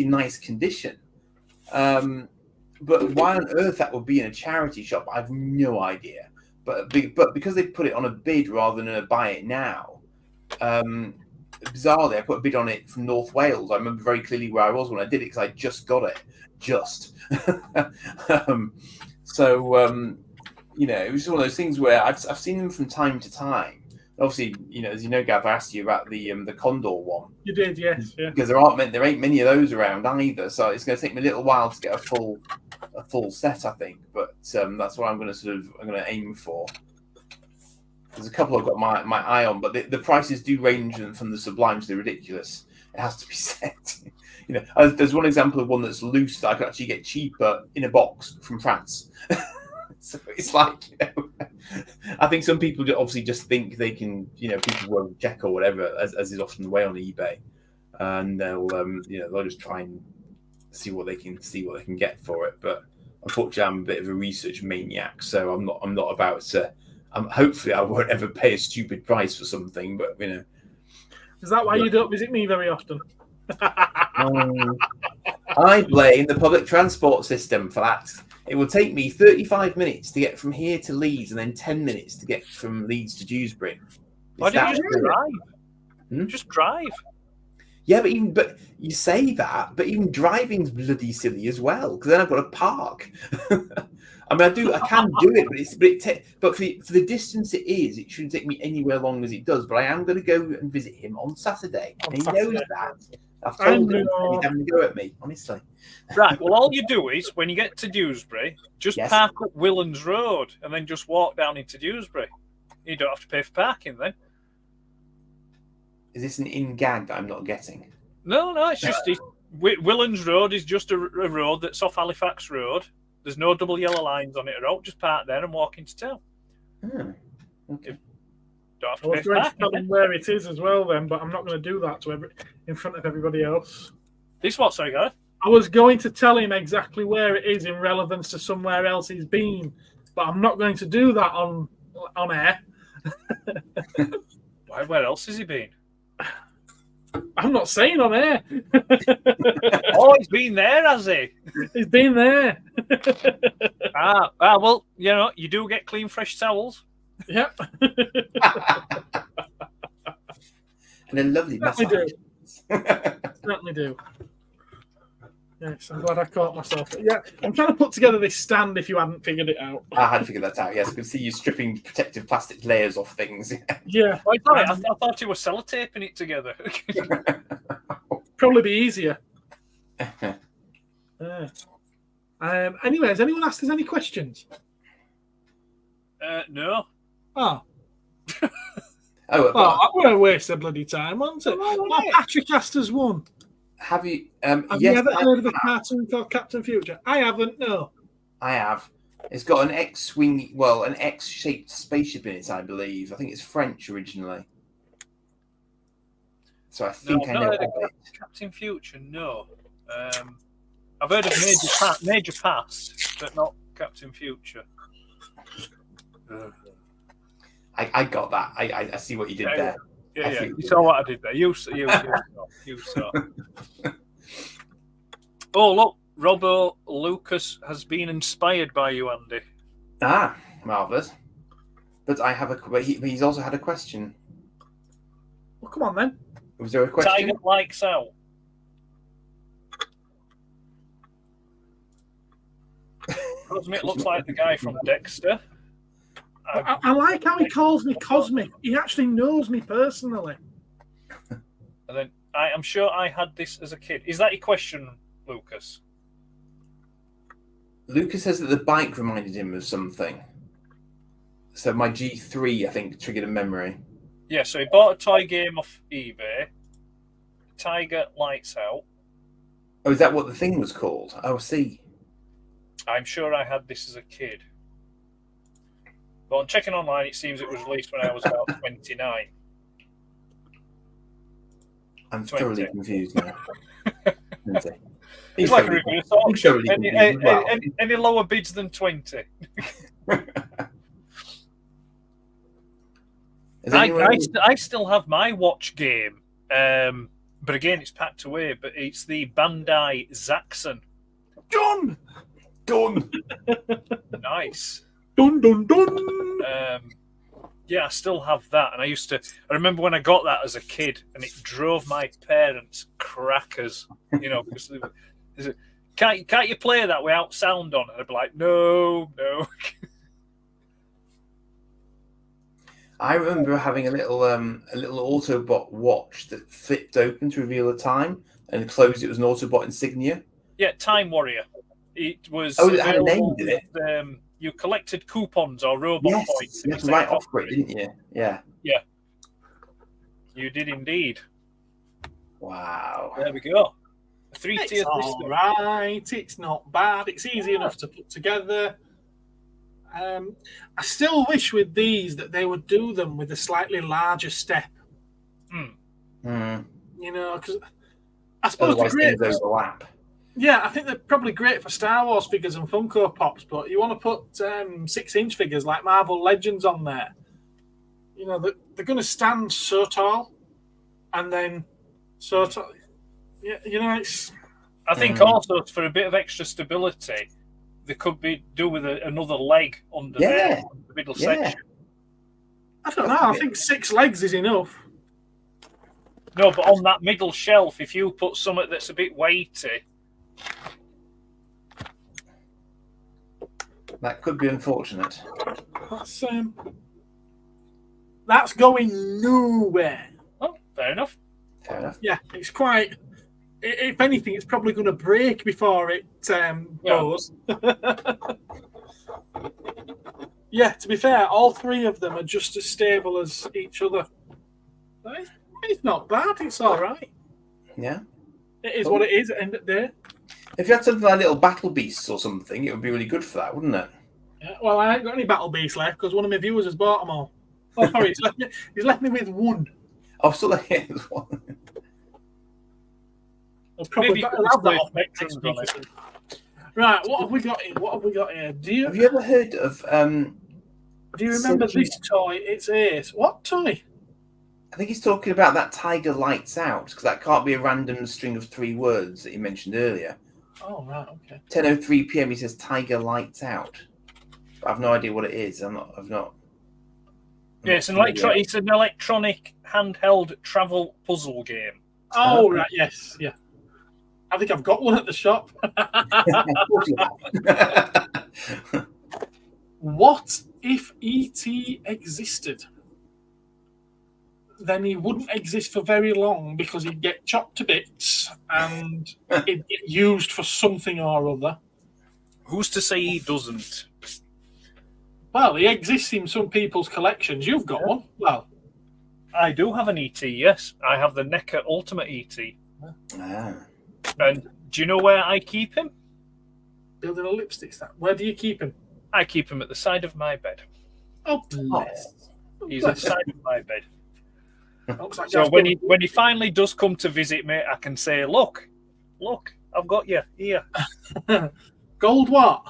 nice condition." But why on earth that would be in a charity shop, I have no idea. But because they put it on a bid rather than a buy it now, bizarrely, I put a bid on it from North Wales. I remember very clearly where I was when I did it because I just got it. It was one of those things where I've seen them from time to time. Obviously, as you know, Gav, I asked you about the Condor one. You did, yes, yeah. Because there ain't many of those around either, so it's going to take me a little while to get a full set, I think. But that's what I'm going to aim for. There's a couple I've got my eye on, but the prices do range from the sublime to the ridiculous. It has to be said. There's one example of one that's loose that I could actually get cheaper in a box from France. So it's like, I think some people obviously just think they can, people won't check or whatever, as is often the way on eBay, and they'll just try and see what they can get for it. But unfortunately, I'm a bit of a research maniac, so I'm not about to. Hopefully, I won't ever pay a stupid price for something. But is that why you don't visit me very often? I blame the public transport system for that. It will take me 35 minutes to get from here to Leeds, and then 10 minutes to get from Leeds to Dewsbury. Why don't you just drive? Just drive. Yeah, but you say that, but even driving's bloody silly as well, because then I've got to park. I mean, I can do it, but for the distance it is, it shouldn't take me anywhere long as it does. But I am going to go and visit him on Saturday, and he knows that. I've told him he's having to go at me, honestly. Right. Well, all you do is when you get to Dewsbury, just park up Willans Road and then just walk down into Dewsbury. You don't have to pay for parking then. Is this an in-gag that I'm not getting? No. It's just Willans Road is just a road that's off Halifax Road. There's no double yellow lines on it at all. Just park there and walk into town. Okay. Don't have to I was pay for going to parking. tell them where it is as well then, but I'm not going to do that in front of everybody else. This what, sorry, guys? I was going to tell him exactly where it is in relevance to somewhere else he's been, but I'm not going to do that on air. Why? Where else has he been? I'm not saying on air. Oh, he's been there, has he? He's been there. Well, you do get clean, fresh towels. Yep. And a lovely massage. Certainly do. Yes, I'm glad I caught myself. Yeah, I'm trying to put together this stand if you hadn't figured it out. I had figured that out, yes. I could see you stripping protective plastic layers off things. Yeah. I thought you were sellotaping it together. Probably be easier. Anyway, has anyone asked us any questions? No. Oh. Well, that would have wasted a bloody time, wasn't it? Patrick asked us one. Have you? Have you ever heard of a cartoon called Captain Future? I haven't. No. I have. It's got an X-wing, an X-shaped spaceship in it, I believe. I think it's French originally. So I think I know of it. Captain Future, no. I've heard of Major Past, but not Captain Future. I got that. I see what you did there. Yeah. You saw what I did there. You saw. Oh, look. Robbo Lucas has been inspired by you, Andy. Marvellous. But I have he's also had a question. Well, come on then. Was there a question? Tiger likes out. Cosmic looks like the guy from Dexter. I like how he calls me Cosmic. He actually knows me personally. And then I am sure I had this as a kid. Is that your question, Lucas? Lucas says that the bike reminded him of something. So my G3, I think, triggered a memory. Yeah, so he bought a toy game off eBay. Tiger Lights Out. Oh, is that what the thing was called? Oh, I see. I'm sure I had this as a kid. But on checking online, it seems it was released when I was about 29. I'm 20. thoroughly confused now. 20. It's like a reverse auction. Thoroughly confused as well. Any lower bids than 20? I still have my watch game, but again, it's packed away. But it's the Bandai Zaxxon. Done. Nice. Dun dun dun. Yeah, I still have that, and I remember when I got that as a kid, and it drove my parents crackers. You know, because can't you play that without sound on? And I'd be like, no. I remember having a little Autobot watch that flipped open to reveal the time, and closed. It was an Autobot insignia. Yeah, Time Warrior. It was. Oh, it had a name, did it? You collected coupons or robot points. You had to write off for it, didn't you? Yeah. Yeah. You did indeed. Wow. There we go. A 3-tier It's system. all right. It's not bad. It's easy enough to put together. I still wish with these that they would do them with a slightly larger step. You know, because I suppose Otherwise, they're great. things overlap. Yeah, I think they're probably great for Star Wars figures and Funko Pops, but you want to put 6-inch figures like Marvel Legends on there. You know, they're going to stand so tall, and then so tall. Yeah, you know, it's. I think also for a bit of extra stability, they could do with another leg under the middle section. I don't know. I think 6 legs is enough. No, but on that middle shelf, if you put something that's a bit weighty. That could be unfortunate. That's going nowhere. Oh, fair enough. Fair enough. Yeah, it's quite. If anything, it's probably going to break before it goes. Yeah, to be fair, all 3 of them are just as stable as each other. It's not bad. It's all right. Yeah. It is what it is at the end of the day. If you had something like little battle beasts or something, it would be really good for that, wouldn't it? Yeah, well, I ain't got any battle beasts left because one of my viewers has bought them all. Oh, sorry, he's left me with one. Oh, still there is one. I'll probably Maybe have that off with next veterans week. on it. Right, what have we got here? Do you Have you ever heard of? Do you remember this toy? It's Ace. What toy? I think he's talking about that Tiger Lights Out, because that can't be a random string of 3 words that you mentioned earlier. Oh, right, okay. 10:03 p.m. He says Tiger Lights Out. But I've no idea what it is. I've not. Yeah, it's an electronic handheld travel puzzle game. Oh, right, yes, yeah. I think I've got one at the shop. What if E.T. existed? Then he wouldn't exist for very long because he'd get chopped to bits and it'd get used for something or other. Who's to say he doesn't? Well, he exists in some people's collections. You've got one. Well, I do have an ET, yes. I have the NECA Ultimate ET. And do you know where I keep him? building a lipstick stand. Where do you keep him? I keep him at the side of my bed. Oh, bless. He's at the side of my bed. Looks like So when he finally does come to visit me, I can say, look, I've got you here. Gold what?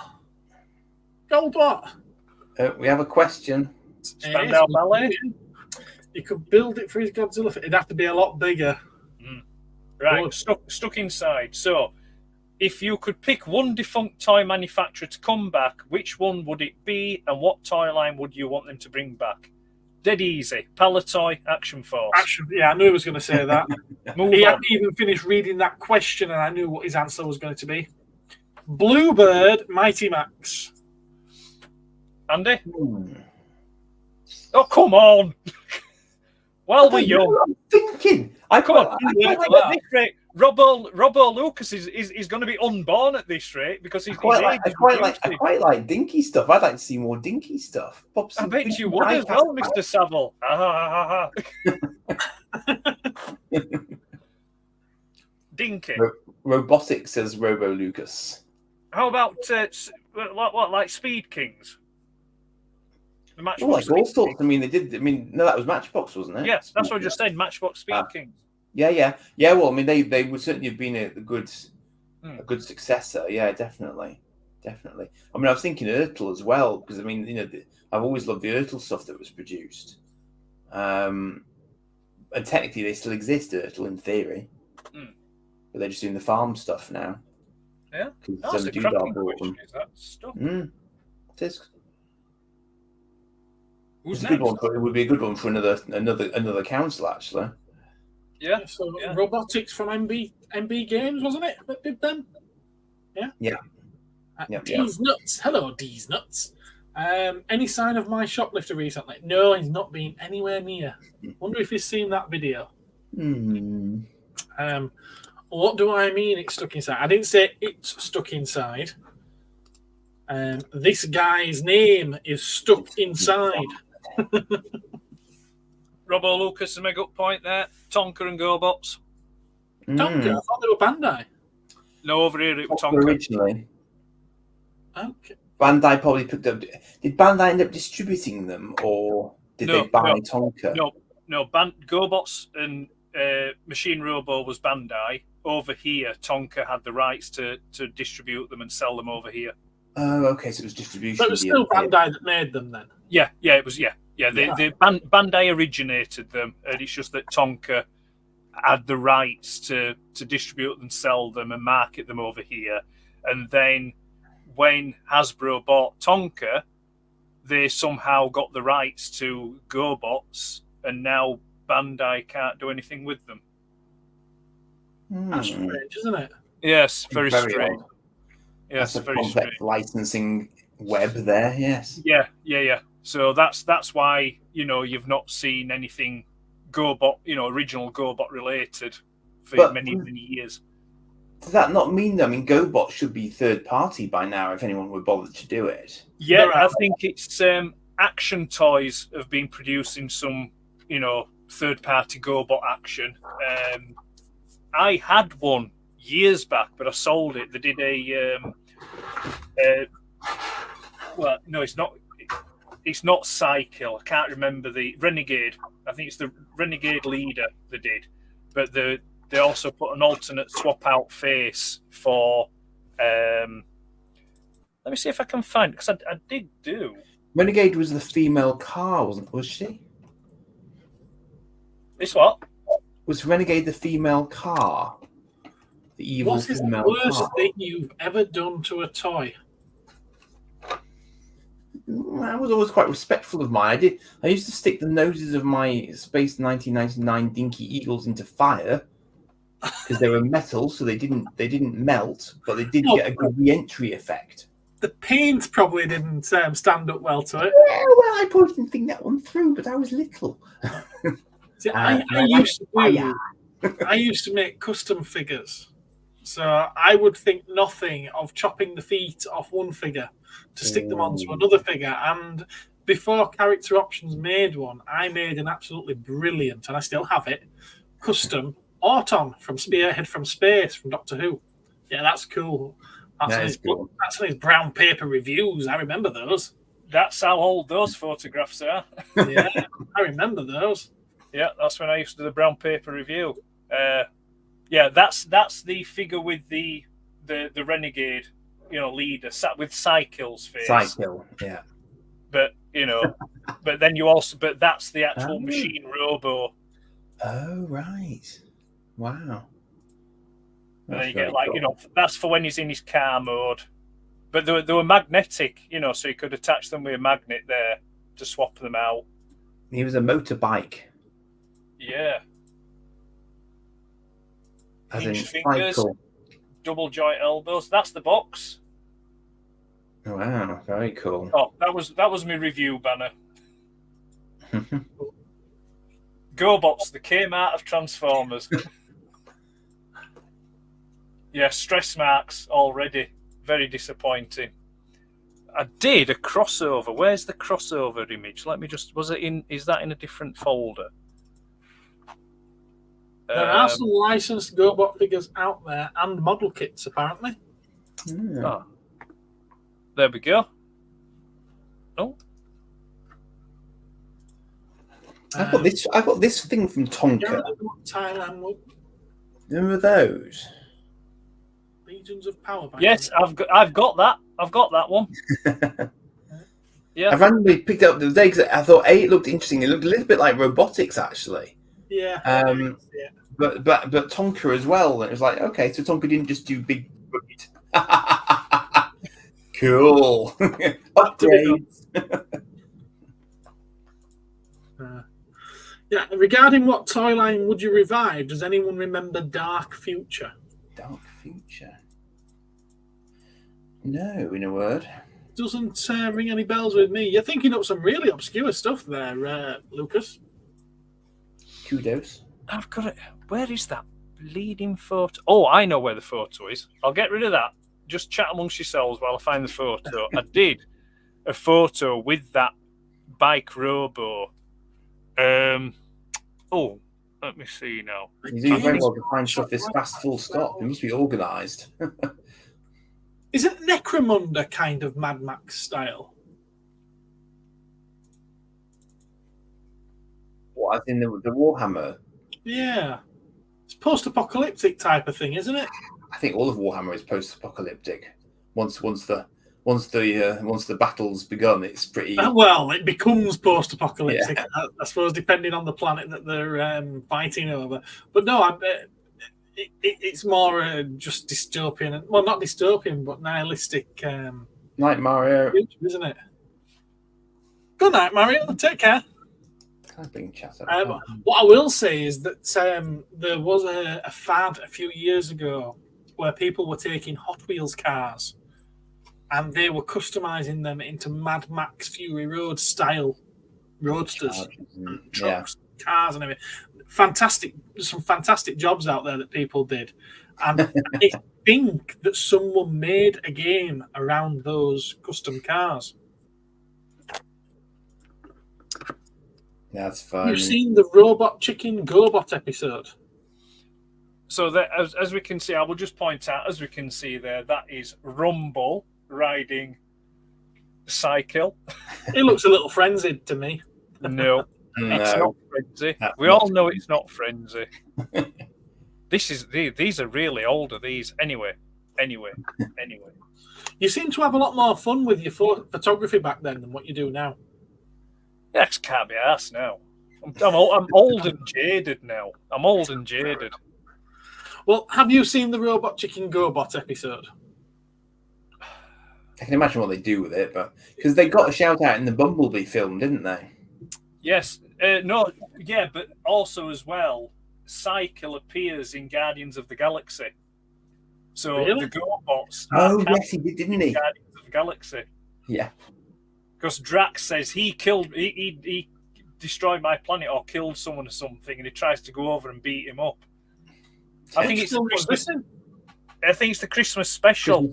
Gold what? We have a question. Spandau Ballet. You could build it for his Godzilla. It'd have to be a lot bigger. Right, stuck inside. So, if you could pick one defunct toy manufacturer to come back, which one would it be, and what toy line would you want them to bring back? Dead easy. Palatoy, Action Force. Actually, yeah, I knew he was going to say that. Move He on. hadn't even finished reading that question, and I knew what his answer was going to be. Bluebird, Mighty Max. Andy? Oh, come on. Well, we're young. I'm thinking. Come on. At this rate, Robbo Lucas is going to be unborn at this rate because he's I quite like dinky stuff. I'd like to see more dinky stuff. I bet you would as well, Mr. Saville. Dinky. Robotics, says Robo Lucas. How about what like Speed Kings? The Matchbox Like all Speed sorts. Kings. I mean, they did. I mean, no, that was Matchbox, wasn't it? Yes, that's what I just said. Matchbox Speed Kings. Yeah. Well, I mean, they would certainly have been a good successor. Yeah, definitely. I mean, I was thinking Ertl as well because I mean, I've always loved the Ertl stuff that was produced. And technically, they still exist, Ertl, in theory, but they're just doing the farm stuff now. Yeah, that's a cracking question. Is that stuff? It is. Who's It's a good one. It would be a good one for another council, actually. Yeah. So robotics from MB Games, wasn't it? That did them. Yeah. D's nuts. Hello, D's nuts. Any sign of my shoplifter recently? No, he's not been anywhere near. Wonder if he's seen that video. What do I mean? It's stuck inside. I didn't say it's stuck inside. This guy's name is stuck inside. Robbo Lucas has made a good point there. Tonka and GoBots. Tonka? I thought they were Bandai. No, over here it was Tonka. Originally. Okay. Bandai probably picked up. Did Bandai end up distributing them, or did they buy Tonka? No. GoBots and Machine Robo was Bandai. Over here, Tonka had the rights to distribute them and sell them over here. Oh, okay. So it was distribution. But it was still Bandai that made them then. Yeah, it was. Yeah. Bandai originated them, and it's just that Tonka had the rights to distribute and sell them and market them over here. And then when Hasbro bought Tonka, they somehow got the rights to GoBots, and now Bandai can't do anything with them. That's strange, isn't it? Yes, very strange. Odd. Yes, that's a very complex strange. licensing web there. Yes. Yeah. So that's why you've not seen anything GoBot, original GoBot related for many years. Does that not mean that? I mean, GoBot should be third party by now if anyone would bother to do it. Yeah, I think it's Action Toys have been producing some, third party GoBot action. I had one years back, but I sold it. They did well, no, it's not. It's not Cycle. I can't remember the Renegade. I think it's the Renegade Leader they did, but they also put an alternate swap out face for. Let me see if I can find it because I did do. Renegade was the female car, was she? It's what? Was Renegade the female car? The evil What's the female worst car? thing you've ever done to a toy? I was always quite respectful of mine. I used to stick the noses of my Space 1999 Dinky Eagles into fire because they were metal, so they didn't melt, but they did get a good re-entry effect. The paint probably didn't stand up well to it. Yeah, well, I probably didn't think that one through, but I was little. See, I used to make custom figures, so I would think nothing of chopping the feet off one figure to stick them onto another figure. And before Character Options made one, I made an absolutely brilliant, and I still have it, custom Auton from Spearhead from Space from Doctor Who. Yeah, that's cool. That's on his brown paper reviews. I remember those. That's how old those photographs are. Yeah, I remember those. Yeah, that's when I used to do the brown paper review. Yeah, that's the figure with the Renegade, leader sat with Cycle's face. Cycle, yeah. But but then but that's the actual Machine Robo. Oh right, wow. And then you get that's for when he's in his car mode. But they were magnetic, so you could attach them with a magnet there to swap them out. He was a motorbike. Yeah. As Hinged in fingers, cycle. double joint elbows. That's the box. Wow, very cool. Oh, that was my review banner. GoBots, they came out of Transformers. Yeah, stress marks already. Very disappointing. I did a crossover. Where's the crossover image? Let me just. Is that in a different folder? There are some licensed GoBot figures out there and model kits, apparently. Yeah. Oh. There we go. Oh. I've got this thing from Tonka. Thailand Remember those? Legions of Power. Yes, I've got that. I've got that one. Yeah. I randomly picked it up the other day because I thought it looked interesting. It looked a little bit like robotics, actually. Yeah. But Tonka as well. And it was like, okay, so Tonka didn't just do big. Cool. Upgrades. Yeah. Regarding what toy line would you revive? Does anyone remember Dark Future? Dark Future. No, in a word. Doesn't ring any bells with me. You're thinking up some really obscure stuff there, Lucas. Kudos. I've got it. Where is that bleeding photo? Oh, I know where the photo is. I'll get rid of that. Just chat amongst yourselves while I find the photo. I did a photo with that bike robo. Oh, let me see now. You do very well to find stuff this fast, full stop. It must be organised. Isn't Necromunda kind of Mad Max style? What, as in the Warhammer? Yeah. It's post-apocalyptic type of thing, isn't it? I think all of Warhammer is post-apocalyptic. Once the battle's begun, it's pretty. Well, it becomes post-apocalyptic, I suppose, depending on the planet that they're fighting over. But no, it's more just dystopian. Well, not dystopian, but nihilistic. Night Mario, isn't it? Good night, Mario. Take care. What I will say is that there was a fad a few years ago where people were taking Hot Wheels cars and they were customizing them into Mad Max Fury Road style roadsters, trucks, cars, and everything. Fantastic! Some fantastic jobs out there that people did, and I think that someone made a game around those custom cars. That's fun. You've seen the Robot Chicken GoBot episode. So that, as we can see, I will just point out, as we can see there, that is Rumble riding cycle. It looks a little frenzied to me. No, it's not frenzy. We all know it's not frenzy. These are really older. These anyway. You seem to have a lot more fun with your photography back then than what you do now. Yeah, it can't be arsed now. I'm old and jaded now. I'm old and jaded. Well, have you seen the Robot Chicken GoBot episode? I can imagine what they do with it, but because they got a shout out in the Bumblebee film, didn't they? Yes. But also as well, Cycle appears in Guardians of the Galaxy. So really? The GoBots. Oh, yes, he did, didn't he? Guardians of the Galaxy. Yeah. Because Drax says he destroyed my planet or killed someone or something, and he tries to go over and beat him up. I think it's the Christmas special.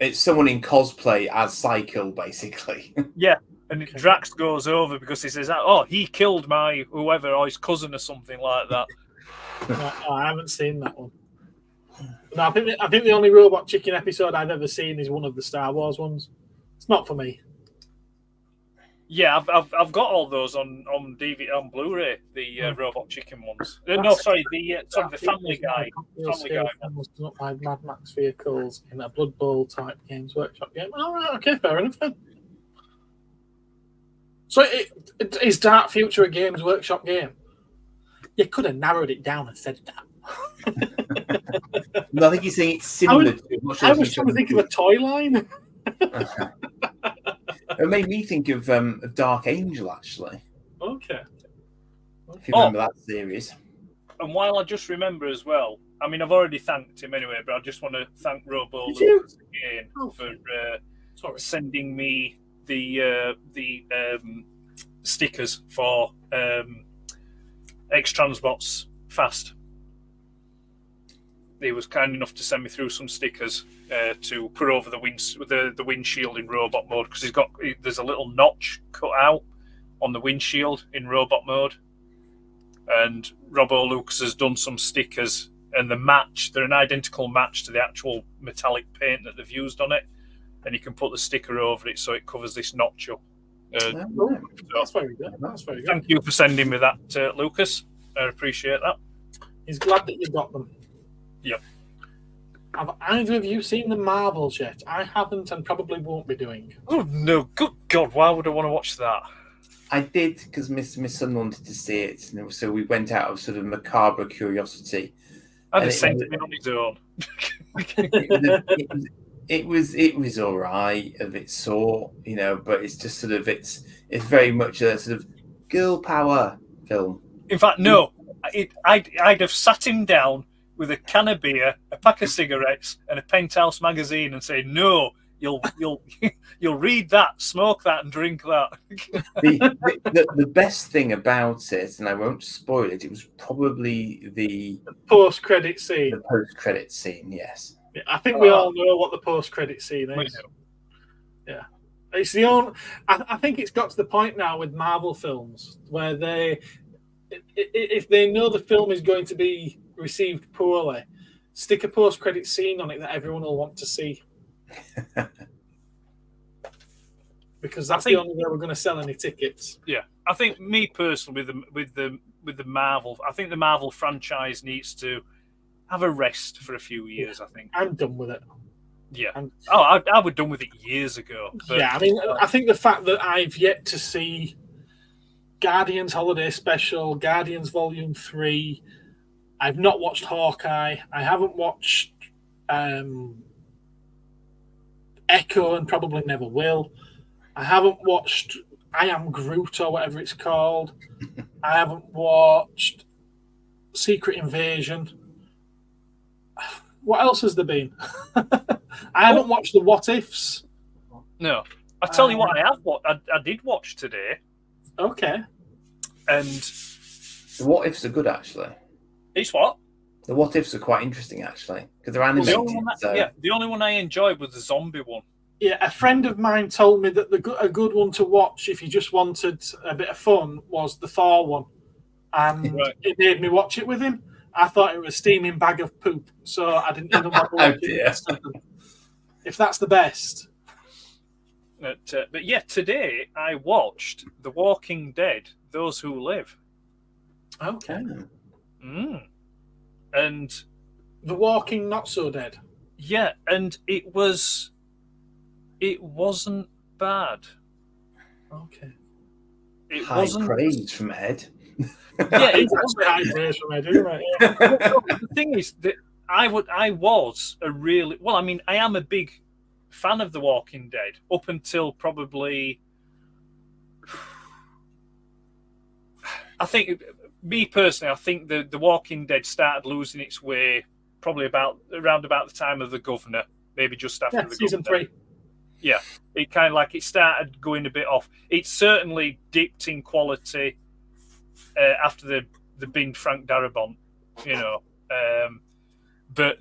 It's someone in cosplay as Cycle, basically. Yeah, and Drax goes over because he says, "Oh, he killed my whoever or his cousin or something like that." I haven't seen that one. No, I think the only Robot Chicken episode I've ever seen is one of the Star Wars ones. It's not for me. Yeah, I've got all those on DVD on Blu-ray. The Robot Chicken ones. The Family Guy. Family Guy. Not like Mad Max vehicles in a Blood Bowl type Games Workshop game. All right, okay, fair enough then. So is Dark Future a Games Workshop game? You could have narrowed it down and said that. No, I think you're saying it's similar to. I was trying to think of a toy line. It made me think of Dark Angel, actually. Okay. If you remember that series. And while I just remember as well, I mean, I've already thanked him anyway, but I just want to thank Robo Did you? Lucas again Sorry. sending me the stickers for X-Transbots Fast. He was kind enough to send me through some stickers to put over the windshield in robot mode, because there's a little notch cut out on the windshield in robot mode. And Robbo Lucas has done some stickers, and they're an identical match to the actual metallic paint that they've used on it, and you can put the sticker over it so it covers this notch up. That's very good. That's very good. Thank you for sending me that, Lucas. I appreciate that. He's glad that you got them. Yep. Have either of you seen the Marvels yet? I haven't, and probably won't be doing. Oh no! Good God! Why would I want to watch that? I did, because my son wanted to see it, and so we went out of sort of macabre curiosity. I'd have sent it on his own. It was all right of its sort, but it's just sort of it's very much a sort of girl power film. In fact, no, I'd have sat him down with a can of beer, a pack of cigarettes, and a Penthouse magazine, and say, "No, you'll read that, smoke that, and drink that." The best thing about it, and I won't spoil it, it was probably the post-credit scene. The post-credit scene, yes. I think we all know what the post-credit scene is. Yeah, it's the only. I think it's got to the point now with Marvel films where if they know the film is going to be received poorly, stick a post-credit scene on it that everyone will want to see. Because that's the only way we're going to sell any tickets. Yeah, I think me personally with the Marvel, I think the Marvel franchise needs to have a rest for a few years. I think I'm done with it. Yeah. I was done with it years ago. But, yeah, I mean, I think the fact that I've yet to see Guardians Holiday Special, Guardians Volume 3, I've not watched Hawkeye, I haven't watched Echo, and probably never will. I haven't watched I Am Groot or whatever it's called. I haven't watched Secret Invasion. What else has there been? I haven't watched the What Ifs. No. I tell you what, I did watch today. Okay. And the What Ifs are good, actually. It's what? The What Ifs are quite interesting, actually, because they're animated. The only one I enjoyed was the zombie one. Yeah, a friend of mine told me that a good one to watch if you just wanted a bit of fun was the Thor one. And it made me watch it with him. I thought it was a steaming bag of poop, so I didn't even want to watch it. If that's the best. But yeah, today I watched The Walking Dead, Those Who Live. Okay. And The Walking Not So Dead. Yeah, and it wasn't bad. Okay. It wasn't praise from Ed. Yeah, it was high praise from Ed, isn't it? Yeah. The thing is that I am a big fan of The Walking Dead up until probably, I think, me personally, I think the Walking Dead started losing its way probably around about the time of The Governor, maybe just after the season Governor. 3. Yeah, it kind of like it started going a bit off. It certainly dipped in quality after the binned Frank Darabont, but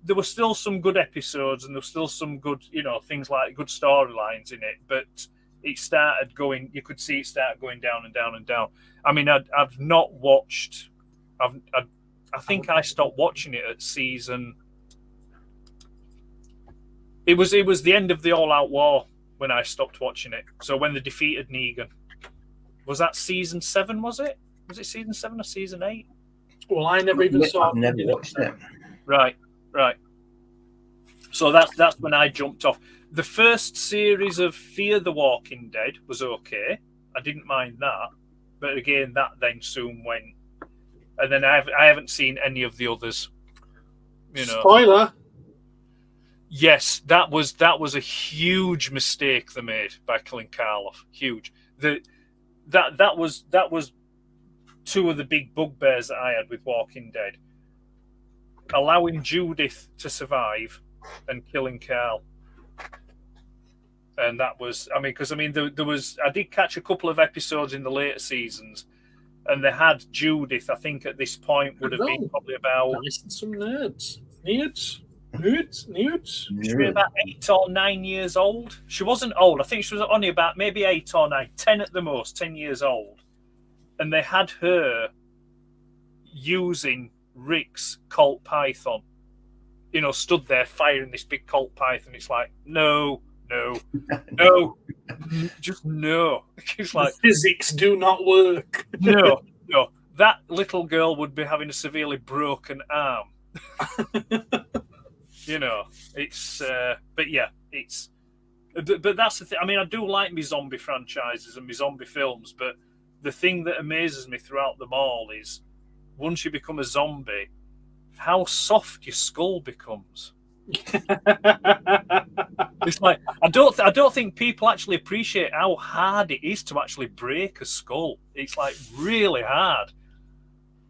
there were still some good episodes, and there were still some good, things like good storylines in it. But it started going. You could see it start going down and down and down. I mean, I've not watched. I think I stopped watching it at season. It was the end of the all-out war when I stopped watching it. So when they defeated Negan, was that season 7? Was it? Was it season 7 or season 8? Well, I never even saw. I've never watched it. Right. So that's when I jumped off. The first series of Fear the Walking Dead was okay. I didn't mind that, but again, that then soon went. And then I haven't seen any of the others. Spoiler. Yes, that was a huge mistake they made by killing Karloff. Huge. That was two of the big bugbears that I had with Walking Dead. Allowing Judith to survive and killing Carl. And that was, I mean, because there was, I did catch a couple of episodes in the later seasons, and they had Judith. I think at this point would have been probably about some nerds. She was about 8 or 9 years old. She wasn't old. I think she was only about maybe 8 or 9, 10 at the most, 10 years old. And they had her using Rick's Colt Python. You know, stood there firing this big Colt Python. It's like, no, just no. It's like the physics do not work. no. That little girl would be having a severely broken arm. You know, it's, but yeah, it's, but that's the thing. I mean, I do like me zombie franchises and me zombie films, but the thing that amazes me throughout them all is once you become a zombie, how soft your skull becomes. It's like I don't think people actually appreciate how hard it is to actually break a skull. It's like really hard.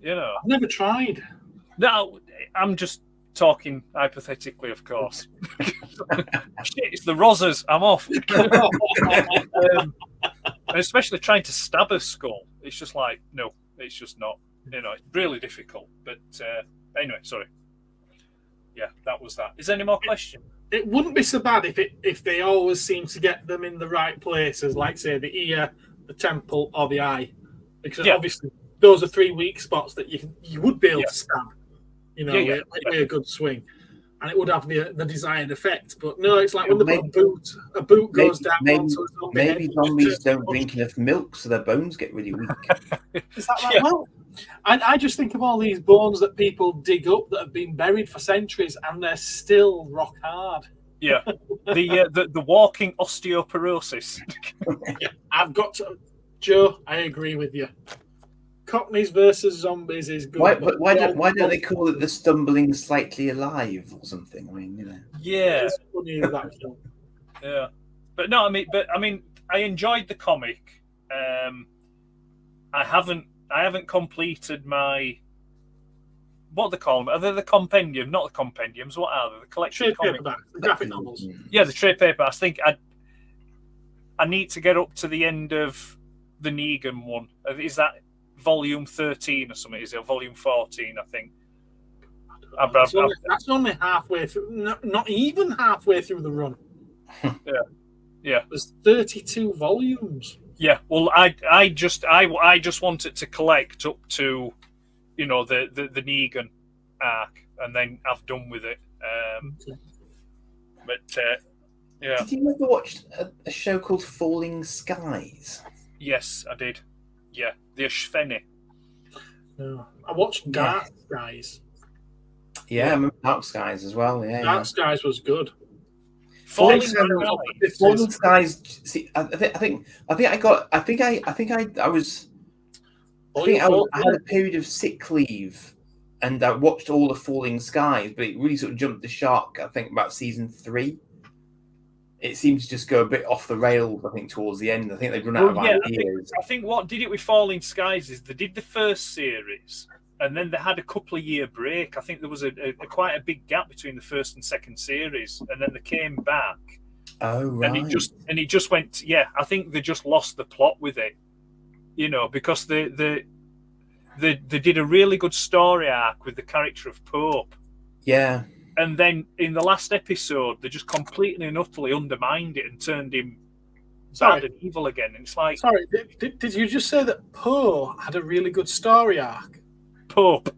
You know, I've never tried. No, I'm just talking hypothetically, of course. Shit, it's the Rozzers. I'm off. And especially trying to stab a skull. It's just like, no, it's just not. You know, it's really difficult. But anyway, sorry. Yeah, that was that. Is there any more questions? It wouldn't be so bad if they always seem to get them in the right places, like, say, the ear, the temple, or the eye. Because obviously those are 3 weak spots that you would be able to stab, you know, with a good swing. And it would have the desired effect. But no, it's like when they put a boot goes down. Maybe zombies don't drink enough milk, so their bones get really weak. Is that right? Yeah. Well, I just think of all these bones that people dig up that have been buried for centuries, and they're still rock hard. Yeah, the walking osteoporosis. I've got to, Joe. I agree with you. Cockneys versus zombies is good. Why don't they call it the stumbling slightly alive or something? I mean, you know. Yeah. It's funny that film. Yeah, but no, I mean, I enjoyed the comic. I haven't completed my, what they call them? Are they the compendium? Not the compendiums. What are they? The collection trade paperbacks, the graphic novels. Yeah, the trade paperbacks. I think I need to get up to the end of the Negan one. Is that volume 13 or something? Is it volume 14? I think. That's only halfway through. Not even halfway through the run. Yeah. There's 32 volumes. Yeah, well, I just wanted to collect up to, you know, the Negan arc, and then I've done with it. But yeah. Did you ever watch a show called Falling Skies? Yes, I did. Yeah, the Ashfeni. No, I watched Dark Skies. Yeah, I remember Dark Skies as well. Yeah, Dark Skies was good. Falling Skies. See, I had a period of sick leave, and I watched all of Falling Skies, but it really sort of jumped the shark. I think about season 3. It seemed to just go a bit off the rails. I think towards the end, I think they've run out of ideas. I think what did it with Falling Skies is they did the first series, and then they had a couple of year break. I think there was a quite a big gap between the first and second series, and then they came back. Oh, right. And it just went. Yeah, I think they just lost the plot with it. You know, because they did a really good story arc with the character of Pope. Yeah. And then in the last episode, they just completely and utterly undermined it and turned him bad and evil again. And it's like, sorry, did you just say that Poe had a really good story arc? Pope.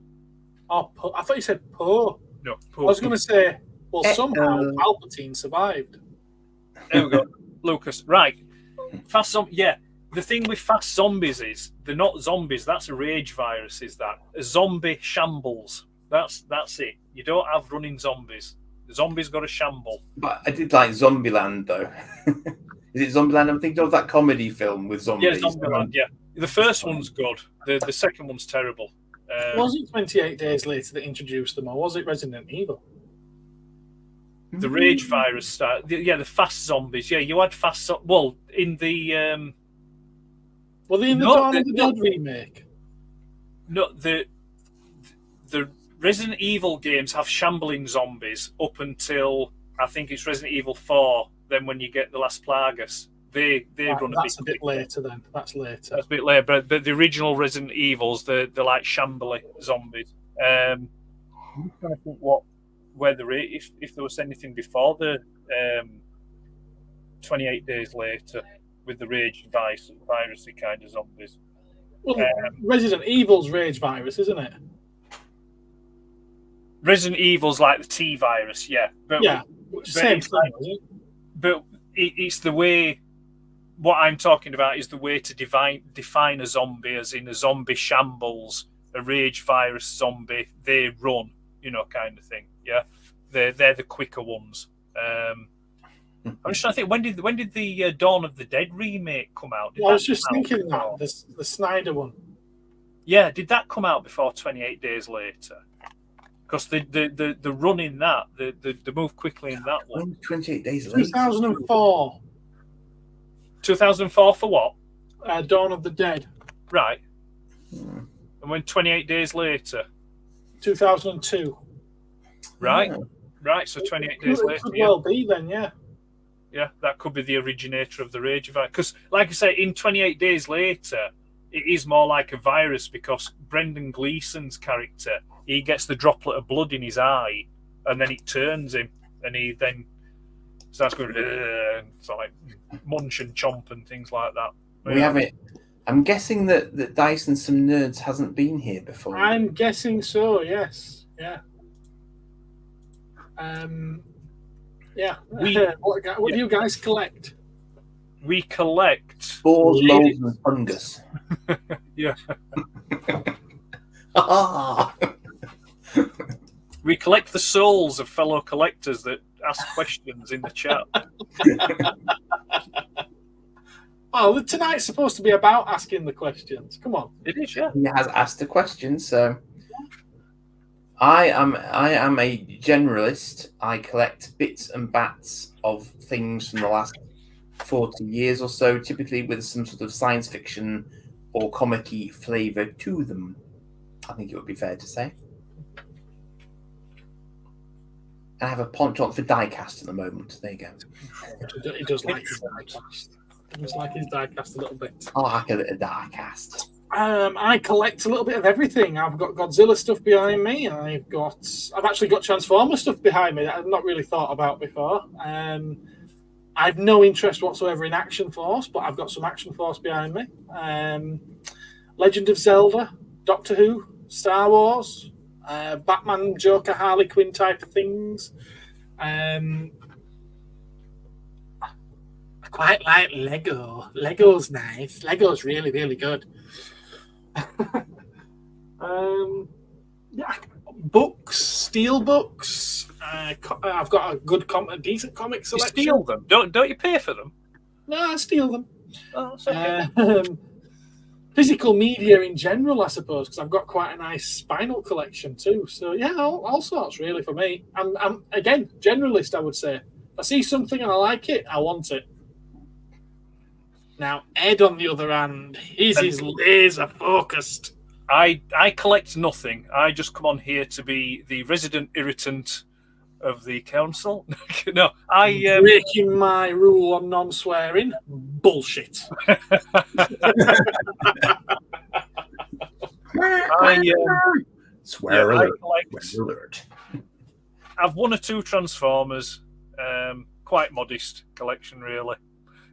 Oh, I thought you said Poe. No, Pope. I was going to say, well, somehow Palpatine survived. There we go, Lucas. Right, fast zombie. Yeah, the thing with fast zombies is they're not zombies. That's a rage virus. Is that a zombie shambles? That's it. You don't have running zombies. The zombies got a shamble. But I did like Zombieland, though. Is it Zombieland? I'm thinking of that comedy film with zombies. Yeah, Zombieland, yeah. The first one's good. The second one's terrible. Was it 28 Days Later that introduced them, or was it Resident Evil? The rage virus style. The fast zombies. Yeah, you had fast. Well, in the Were they in the Dawn of the Dead remake? No, the Resident Evil games have shambling zombies up until I think it's Resident Evil 4. Then when you get the last Plagas, they run That's a bit quicker. later then. That's later. That's a bit later, but the original Resident Evils, they're like shambly zombies. I'm trying to think whether if there was anything before the 28 days later with the rage virusy kind of zombies. Well, Resident Evil's rage virus, isn't it? Resident Evil's like the T virus, yeah. But, yeah, same thing. But it's the way. What I'm talking about is the way to define a zombie, as in a zombie shambles, a rage virus zombie. They run, kind of thing. Yeah, they're the quicker ones. I'm just trying to think, when did the Dawn of the Dead remake come out? I was just thinking that the Snyder one. Yeah, did that come out before 28 days later? Because the run in that, the move quickly in that one. 28 days later. 2004. 2004 for what? Dawn of the Dead. Right. And when 28 days later? 2002. Right. Right, so 28 days later. Could well be then, yeah. Yeah, that could be the originator of the rage virus. Because, like I say, in 28 days later, it is more like a virus because Brendan Gleeson's character, he gets the droplet of blood in his eye and then it turns him and he then starts going and so like munch and chomp and things like that. We have it. I'm guessing that Dice and Some Nerds hasn't been here before. I'm guessing so, yes. Yeah. Yeah. What do you guys collect? We collect spores, molds, and fungus. Yeah. We collect the souls of fellow collectors that ask questions in the chat. Oh, tonight's supposed to be about asking the questions. Come on. It is, yeah. He has asked a question, so I am a generalist. I collect bits and bats of things from the last 40 years or so, typically with some sort of science fiction or comic-y flavour to them. I think it would be fair to say. I have a penchant for diecast at the moment. There you go. He does like his diecast. He does like his diecast a little bit. I like a little diecast. I collect a little bit of everything. I've got Godzilla stuff behind me. I've actually got Transformer stuff behind me that I've not really thought about before. I've no interest whatsoever in Action Force, but I've got some Action Force behind me. Legend of Zelda, Doctor Who, Star Wars, Batman, Joker, Harley Quinn type of things. I quite like Lego. Lego's nice. Lego's really, really good. Yeah, books, steel books. I've got a decent comic selection. You steal them? Don't you pay for them? No, I steal them. Oh, that's okay. Physical media in general, I suppose, because I've got quite a nice spinal collection too. So yeah, all sorts really for me. I'm again generalist, I would say. If I see something and I like it, I want it. Now, Ed, on the other hand, is laser focused. I collect nothing. I just come on here to be the resident irritant of the council. No, breaking my rule on non-swearing. Bullshit. Swear alert. I've one or two Transformers. Quite modest collection, really.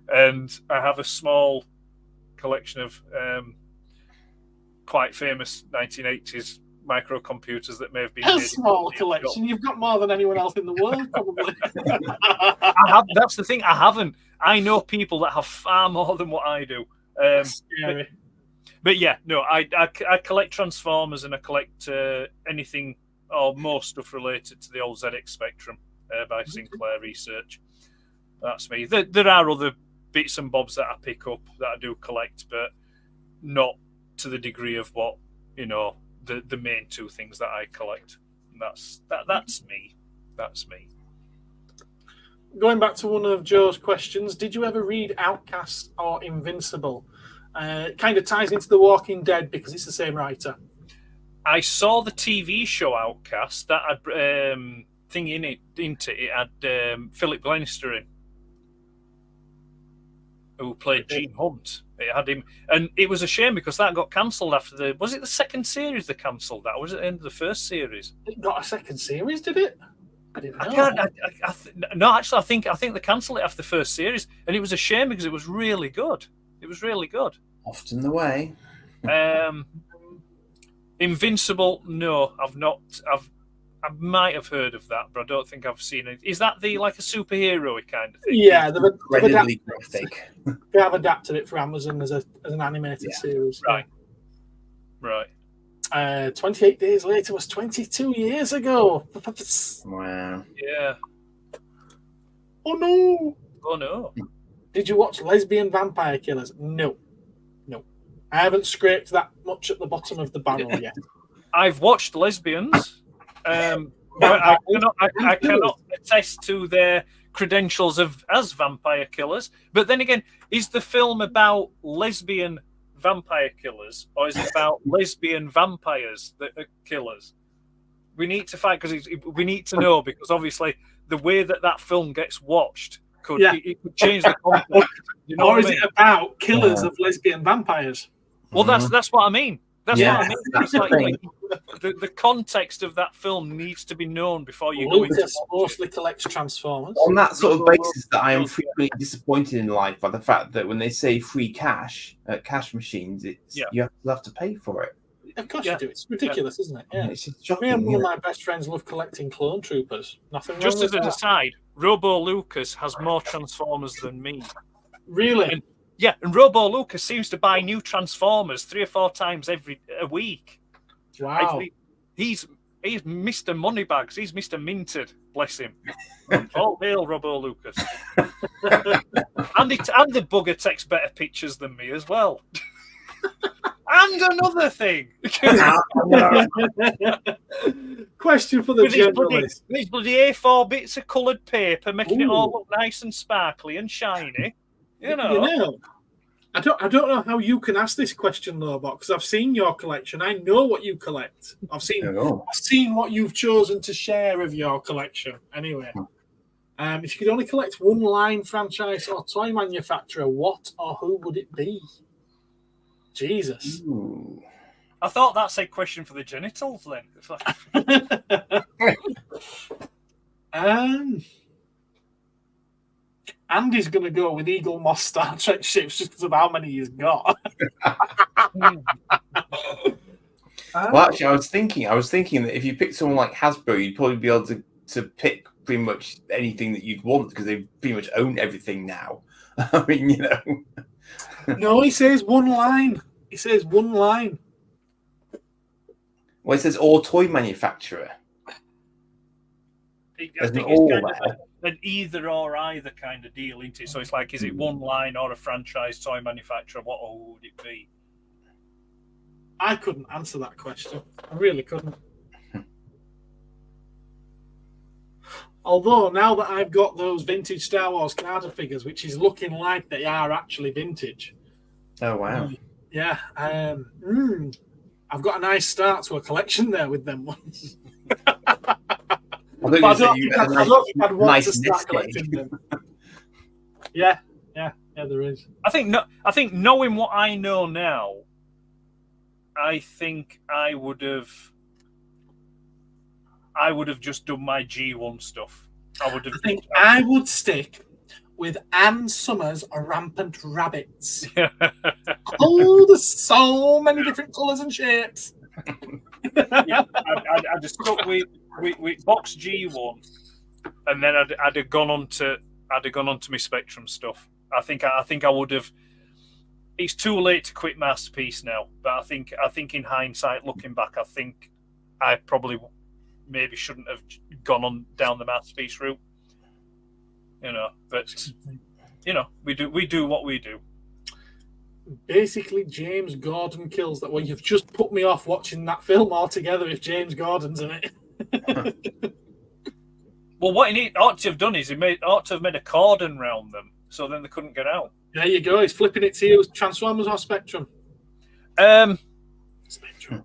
And I have a small collection of quite famous 1980s microcomputers that may have been a small collection. You've got more than anyone else in the world, probably. That's the thing. I haven't. I know people that have far more than what I do. Scary. But yeah, no, I collect Transformers and I collect anything or most stuff related to the old ZX Spectrum by Sinclair Research. That's me. There are other bits and bobs that I pick up that I do collect, but not to the degree of what, the main two things that I collect. And that's me. That's me. going back to one of Joe's questions, did you ever read Outcast or Invincible? It kind of ties into The Walking Dead because it's the same writer. I saw the TV show Outcast that had thing in it, didn't it? It had Philip Glenister in, who played Gene Hunt. It had him, and it was a shame because that got cancelled after was it the second series they cancelled that, or was it the end of the first series? It got a second series, did it? I didn't know. No, actually, I think they cancelled it after the first series, and it was a shame because it was really good. It was really good. Often the way. Invincible, no, I've not. I might have heard of that, but I don't think I've seen it. Is that like a superhero kind of thing? Yeah, Incredibly graphic. They have adapted it for Amazon as an animated series. Right. Right. 28 Days Later was 22 years ago. Wow. Yeah. Oh no. Oh no. Did you watch Lesbian Vampire Killers? No. I haven't scraped that much at the bottom of the barrel yet. I've watched Lesbians. I cannot attest to their credentials as vampire killers. But then again, is the film about lesbian vampire killers, or is it about lesbian vampires that are killers? We need to find, because we need to know, because obviously the way that film gets watched could change the context. You know or is it about killers of lesbian vampires? Well, that's what I mean. That's what I mean. That's It's like the context of that film needs to be known before you go into Lucas mostly collects Transformers. On that sort of basis, that I am frequently disappointed in life by the fact that when they say free cash at cash machines, you have to pay for it. Of course you do. It's ridiculous, isn't it? Yeah. It's just shocking. Me and one of my best friends love collecting clone troopers. Nothing wrong Just with as an that. aside, Robo Lucas has more Transformers than me. Really? And Robo Lucas seems to buy new Transformers 3 or 4 times a week. Wow. He's Mr. Moneybags. He's Mr. Minted. Bless him. All hail Robo Lucas. and the bugger takes better pictures than me as well. And another thing. Question for the generalist. These bloody A4 bits of coloured paper, making it all look nice and sparkly and shiny. You know, I don't know how you can ask this question, though, because I've seen your collection. I know what you collect. I've seen what you've chosen to share of your collection. Anyway, if you could only collect one line, franchise, or toy manufacturer, what or who would it be? Jesus. Ooh. I thought that's a question for the genitals. Then it's like... Andy's going to go with Eagle Moss Star Trek ships just because of how many he's got. Well, actually, I was thinking that if you pick someone like Hasbro, you'd probably be able to pick pretty much anything that you'd want because they pretty much own everything now. I mean, you know. No, he says one line. Well, it says all toy manufacturer. I think it's kind of an either or either kind of deal, isn't it? So it's like, is it one line or a franchise toy manufacturer? What would it be? I couldn't answer that question. I really couldn't. Although now that I've got those vintage Star Wars Carter figures, which is looking like they are actually vintage. Oh wow! Yeah, I've got a nice start to a collection there with them ones. I don't think I'd want to start collecting them. Yeah, there is. I think knowing what I know now, I think I would have just done my G1 stuff. I would stick with Ann Summers' Rampant Rabbits. Oh, there's so many different colours and shapes. Yeah, I'd have stuck with box G1, and then I'd have gone on to my Spectrum stuff. I think I would have. It's too late to quit Masterpiece now, but I think in hindsight, looking back, I think I probably maybe shouldn't have gone on down the Masterpiece route. You know, but you know, we do what we do. Basically, James Gordon kills that. Well, you've just put me off watching that film altogether if James Gordon's in it. Well, what he ought to have done is ought to have made a cordon round them, so then they couldn't get out. There you go. He's flipping it to you. Transformers or Spectrum? Spectrum.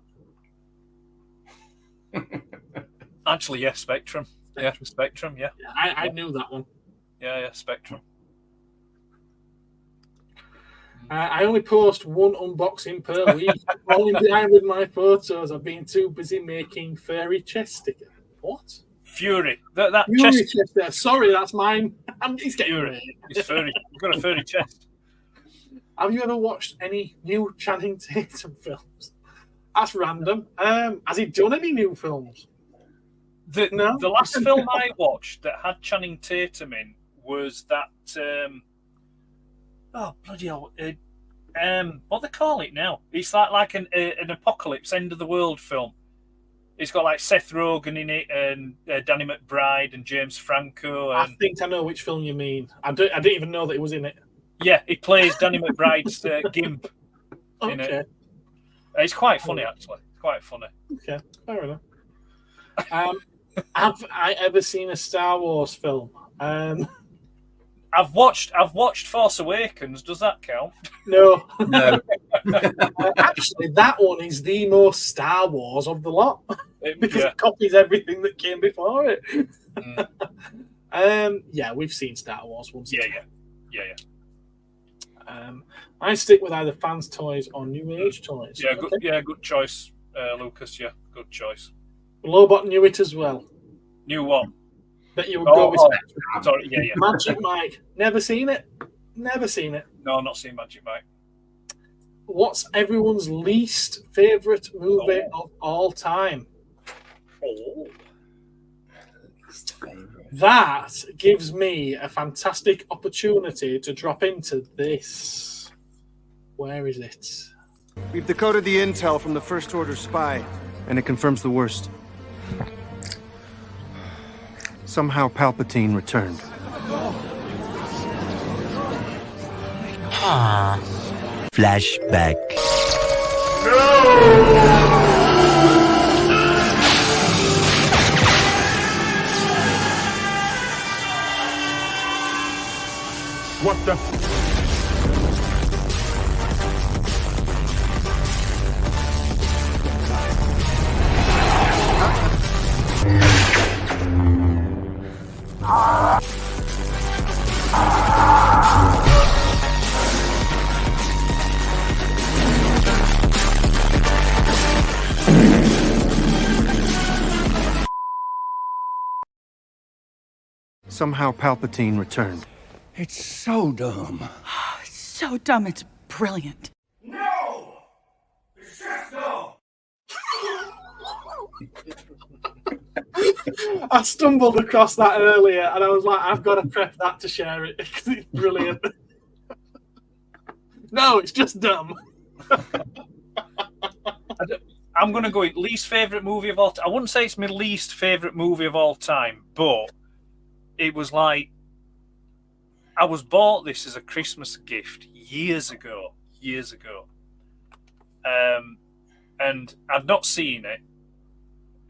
Actually, yeah, Spectrum. Yeah, Spectrum. Yeah, I knew that one. Yeah, Spectrum. I only post one unboxing per week. Falling behind with my photos. I've been too busy making furry chest sticker. What? Fury. That Fury chest. chest there. Sorry, that's mine. He's getting Fury. It's furry. You've got a furry chest. Have you ever watched any new Channing Tatum films? That's random. Has he done any new films? No? The last film I watched that had Channing Tatum in was that. Oh bloody hell! What they call it now? It's like an apocalypse, end of the world film. It's got like Seth Rogen in it and Danny McBride and James Franco. And... I think I know which film you mean. I didn't even know that he was in it. Yeah, he plays Danny McBride's Gimp in it. It's quite funny, actually. It's quite funny. Okay, fair enough. Have I ever seen a Star Wars film? I've watched Force Awakens. Does that count? No. No. Actually, that one is the most Star Wars of the lot because it copies everything that came before it. Yeah, we've seen Star Wars once. Yeah. I stick with either fans' toys or new age toys. Yeah, good. Yeah, good choice, Lucas. Yeah, good choice. Lobot knew it as well. New one. Bet you would go with Spectrum. Sorry, yeah. Magic Mike. Never seen it. Never seen it. No, not seen Magic Mike. What's everyone's least favourite movie of all time? Oh. Least favourite. That gives me a fantastic opportunity to drop into this. Where is it? We've decoded the intel from the First Order spy, and it confirms the worst. Somehow Palpatine returned. Flashback. What the? Somehow Palpatine returned. It's so dumb. It's so dumb, it's brilliant. No! It's just dumb! I stumbled across that earlier and I was like, I've got to prep that to share it because it's brilliant. No, it's just dumb. I'm going to go with least favourite movie of all time. I wouldn't say it's my least favourite movie of all time, but it was like I was bought this as a Christmas gift years ago. And I'd not seen it.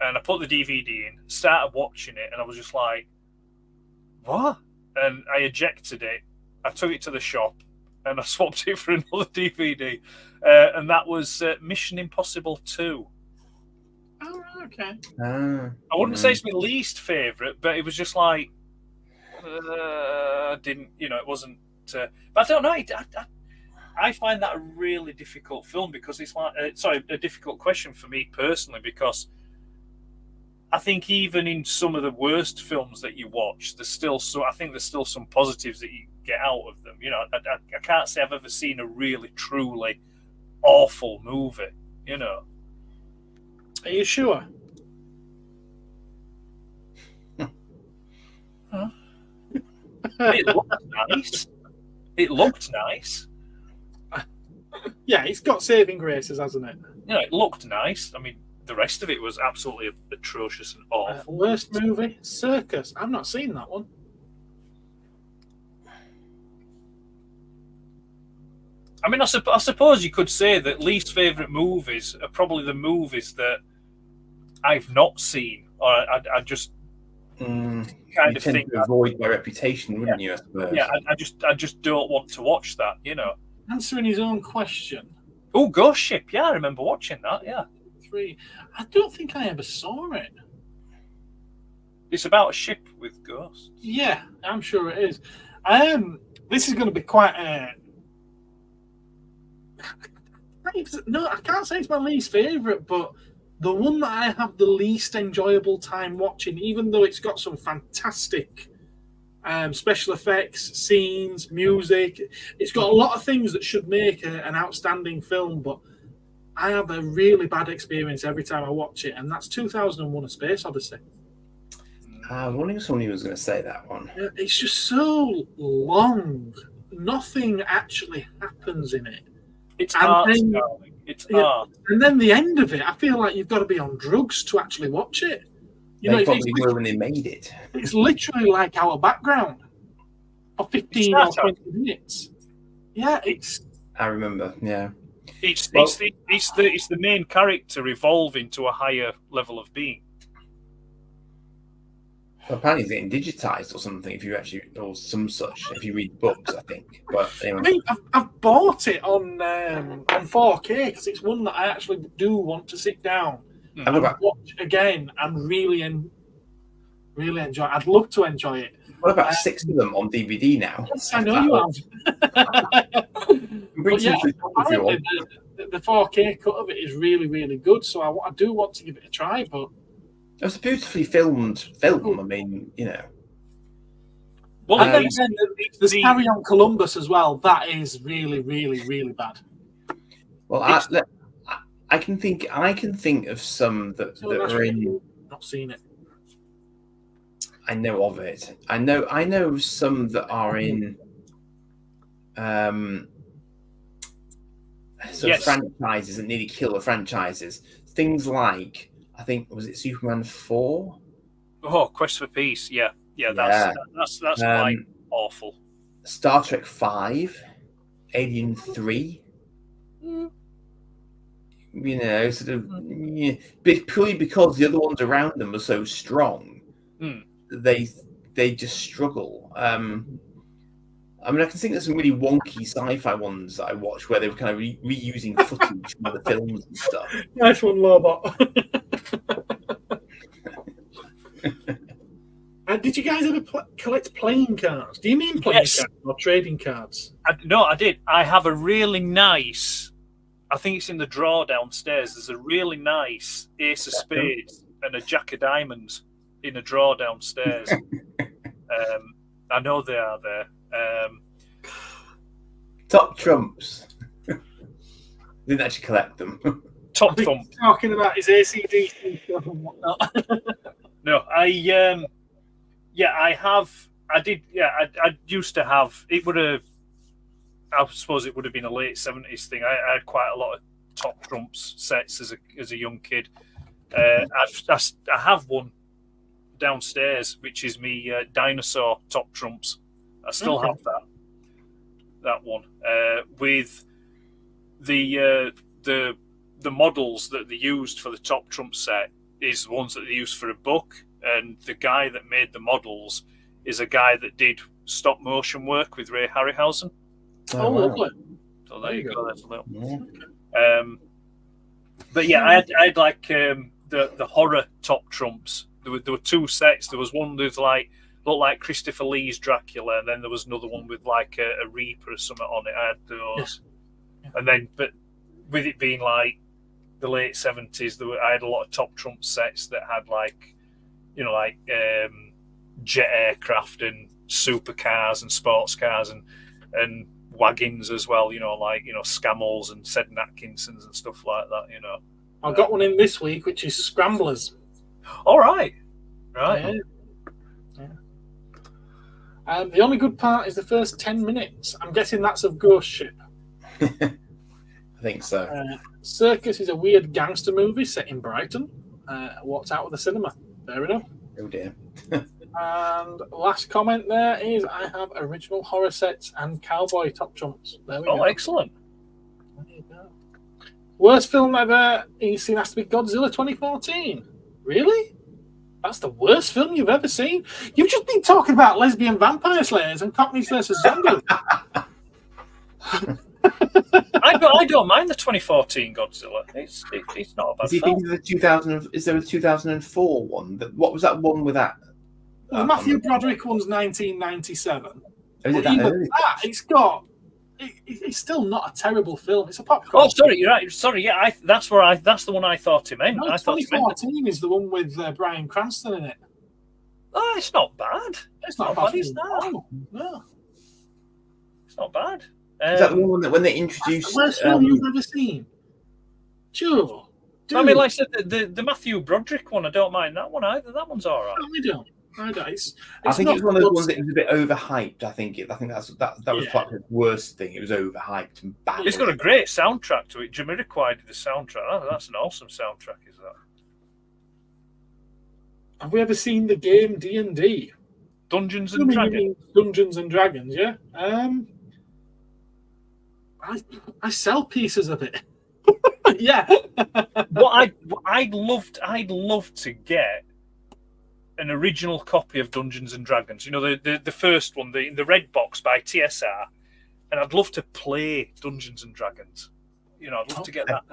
And I put the DVD in, started watching it, and I was just like, what? And I ejected it. I took it to the shop, and I swapped it for another DVD. And that was Mission Impossible 2. Oh, okay. I wouldn't say it's my least favourite, but it was just like, it wasn't. But I don't know. I find that a really difficult film because it's like, a difficult question for me personally because I think even in some of the worst films that you watch, there's still some positives that you get out of them. You know, I can't say I've ever seen a really truly awful movie. You know. Are you sure? Huh? It looked nice. Yeah, it's got saving graces, hasn't it? You know, it looked nice. I mean, the rest of it was absolutely atrocious and awful. Worst movie? Circus. I've not seen that one. I mean, I suppose you could say that least favourite movies are probably the movies that I've not seen, or I just kind of tend thing. to avoid my reputation, wouldn't you? I suppose. Yeah, I just don't want to watch that. Answering his own question. Oh, Ghost Ship. Yeah, I remember watching that. Yeah, 3. I don't think I ever saw it. it's about a ship with ghosts. Yeah, I'm sure it is. This is going to be quite. No, I can't say it's my least favorite, but the one that I have the least enjoyable time watching, even though it's got some fantastic special effects, scenes, music. It's got a lot of things that should make an outstanding film, but I have a really bad experience every time I watch it, and that's 2001: A Space Odyssey. I was wondering if somebody was going to say that one. It's just so long. Nothing actually happens in it. It's art, darling. It's art. And then the end of it, I feel like you've got to be on drugs to actually watch it. They probably were when they made it. It's literally like our background for 15 or 20 minutes. Yeah, I remember. Yeah, it's the main character evolving to a higher level of being. Well, apparently it's getting digitized or something. If you actually, or some such, if you read books, I think. But anyway. I think I've bought it on 4K because it's one that I actually do want to sit down and watch again and really enjoy. I'd love to enjoy it. What about 6 of them on DVD now? Yes, I know you have. But yeah, apparently the 4K cut of it is really, really good. So I do want to give it a try, but. It's a beautifully filmed film. I mean, Well, and then there's Carry On Columbus as well. That is really, really, really bad. Well, I can think of some that are in. Not seen it. I know of it. I know some that are in. Franchises that nearly kill the franchises. Things like. I think was it Superman 4? Oh, Quest for Peace. Yeah. That's quite awful. Star Trek 5, Alien 3. Sort of purely because the other ones around them are so strong, they just struggle. I mean, I can think there's some really wonky sci-fi ones that I watched where they were kind of reusing footage from other films and stuff. Nice one, Lobot. Did you guys ever collect playing cards? Do you mean playing cards or trading cards? No, I did. I have a really nice, I think it's in the drawer downstairs. There's a really nice Ace of Spades and a Jack of Diamonds in a drawer downstairs. I know they are there. Top trumps. Didn't actually collect them. Top thump. Talking about his ACDC stuff and whatnot. No, I used to have. It would have. I suppose it would have been a late 70s thing. I had quite a lot of Top Trumps sets as a young kid. I have one downstairs, which is me dinosaur Top Trumps. I still have that one with the models that they used for the Top Trump set is ones that they used for a book, and the guy that made the models is a guy that did stop motion work with Ray Harryhausen. Oh, lovely. So there you go. That's a little. Yeah. But yeah, I had like the horror Top Trumps. There were 2 sets. There was one with looked like Christopher Lee's Dracula, and then there was another one with like a Reaper or something on it. I had those, and then but with it being like the late 70s, I had a lot of Top Trump sets that had like jet aircraft and supercars and sports cars and wagons as well. Scammels and Seddon Atkinsons and stuff like that. I got one in this week, which is Scramblers. All right. Yeah. The only good part is the first 10 minutes. I'm guessing that's of Ghost Ship. I think so. Circus is a weird gangster movie set in Brighton. Walked out of the cinema. Fair enough. Oh dear. And last comment there is I have original horror sets and cowboy Top Trumps. There we go. Oh, excellent. There you go. Worst film ever seen has to be Godzilla 2014. Really? That's the worst film you've ever seen. You've just been talking about lesbian vampire slayers and Cockneys versus zombies. I don't mind the 2014 Godzilla. It's not a bad Is he film. thinking of the 2000? Is there a 2004 one? What was that one with that? The Matthew Broderick one's 1997. Is it But even early? it's still not a terrible film. It's a popcorn. Oh, sorry, you're right. Sorry, yeah, that's the one I thought he meant. No, I thought he meant 2014 is the one with Bryan Cranston in it. Oh, it's not bad. It's not a bad Is film. that? No. It's not bad. Is that the one that when they introduced? That's the worst film you've ever seen. Sure. I mean, like I said, the Matthew Broderick one, I don't mind that one either. That one's all right. No, we don't. I don't. I think it was one of those ones that that was a bit overhyped. I think that was quite the worst thing. It was overhyped and bad. It's got a great soundtrack to it. Jamiroquai did the soundtrack. Oh, that's an awesome soundtrack, is that? Have we ever seen the game D&D? Dungeons and Dragons. Dungeons and Dragons, yeah. I sell pieces of it. Yeah. I'd love to get an original copy of Dungeons and Dragons. You know, the first one, the red box by TSR, and I'd love to play Dungeons and Dragons. You know, I'd love to get that.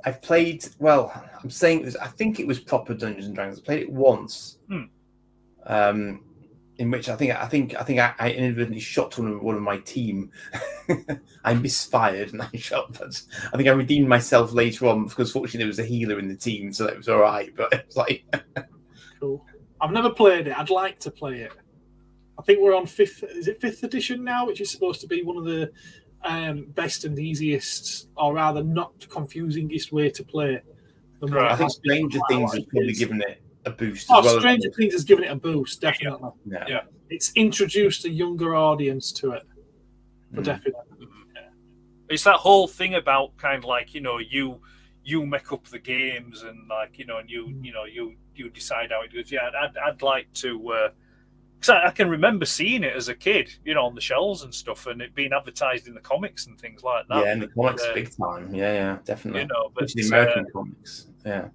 I've played. Well, I'm saying this. I think it was proper Dungeons and Dragons. I played it once. In which I think I inadvertently shot one of my team. I misfired and I shot, but I think I redeemed myself later on because fortunately there was a healer in the team, so that was all right. But it was like, cool. I've never played it. I'd like to play it. I think we're on fifth. Is it 5th edition now, which is supposed to be one of the best and easiest, or rather not confusingest way to play. I think Stranger Things has probably given it a boost. Oh, as well, Stranger Things has given it a boost, definitely. Yeah. It's introduced a younger audience to it, for definitely. Yeah. It's that whole thing about kind of like, you know, you make up the games and like, you know, and you decide how it goes. Yeah, I'd like to, because I can remember seeing it as a kid, you know, on the shelves and stuff, and it being advertised in the comics and things like that. Yeah, in the comics, big time. Yeah, definitely. You know, but the American comics. Yeah.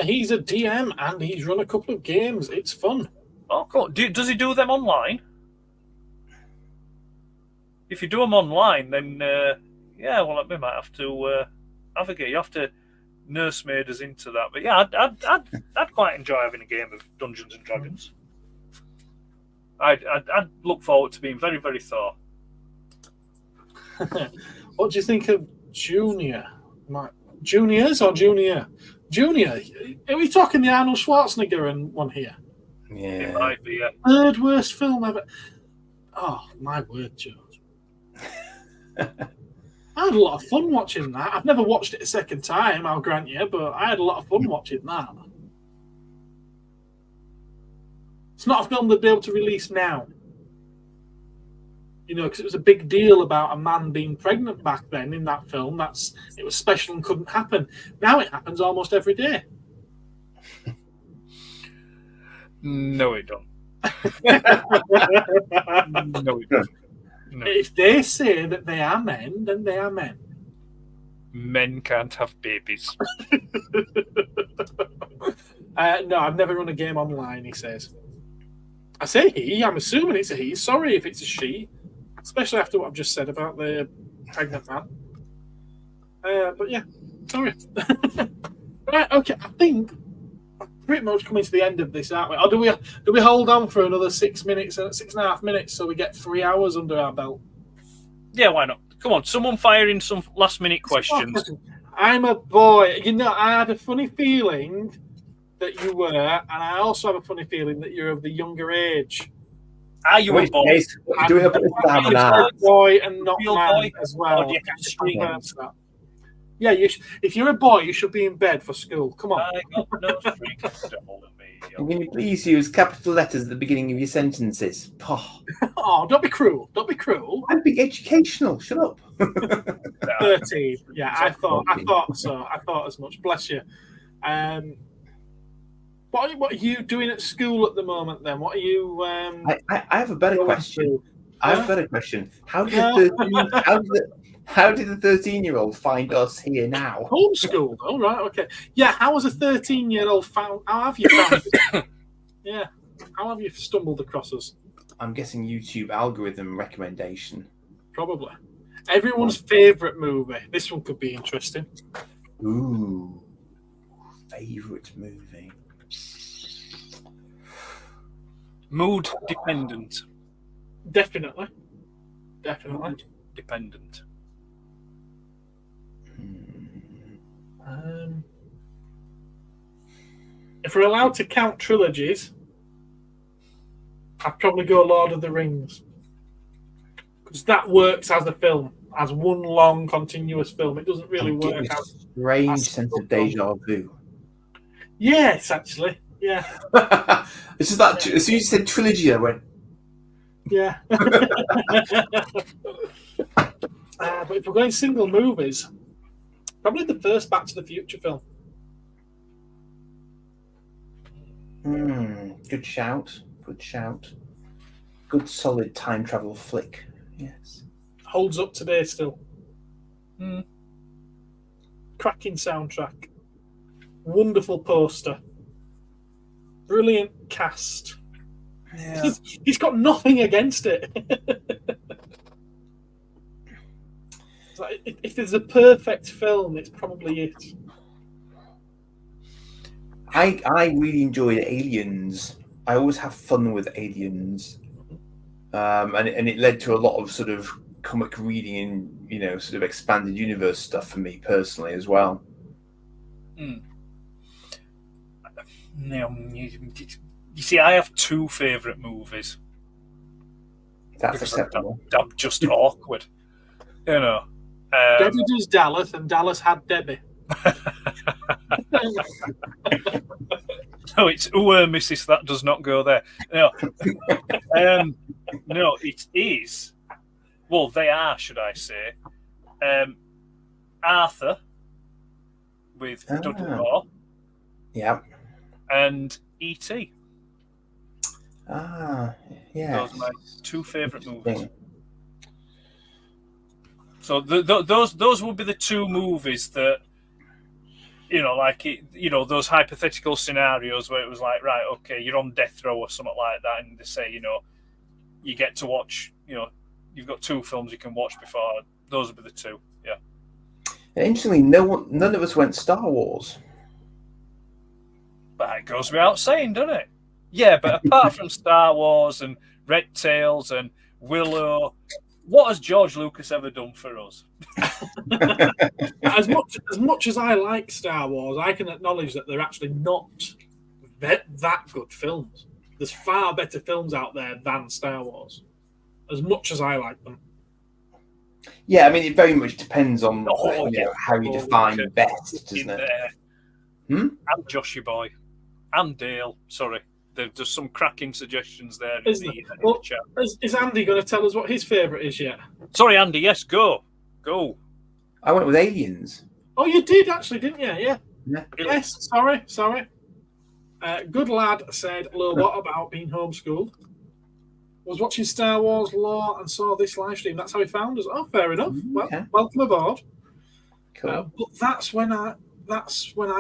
He's a DM and he's run a couple of games. It's fun. Oh, cool. Does he do them online? If you do them online, then yeah, well, we might have to navigate. You have to nursemaid us into that. But yeah, I'd quite enjoy having a game of Dungeons and Dragons. I'd look forward to being very, very thorough. What do you think of Junior? Juniors or Junior? Junior, are we talking the Arnold Schwarzenegger one here? Yeah. It might be, yeah. Third worst film ever. Oh, my word, George. I had a lot of fun watching that. I've never watched it a second time, I'll grant you, but I had a lot of fun watching that. It's not a film they'd be able to release now. You know, because it was a big deal about a man being pregnant back then in that film. It was special and couldn't happen. Now it happens almost every day. No, it don't. No, it don't. No. If they say that they are men, then they are men. Men can't have babies. No, I've never run a game online, he says. I say he, I'm assuming it's a he. Sorry if it's a she. Especially after what I've just said about the pregnant man. But yeah, sorry. Right, okay. I think we're pretty much coming to the end of this, aren't we? Or do we hold on for another 6 minutes, 6.5 minutes, so we get 3 hours under our belt? Yeah, why not? Come on, someone fire in some last-minute questions. I'm a boy. You know, I had a funny feeling that you were, and I also have a funny feeling that you're of the younger age. Are you a boy? Do a boy and not man boy as well. Or do you have strings? Yeah, if you're a boy, you should be in bed for school. Come on. I got no strings. Can you please use capital letters at the beginning of your sentences? Oh, don't be cruel. Don't be cruel. I'm being educational. Shut up. 13. Yeah, I thought so. I thought as much. Bless you. What are you doing at school at the moment then? What are you... I have a better question. I have a better question. How How did the 13-year-old find us here now? Homeschooled. All right. Okay. Yeah. How was a 13-year-old found? How have you found? Yeah. How have you stumbled across us? I'm guessing YouTube algorithm recommendation. Probably. Everyone's favourite movie. This one could be interesting. Ooh, favorite movie. Mood dependent. Definitely. Mood dependent. If we're allowed to count trilogies, I'd probably go Lord of the Rings. Because that works as a film, as one long, continuous film. It doesn't really work Getting a as... strange sense of deja vu. Yes, actually. Yeah. This is that. As soon as you said trilogy, I went. Yeah. But if we're going single movies, probably the first Back to the Future film. Good shout. Good shout. Good solid time travel flick. Yes. Holds up today still. Cracking soundtrack. Wonderful poster. Brilliant cast. Yeah. He's got nothing against it. It's like, if there's a perfect film, it's probably it. I really enjoyed Aliens. I always have fun with Aliens, and it led to a lot of sort of comic reading and sort of expanded universe stuff for me personally as well. No, you see, I have two favourite movies. That's acceptable. I'm just awkward, Debbie does Dallas, and Dallas had Debbie. No, it's Mrs. That does not go there. No, no, it is. Well, they are, should I say? Arthur with Dudley Moore. Yeah. And E.T. Yeah. Those are my two favourite movies. So those would be the two movies that, those hypothetical scenarios where it was like, right, okay, you're on death row or something like that, and they say, you get to watch, you've got two films you can watch before. Those would be the two. Yeah. And interestingly, none of us went Star Wars. But it goes without saying, doesn't it? Yeah, but apart from Star Wars and Red Tails and Willow, what has George Lucas ever done for us? As much as I like Star Wars, I can acknowledge that they're actually not that good films. There's far better films out there than Star Wars, as much as I like them. Yeah, I mean, it very much depends on how you define best, doesn't it? And Joshy Boy. And Dale. Sorry. There's some cracking suggestions there in the chat. Is Andy going to tell us what his favourite is yet? Sorry, Andy. Yes, go. I went with Aliens. Oh, you did actually, didn't you? Yeah. Yes. Sorry. Good lad said, "Lil, what about being homeschooled? Was watching Star Wars lore and saw this live stream. That's how he found us." Oh, fair enough. Well, welcome aboard. Cool. But that's when I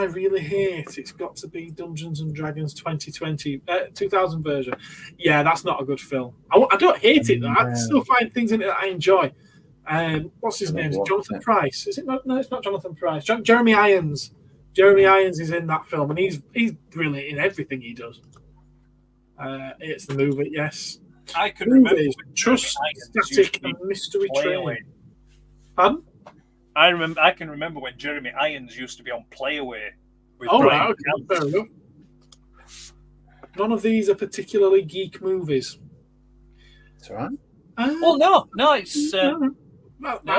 really hate. It's got to be Dungeons and Dragons 2000 version. Yeah, that's not a good film. I don't hate it though. I still find things in it that I enjoy. What's his name? Is it Jonathan Pryce? Is it not? No, it's not Jonathan Pryce. Jeremy Irons. Jeremy Irons is in that film, and he's brilliant in everything he does. It's the movie, yes. I can remember Trust, Static, and Mystery Train. Pardon? I can remember when Jeremy Irons used to be on Playaway with Brian. Right, okay, fair enough. None of these are particularly geek movies. That's all right. Well, no, it's. I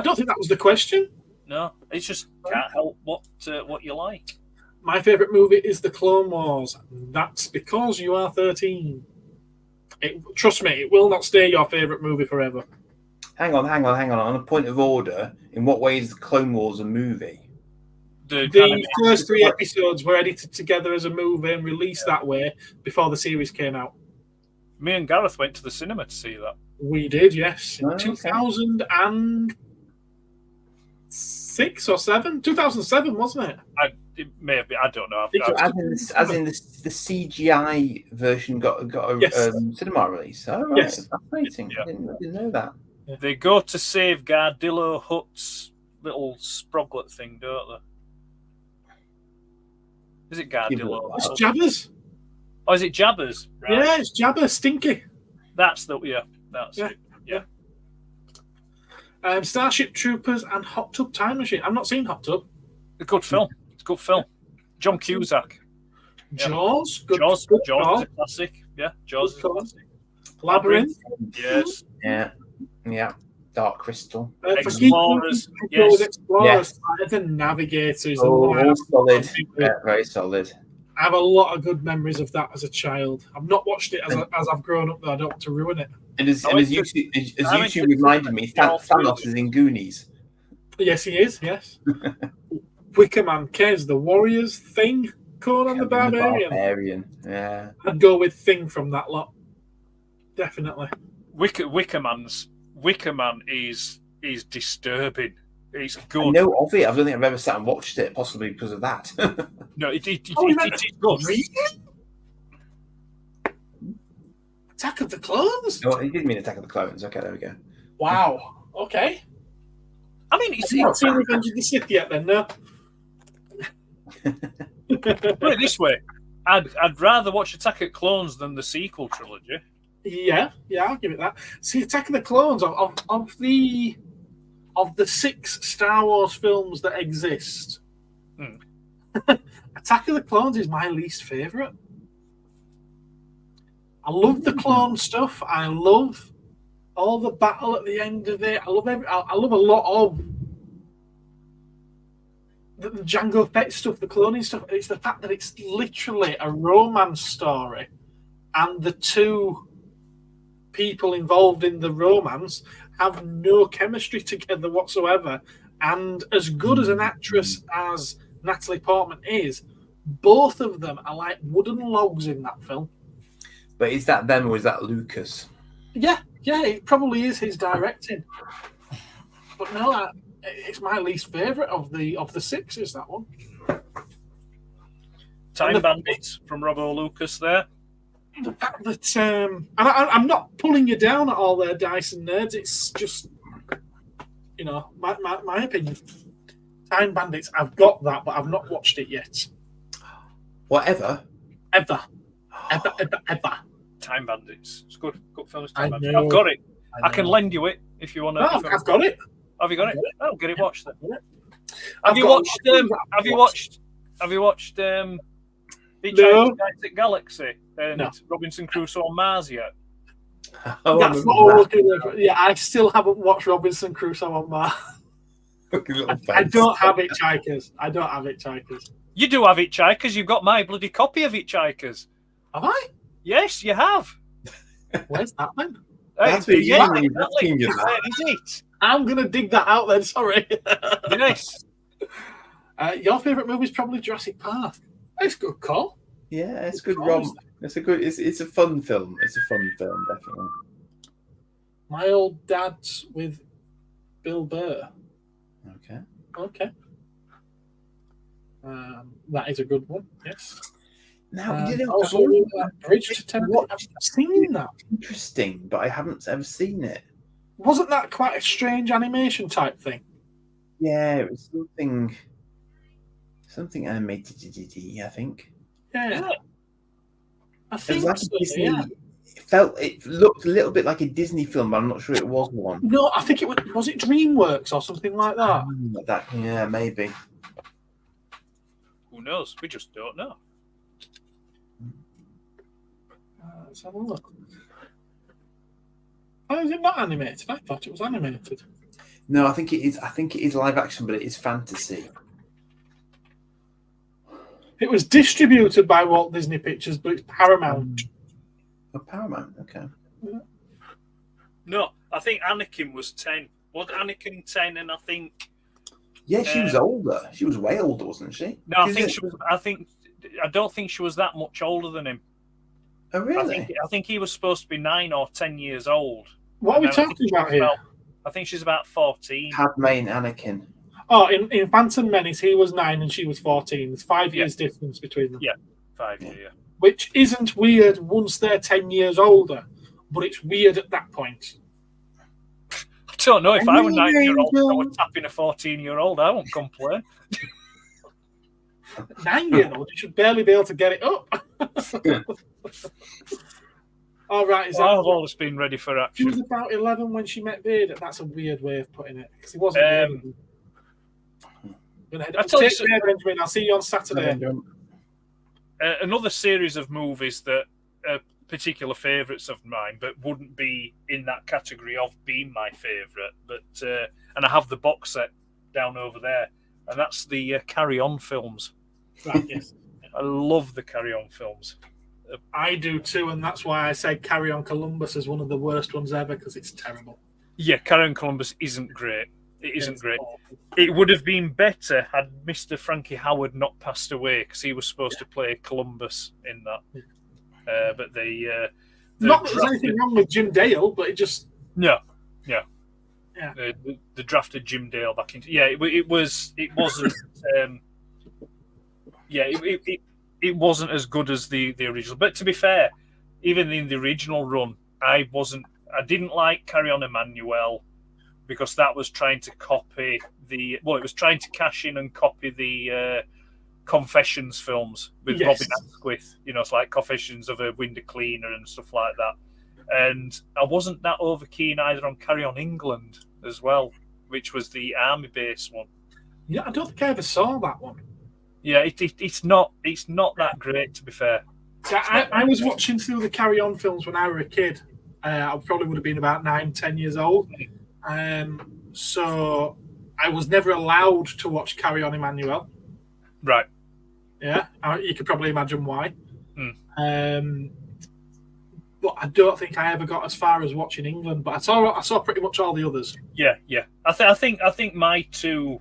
don't think that was the question. No, it's just can't help what you like. My favourite movie is The Clone Wars. That's because you are 13. Trust me, it will not stay your favourite movie forever. Hang on. On a point of order, in what way is The Clone Wars a movie? The first 3 episodes were edited together as a movie and released that way before the series came out. Me and Gareth went to the cinema to see that. We did, yes. In Okay. 2000 and... 2006 or 7? 2007, wasn't it? It may have been. I don't know. As in the CGI version got a Yes. cinema release. Oh, right. Yes. Fascinating. Yeah. I didn't know that. They go to save Gardillo Hutt's little sproglet thing, don't they? Is it Gardillo? It's Jabbers. Oh, is it Jabbers? Right. Yeah, it's Jabba Stinky. That's it. Yeah. Starship Troopers and Hot Tub Time Machine. I've not seen Hot Tub. A good film. It's a good film. John Cusack. Yeah. Jaws. Jaws is a classic. Yeah, Jaws is a classic. Labyrinth. Yes. Yeah. Dark Crystal. Explorers. Yes. Yes. Explorers. The Navigators. Oh, solid. Yeah, very solid. I have a lot of good memories of that as a child. I've not watched it as I've grown up, though. I don't want to ruin it. And as YouTube reminded me, Thanos is in Goonies. Yes, he is. Yes. Wicker Man, Kez, the Warriors, Thing, Conan the Barbarian. Yeah. I'd go with Thing from that lot. Definitely. Wicker Man is disturbing. It's good. I know of it. I don't think I've ever sat and watched it, possibly because of that. No, it is good. Really? Attack of the Clones? No, he didn't mean Attack of the Clones. Okay, there we go. Wow. Okay. I mean, I've not seen Revenge of the Sith yet, then, no. Put it this way, I'd rather watch Attack of Clones than the sequel trilogy. Yeah, I'll give it that. See, Attack of the Clones, of the 6 Star Wars films that exist, Attack of the Clones is my least favourite. I love the clone stuff. I love all the battle at the end of it. I love a lot of the Jango Fett stuff, the cloning stuff. It's the fact that it's literally a romance story, and the two people involved in the romance have no chemistry together whatsoever. And as good as an actress as Natalie Portman is, both of them are like wooden logs in that film. But is that them or is that Lucas? Yeah, it probably is his directing. But no, it's my least favourite of the 6. Is that one? Time Bandits from Robbo Lucas there. The fact that and I'm not pulling you down at all there, Dyson nerds. It's just, my opinion. Time Bandits. I've got that, but I've not watched it yet. Whatever. Ever. Time Bandits. It's good. Good film. Time Bandits. know. I've got it. I can lend you it if you want to. No, I've got it. Have you got it? I'll get it watched then. Have you watched Hitchhiker's Galaxy and Robinson Crusoe on Mars yet? That's what we're looking at. Yeah, I still haven't watched Robinson Crusoe on Mars. I don't have Hitchhikers. You do have Hitchhikers. You've got my bloody copy of Hitchhikers. Have I? Yes, you have. Where's that then? That's Is it? I'm going to dig that out then, sorry. Yes. Your favourite movie is probably Jurassic Park. It's a good call. Yeah, it's good romp. It's a fun film. It's a fun film, definitely. My Old Dad's with Bill Burr. Okay. That is a good one, yes. Now, also, Bridge to Terabithia. I've seen that. Interesting, but I haven't ever seen it. Wasn't that quite a strange animation type thing? Yeah, it was something animated, I think. Yeah. I It think was like so, a Disney. yeah. It looked a little bit like a Disney film, but I'm not sure it was one. No, I think was it DreamWorks or something like that? Yeah, maybe. Who knows? We just don't know. Let's have a look. Oh, is it not animated? I thought it was animated. No, I think it is. I think it is live action, but it is fantasy. It was distributed by Walt Disney Pictures, but it's Paramount. Oh, Paramount. Okay. No, I think Anakin was 10. Was Anakin 10? And I think. Yeah, she was older. She was way older, wasn't she? No, I think she was. I don't think she was that much older than him. Oh, really? I think he was supposed to be 9 or 10 years old. What are we talking about here? I think she's about 14. Padme and Anakin. Oh, in Phantom Menace, he was 9 and she was 14. There's 5 years difference between them. Yeah, 5 years. Yeah. Which isn't weird once they're 10 years older, but it's weird at that point. I don't know. If I were 9-year-old, I was tapping a 14-year-old. I won't complain. 9-year-old, you should barely be able to get it up. All right, I've always been ready for She action. was about 11 when she met Vader. That's a weird way of putting it because he wasn't. Vader. Take care, Benjamin. I'll see you on Saturday. Another series of movies that are particular favourites of mine, but wouldn't be in that category of being my favourite. But and I have the box set down over there, and that's the Carry On films. Right, yes. I love the Carry On films. I do too, and that's why I say Carry On Columbus is one of the worst ones ever because it's terrible. Yeah, Carry On Columbus isn't great. It isn't great. It would have been better had Mr. Frankie Howard not passed away because he was supposed to play Columbus in that. But they not that there's anything wrong with Jim Dale, but it just yeah. They drafted Jim Dale back into it wasn't it wasn't as good as the original. But to be fair, even in the original run, I didn't like Carry On Emmanuel because that was trying to copy it was trying to cash in and copy the Confessions films with Robin Asquith. It's like Confessions of a Window Cleaner and stuff like that. And I wasn't that over keen either on Carry On England as well, which was the army base one. Yeah, I don't think I ever saw that one. Yeah, it's not that great, to be fair. I was watching through the Carry On films when I was a kid. I probably would have been about 9, 10 years old. So I was never allowed to watch Carry On Emmanuel. Right. Yeah, you could probably imagine why. But I don't think I ever got as far as watching England. But I saw pretty much all the others. Yeah. I think my two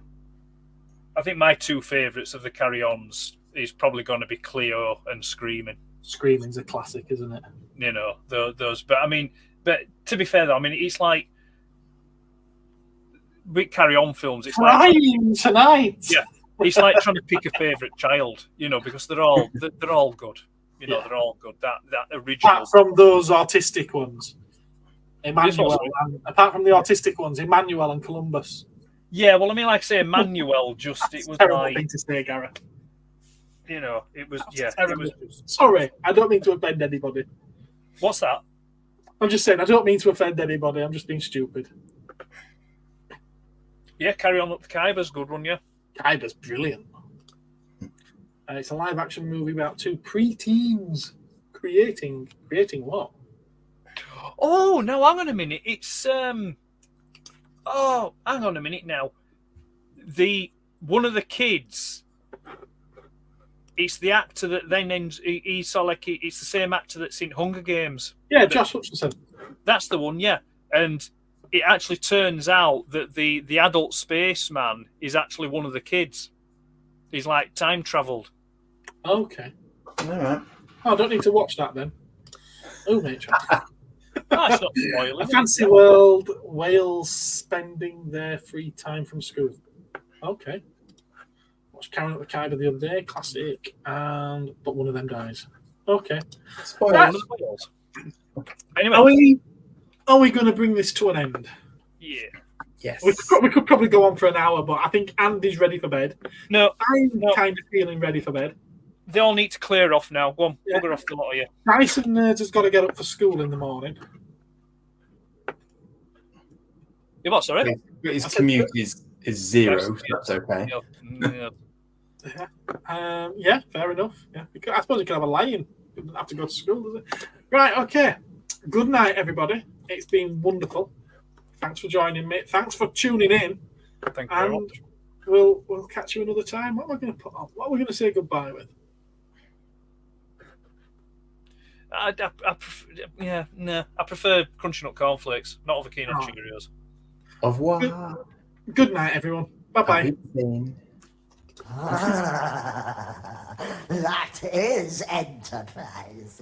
favourites of the Carry Ons is probably going to be Cleo and Screaming. Screaming's a classic, isn't it? Those. But to be fair, though, it's like with Carry On films, it's Crying tonight. Yeah, it's like trying to pick a favourite child, because they're all good. They're all good. That original. Apart from those autistic ones, Emmanuel. Apart from the autistic ones, Emmanuel and Columbus. Yeah, well, like I say, Emmanuel it was terrible like thing to say, Gareth. It was. Sorry, I don't mean to offend anybody. What's that? I'm just saying, I don't mean to offend anybody. I'm just being stupid. Yeah, Carry On Up the Khyber's good one, yeah. Khyber's brilliant. It's a live-action movie about two pre-teens creating what? Oh, no, hang on a minute. It's hang on a minute now. One of the kids. It's the actor that then ends. It's the same actor that's in Hunger Games. Yeah, Josh Hutcherson. That's the one, yeah. And it actually turns out that the adult spaceman is actually one of the kids. He's like time travelled. Okay. All right. Oh, I don't need to watch that then. Oh, mate. That's not spoiling. A fancy world, Wales spending their free time from school. Okay. Watched Karen at the Khyber the other day, classic, but one of them dies. Okay. Spoilers. Anyway, are we going to bring this to an end? Yeah. Yes. We could probably go on for an hour, but I think Andy's ready for bed. No, I'm kind of feeling ready for bed. They all need to clear off now. Go on, bugger off the lot of you. Dyson Nerds has got to get up for school in the morning. You what, sorry? His commute is zero, so that's okay. Yeah, fair enough. Yeah, I suppose you could have a lie-in. You don't have to go to school, does it? Right, okay. Good night, everybody. It's been wonderful. Thanks for joining me. Thanks for tuning in. Thank you very much. We'll catch you another time. What am I going to put on? What are we going to say goodbye with? I prefer Crunchy Nut Cornflakes. Not over keen on Cheerios. Au revoir. Good night, everyone. Bye-bye. That is enterprise.